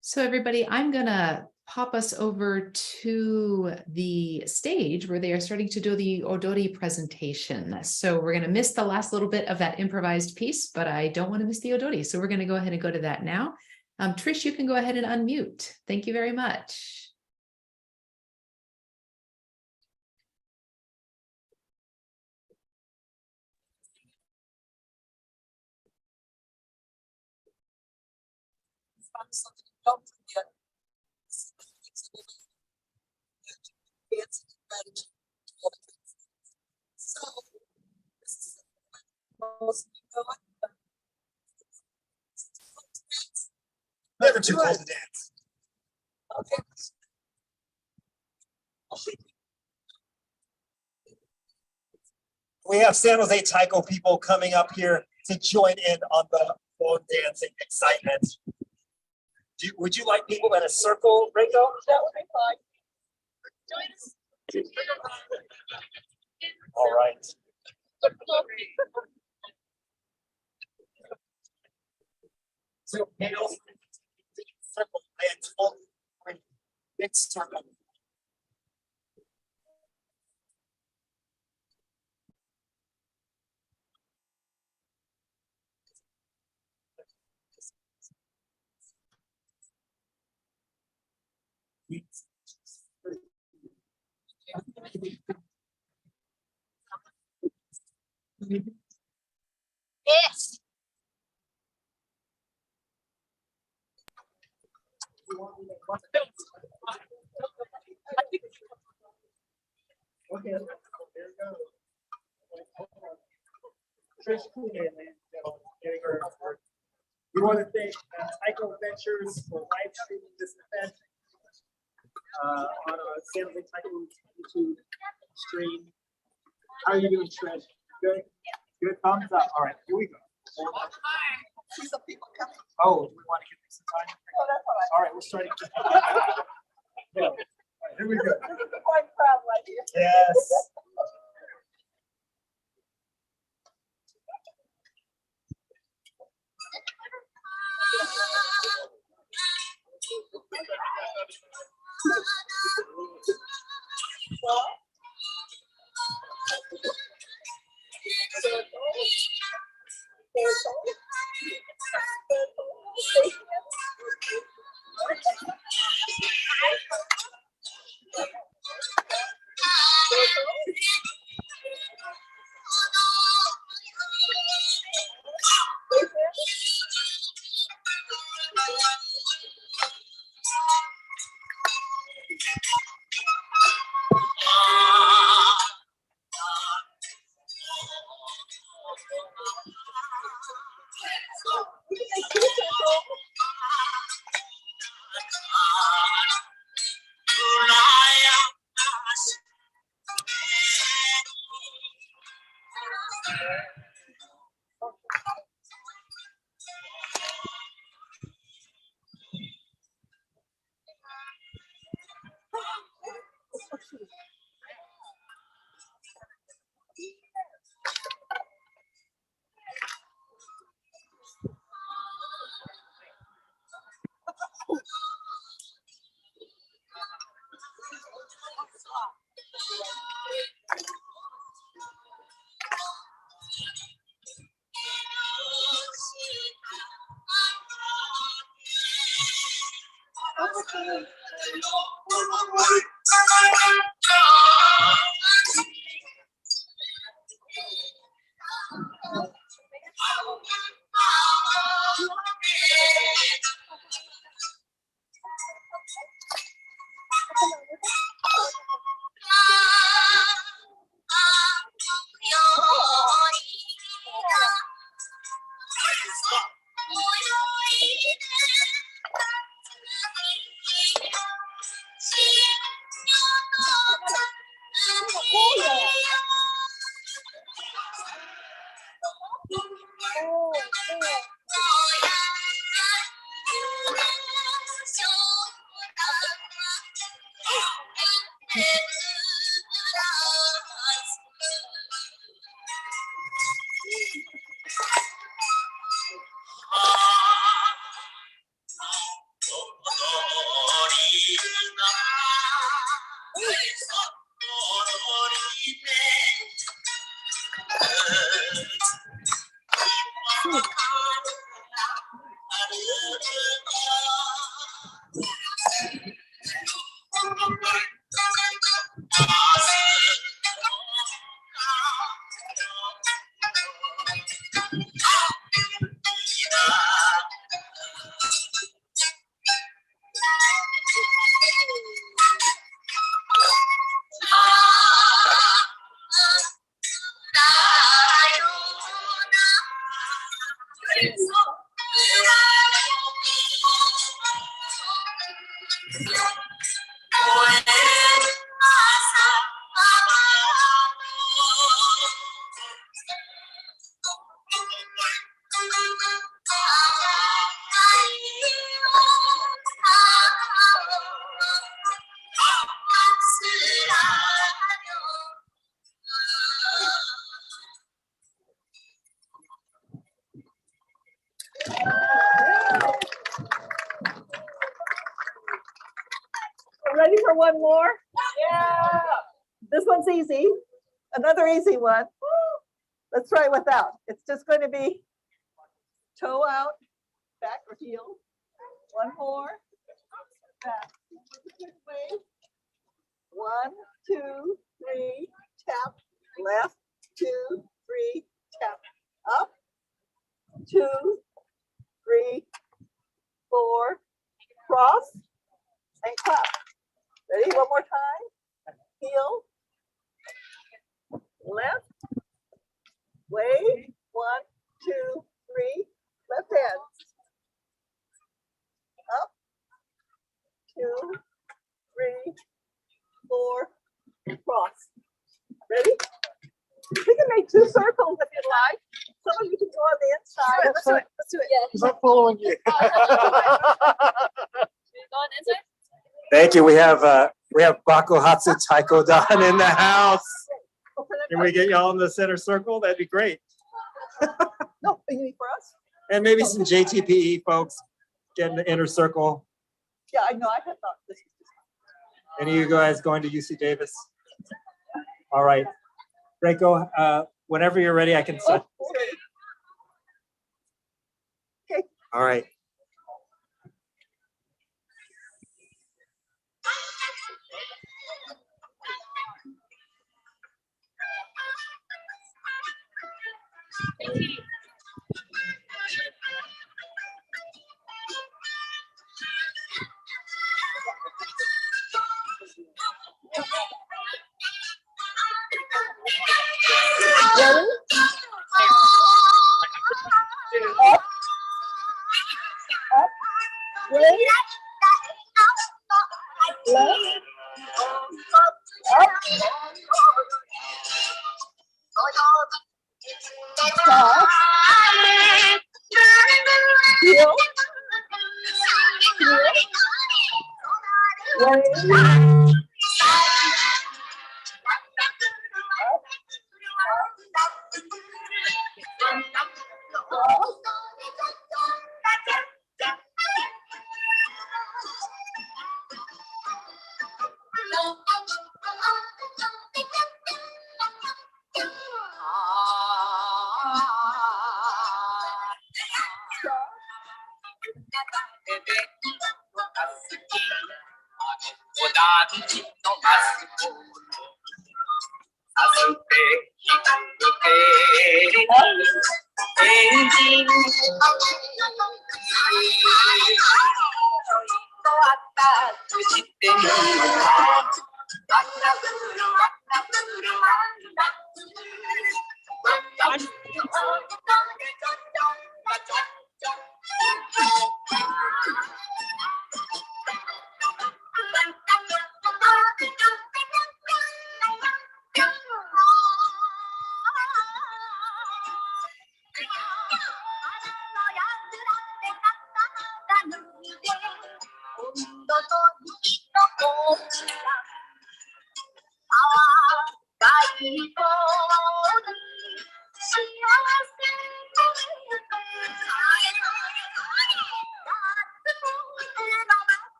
So everybody, I'm gonna pop us over to the stage where they are starting to do the Odori presentation. So we're gonna miss the last little bit of that improvised piece, but I don't want to miss the Odori. So we're gonna go ahead and go to that now. Trish, you can go ahead and unmute. Thank you very much. Never too cold to dance. Okay. We have San Jose Taiko people coming up here to join in on the bone dancing excitement. Would you like people in a circle, Rico? That would be fine. Join us. All right. So, panels, circle and full big circle. yes. Okay, there we go. Trish, ladies and gentlemen, getting her. We want to thank Taiko Ventures for live streaming this event on our San Jose Taiko YouTube stream. How are you doing, Trish? Good? Good, thumbs up. All right, here we go. See some people coming. Oh, we want to give them some time? Oh, that's all right. All right, we're starting. Yeah. All right, here we go. This is the fun crowd right here. Yes. Ready for one more? Yeah. This one's easy. Another easy one. Let's try it without. It's just going to be toe out, back or heel. One more. Back. Wave. 1, 2, 3, tap. Left, 2, 3, tap. Up. 2, 3, 4. Cross and clap. Ready? One more time. Heel. Left. Wave. 1, 2, 3. Left hand. Up. 2, 3, 4. Cross. Ready? We can make 2 circles if you'd like. Some of you can go on the inside. Let's do it. Let's do it. Because I'm following you. Go on inside. Thank you. We have Bakuhatsu Taiko Dan in the house. Can we get y'all in the center circle? That'd be great. No, you mean for us? And maybe some JTPE folks get in the inner circle. Yeah, I know. I had thought this. Any of you guys going to UC Davis? All right. Reiko, whenever you're ready, I can start. Okay. All right. Ready? Up. Up. Wave. Left. Up.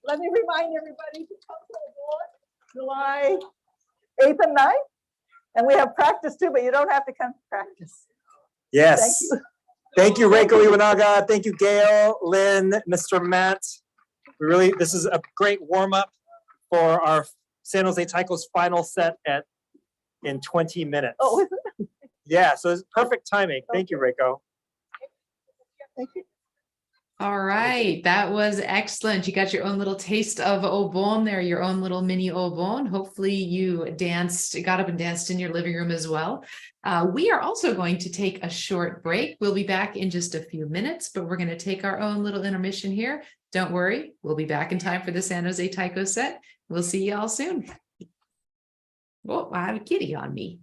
Let me remind everybody to come to Obon, July 8th and 9th. And we have practice too, but you don't have to come to practice. Yes. Thank you, Reiko Iwanaga. Thank you, Gail, Lynn, Mr. Matt. This is a great warm-up for our San Jose Taiko's final set in 20 minutes. Oh, is it? Yeah, so it's perfect timing. Thank you, Reiko. Thank you. All right, that was excellent. You got your own little taste of Obon there, your own little mini Obon. Hopefully you got up and danced in your living room as well. We are also going to take a short break. We'll be back in just a few minutes, but we're going to take our own little intermission here. Don't worry, we'll be back in time for the San Jose Taiko set. We'll see you all soon. Oh, I have a kitty on me.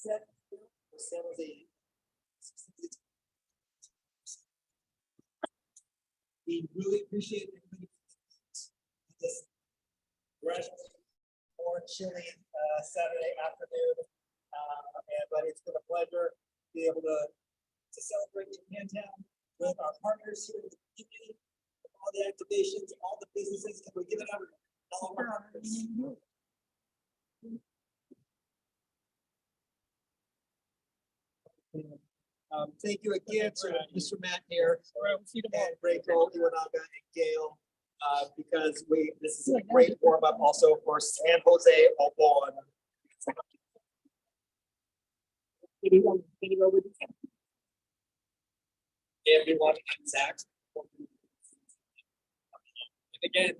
set for San Jose. We really appreciate everybody. This gradually more chilly Saturday afternoon, but it's been a pleasure to be able to celebrate Japantown with our partners here in the community, with all the activations, all the businesses. Can we give it up to all of our partners? Thank you again to Mr. Matt here, and Rachel, Iwanaga, and Gail, because this is a great warm up also for San Jose Obon. Everyone, I'm Zach. And again,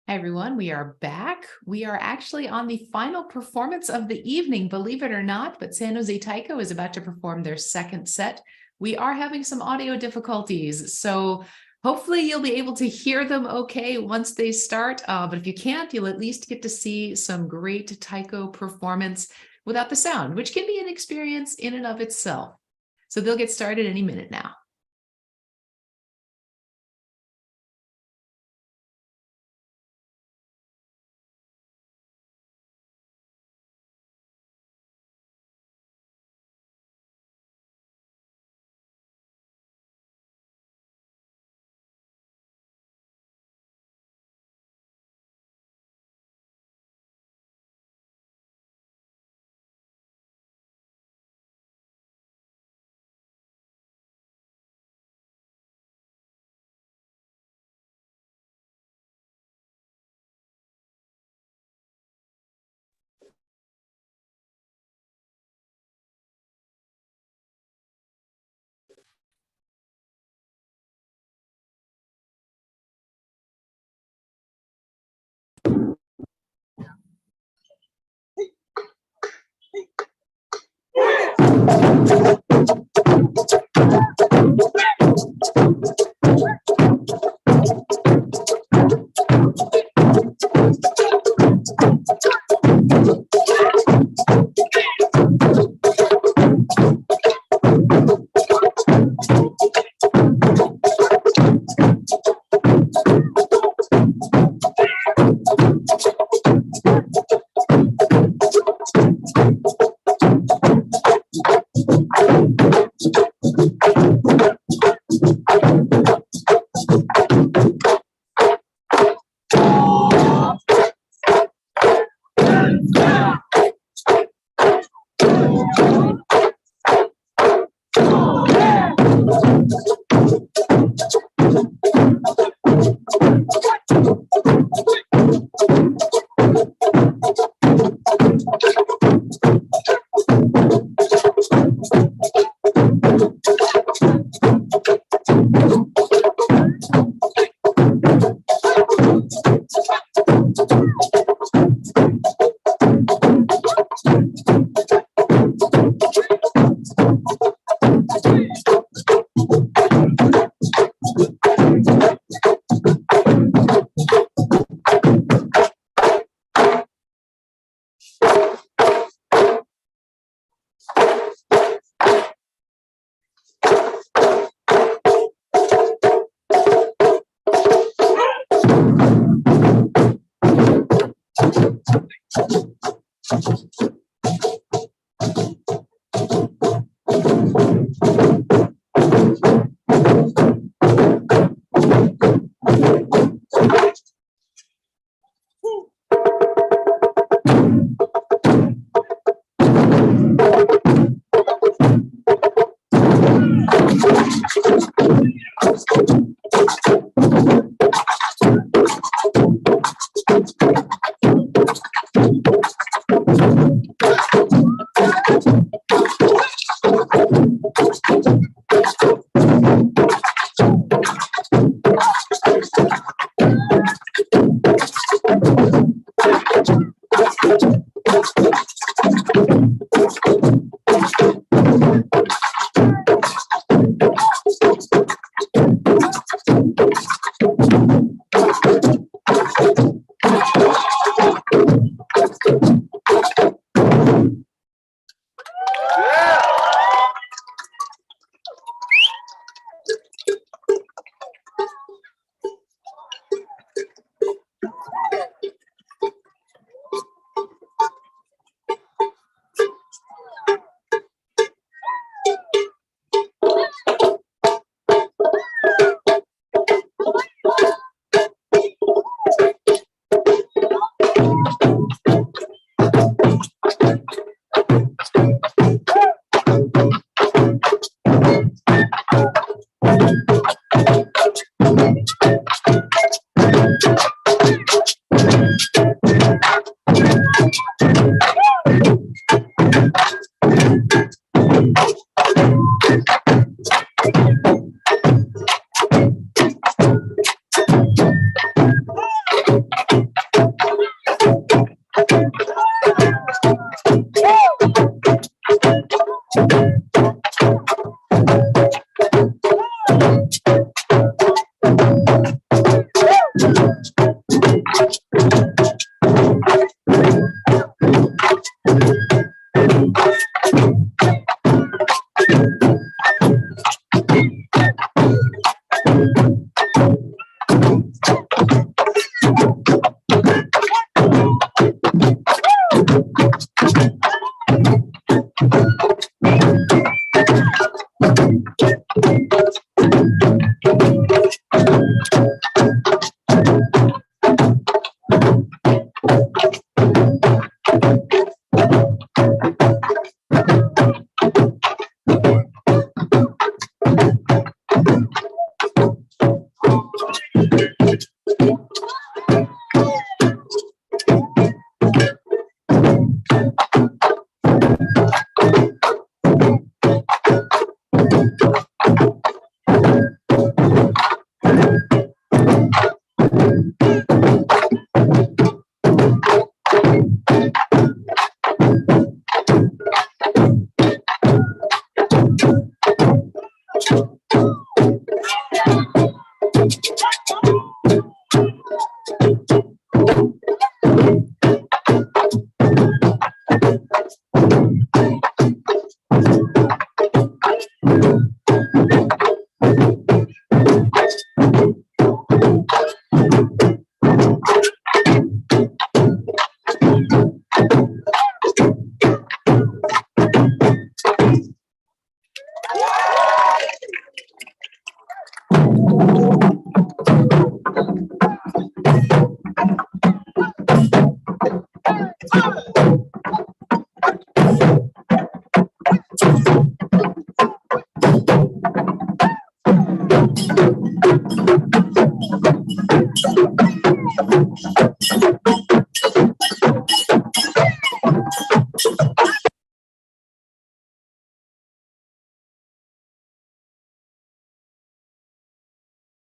Hi, everyone. We are back. We are actually on the final performance of the evening, believe it or not, but San Jose Taiko is about to perform their second set. We are having some audio difficulties, so hopefully you'll be able to hear them okay once they start. But if you can't, you'll at least get to see some great taiko performance without the sound, which can be an experience in and of itself. So they'll get started any minute now.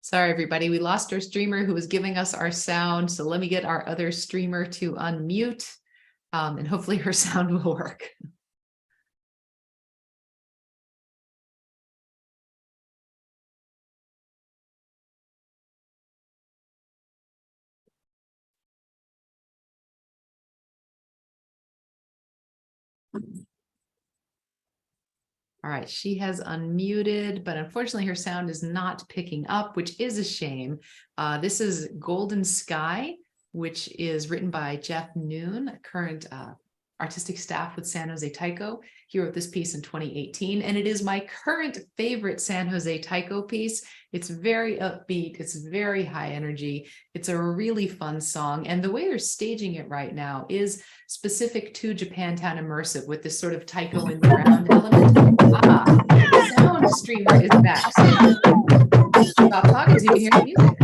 Sorry, everybody, we lost our streamer who was giving us our sound. So let me get our other streamer to unmute, and hopefully her sound will work. All right, she has unmuted, but unfortunately her sound is not picking up, which is a shame. This is Golden Sky, which is written by Jeff Noon, current artistic staff with San Jose Taiko. He wrote this piece in 2018, and it is my current favorite San Jose Taiko piece. It's very upbeat, it's very high energy, it's a really fun song, and the way they're staging it right now is specific to Japantown Immersive with this sort of taiko in the ground element. The sound streamer is back. So stop talking so you can hear the music.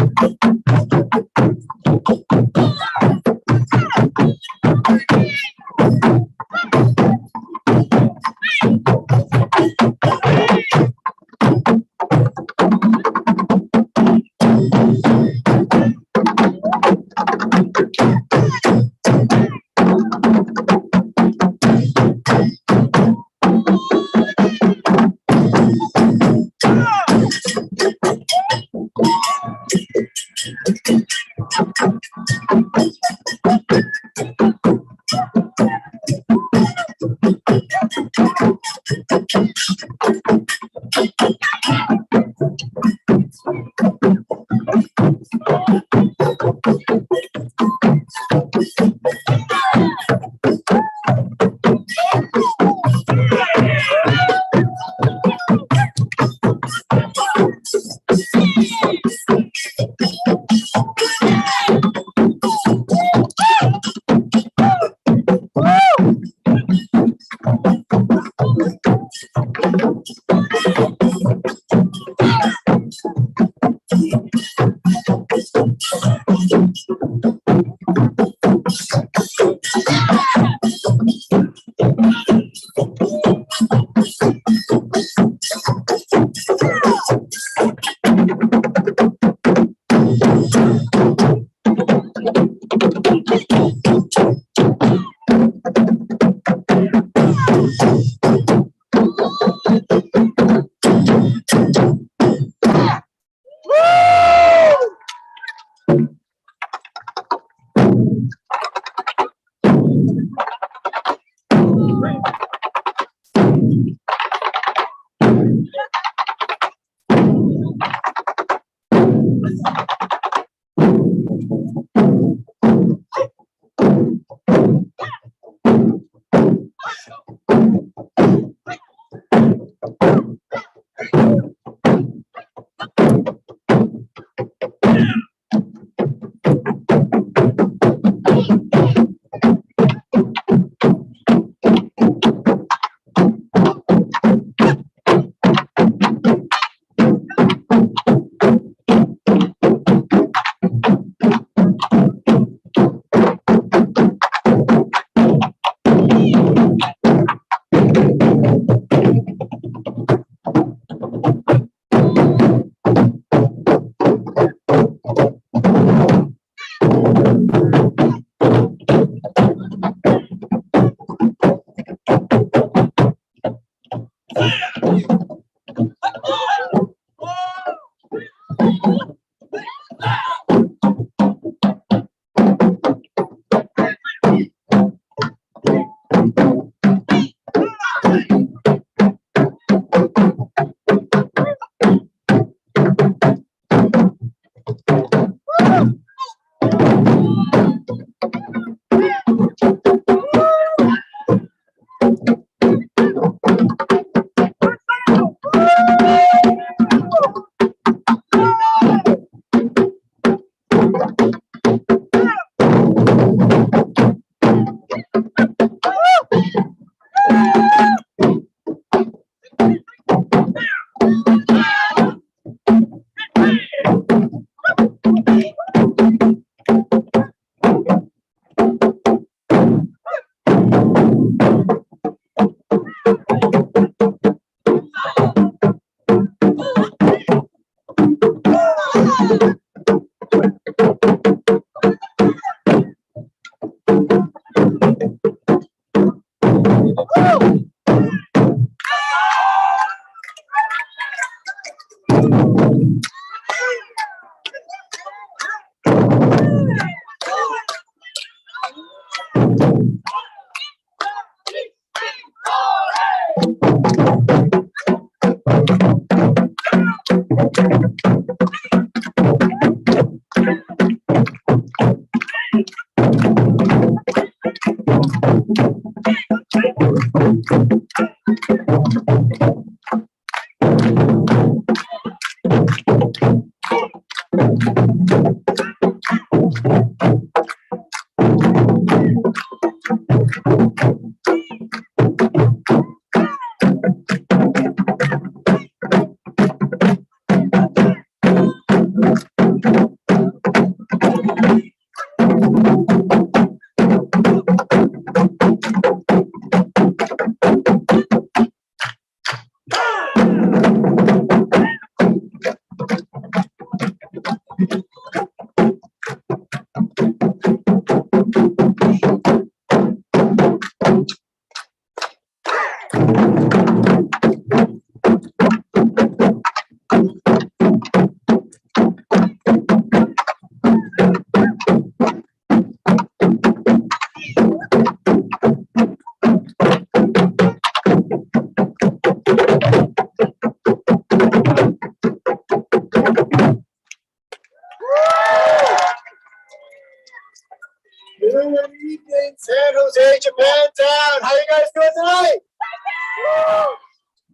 Good evening, San Jose Japantown. How you guys doing tonight?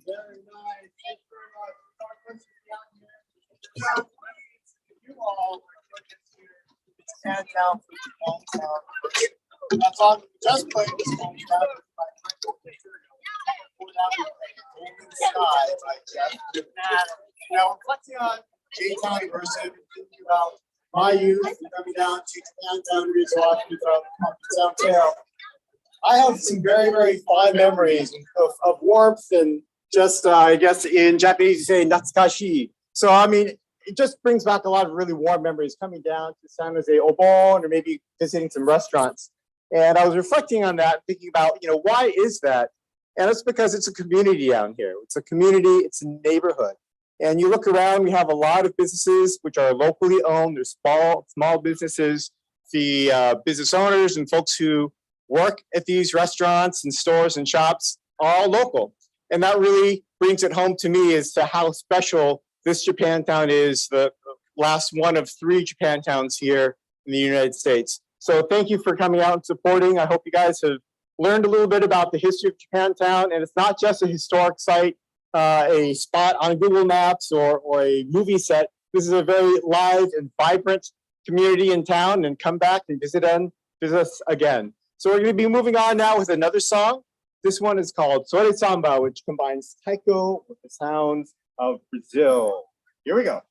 Very nice. Thank you very much. You all Japantown for Japantown. That song we just played this morning. Sky by Jeff. Now we're reflecting on Japantown Immersive, thinking about my youth coming down to Japantown Resort from downtown. I have some very, very fond memories of warmth and just, I guess in Japanese you say natsukashi. So I mean, it just brings back a lot of really warm memories coming down to San Jose Obon or maybe visiting some restaurants. And I was reflecting on that, thinking about, why is that? And it's because it's a community down here. It's a community, it's a neighborhood. And you look around, we have a lot of businesses which are locally owned. There's small businesses, the business owners and folks who work at these restaurants and stores and shops are all local. And that really brings it home to me as to how special this Japantown is, the last one of 3 Japantowns here in the United States. So thank you for coming out and supporting. I hope you guys have learned a little bit about the history of Japantown. And it's not just a historic site, a spot on Google Maps or a movie set. This is a very live and vibrant community in town, and come back and visit us again. So we're going to be moving on now with another song. This one is called Sore Samba, which combines taiko with the sounds of Brazil. Here we go.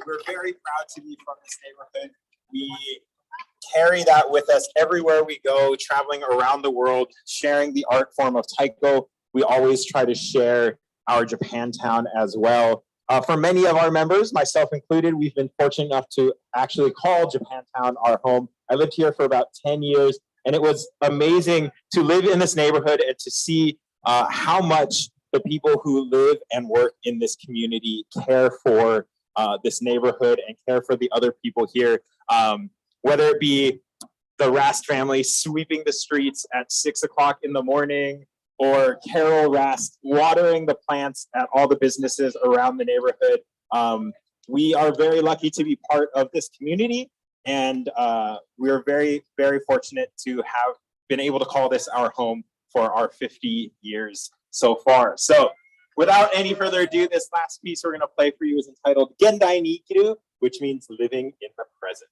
We're very proud to be from this neighborhood. We carry that with us everywhere we go, traveling around the world, sharing the art form of Taiko. We always try to share our Japantown as well. For many of our members, myself included, we've been fortunate enough to actually call Japantown our home. I lived here for about 10 years, and it was amazing to live in this neighborhood and to see how much the people who live and work in this community care for this neighborhood and care for the other people here, whether it be the Rast family sweeping the streets at 6 o'clock in the morning, or Carol Rast watering the plants at all the businesses around the neighborhood. We are very lucky to be part of this community, and we're very, very fortunate to have been able to call this our home for our 50 years so far. So without any further ado, this last piece we're gonna play for you is entitled Gendai ni Ikiru, which means living in the present.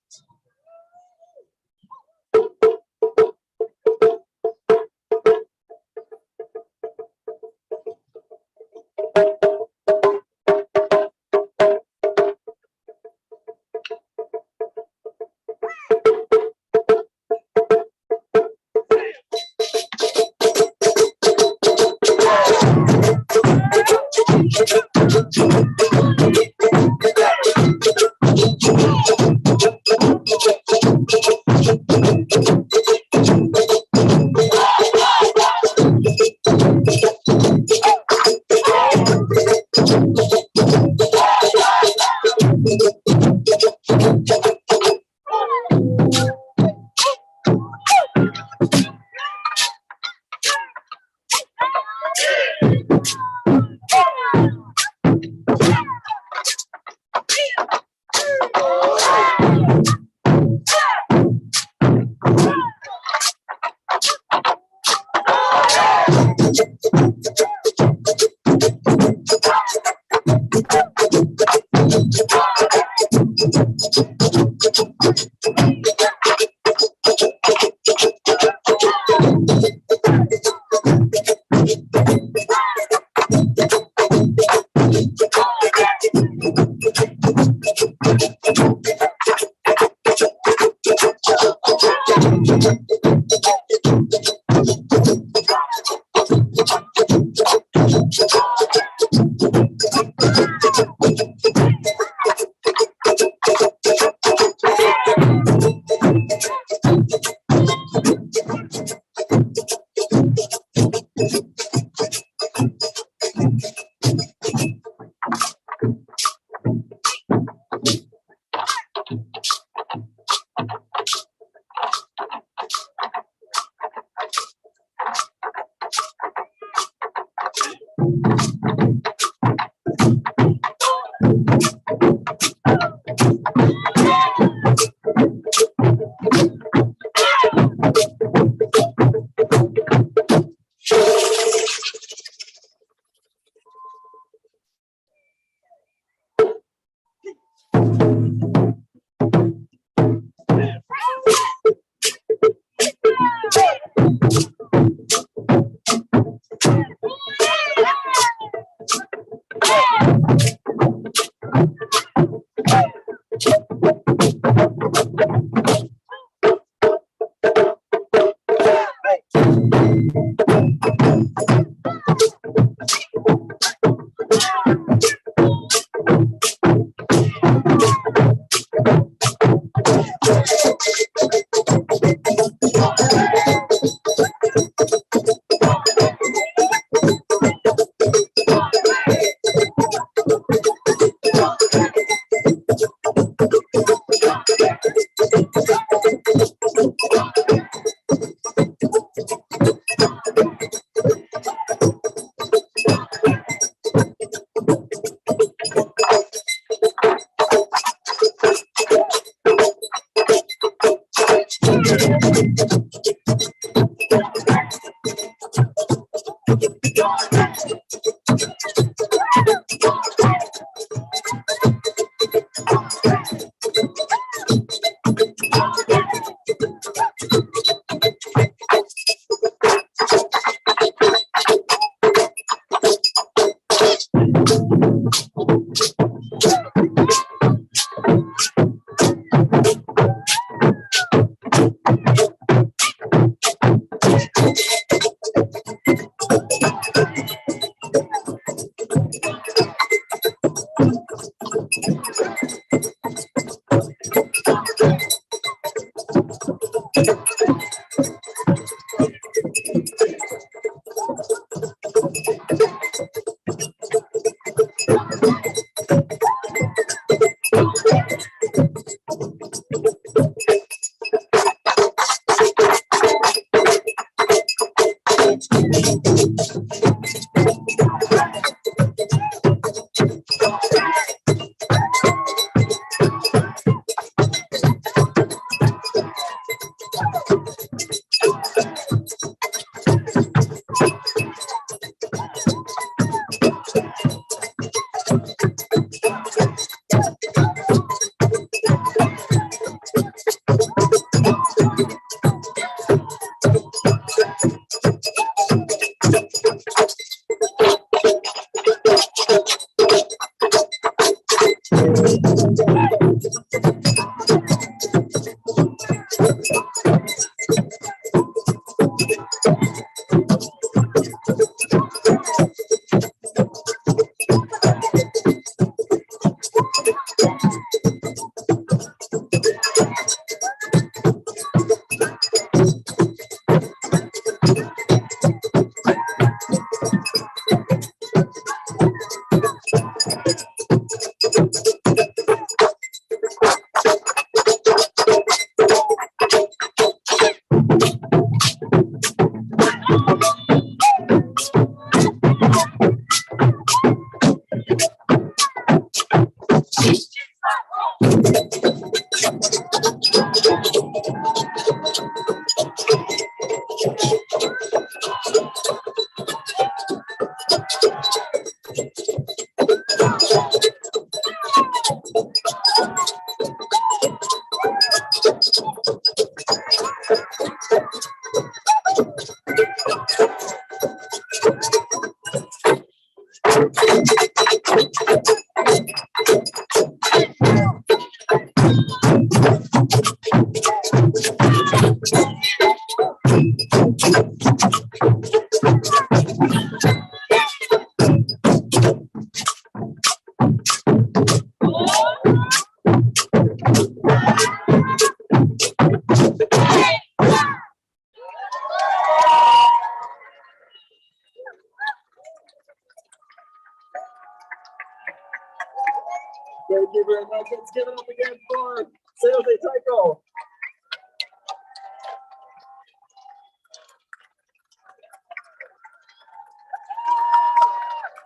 Thank you very much. Let's give it up again for San Jose Taiko.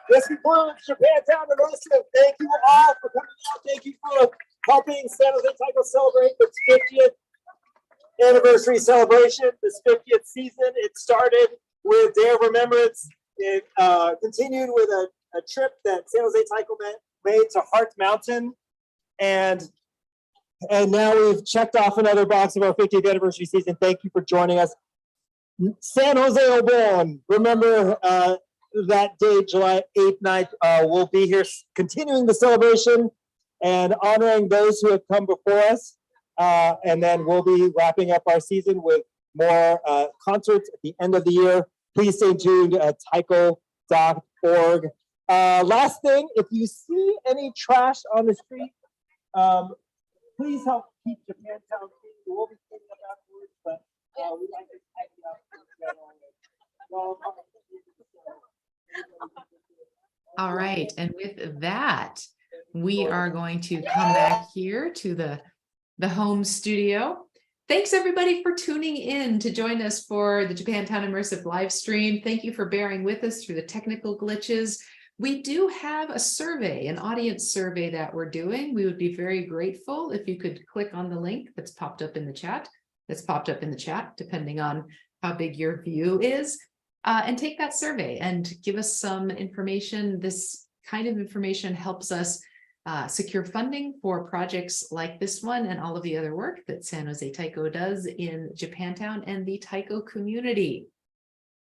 This concludes Japantown Immersive. Thank you all for coming out. Thank you for helping San Jose Taiko celebrate its 50th anniversary celebration, this 50th season. It started with Day of Remembrance. It continued with a trip that San Jose Taiko made to Hart Mountain. And now we've checked off another box of our 50th anniversary season. Thank you for joining us. San Jose Obon, remember that day, July 8th, 9th, we'll be here continuing the celebration and honoring those who have come before us. And then we'll be wrapping up our season with more concerts at the end of the year. Please stay tuned at taiko.org. Last thing, if you see any trash on the street, please help keep Japantown clean. We'll be cleaning up afterwards, but we like to tidy up. All right, and with that, we are going to come back here to the home studio. Thanks everybody for tuning in to join us for the Japantown Immersive live stream. Thank you for bearing with us through the technical glitches. We do have a survey, an audience survey that we're doing. We would be very grateful if you could click on the link that's popped up in the chat, depending on how big your view is, and take that survey and give us some information. This kind of information helps us secure funding for projects like this one and all of the other work that San Jose Taiko does in Japantown and the Taiko community.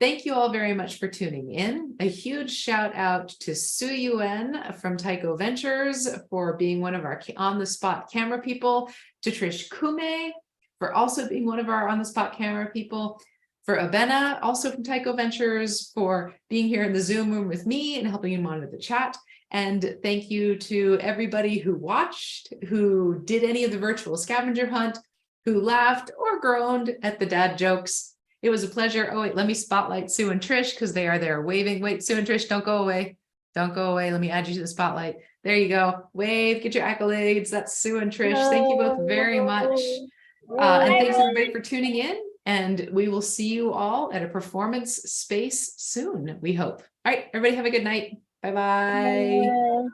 Thank you all very much for tuning in. A huge shout out to Su Yuen from Taiko Ventures for being one of our on-the-spot camera people, to Trish Kume for also being one of our on-the-spot camera people, for Abena, also from Taiko Ventures, for being here in the Zoom room with me and helping me monitor the chat. And thank you to everybody who watched, who did any of the virtual scavenger hunt, who laughed or groaned at the dad jokes. It was a pleasure. Oh, wait, let me spotlight Sue and Trish because they are there waving. Wait, Sue and Trish, don't go away. Don't go away. Let me add you to the spotlight. There you go. Wave, get your accolades. That's Sue and Trish. Thank you both very much. And thanks everybody for tuning in. And we will see you all at a performance space soon, we hope. All right, everybody have a good night. Bye-bye.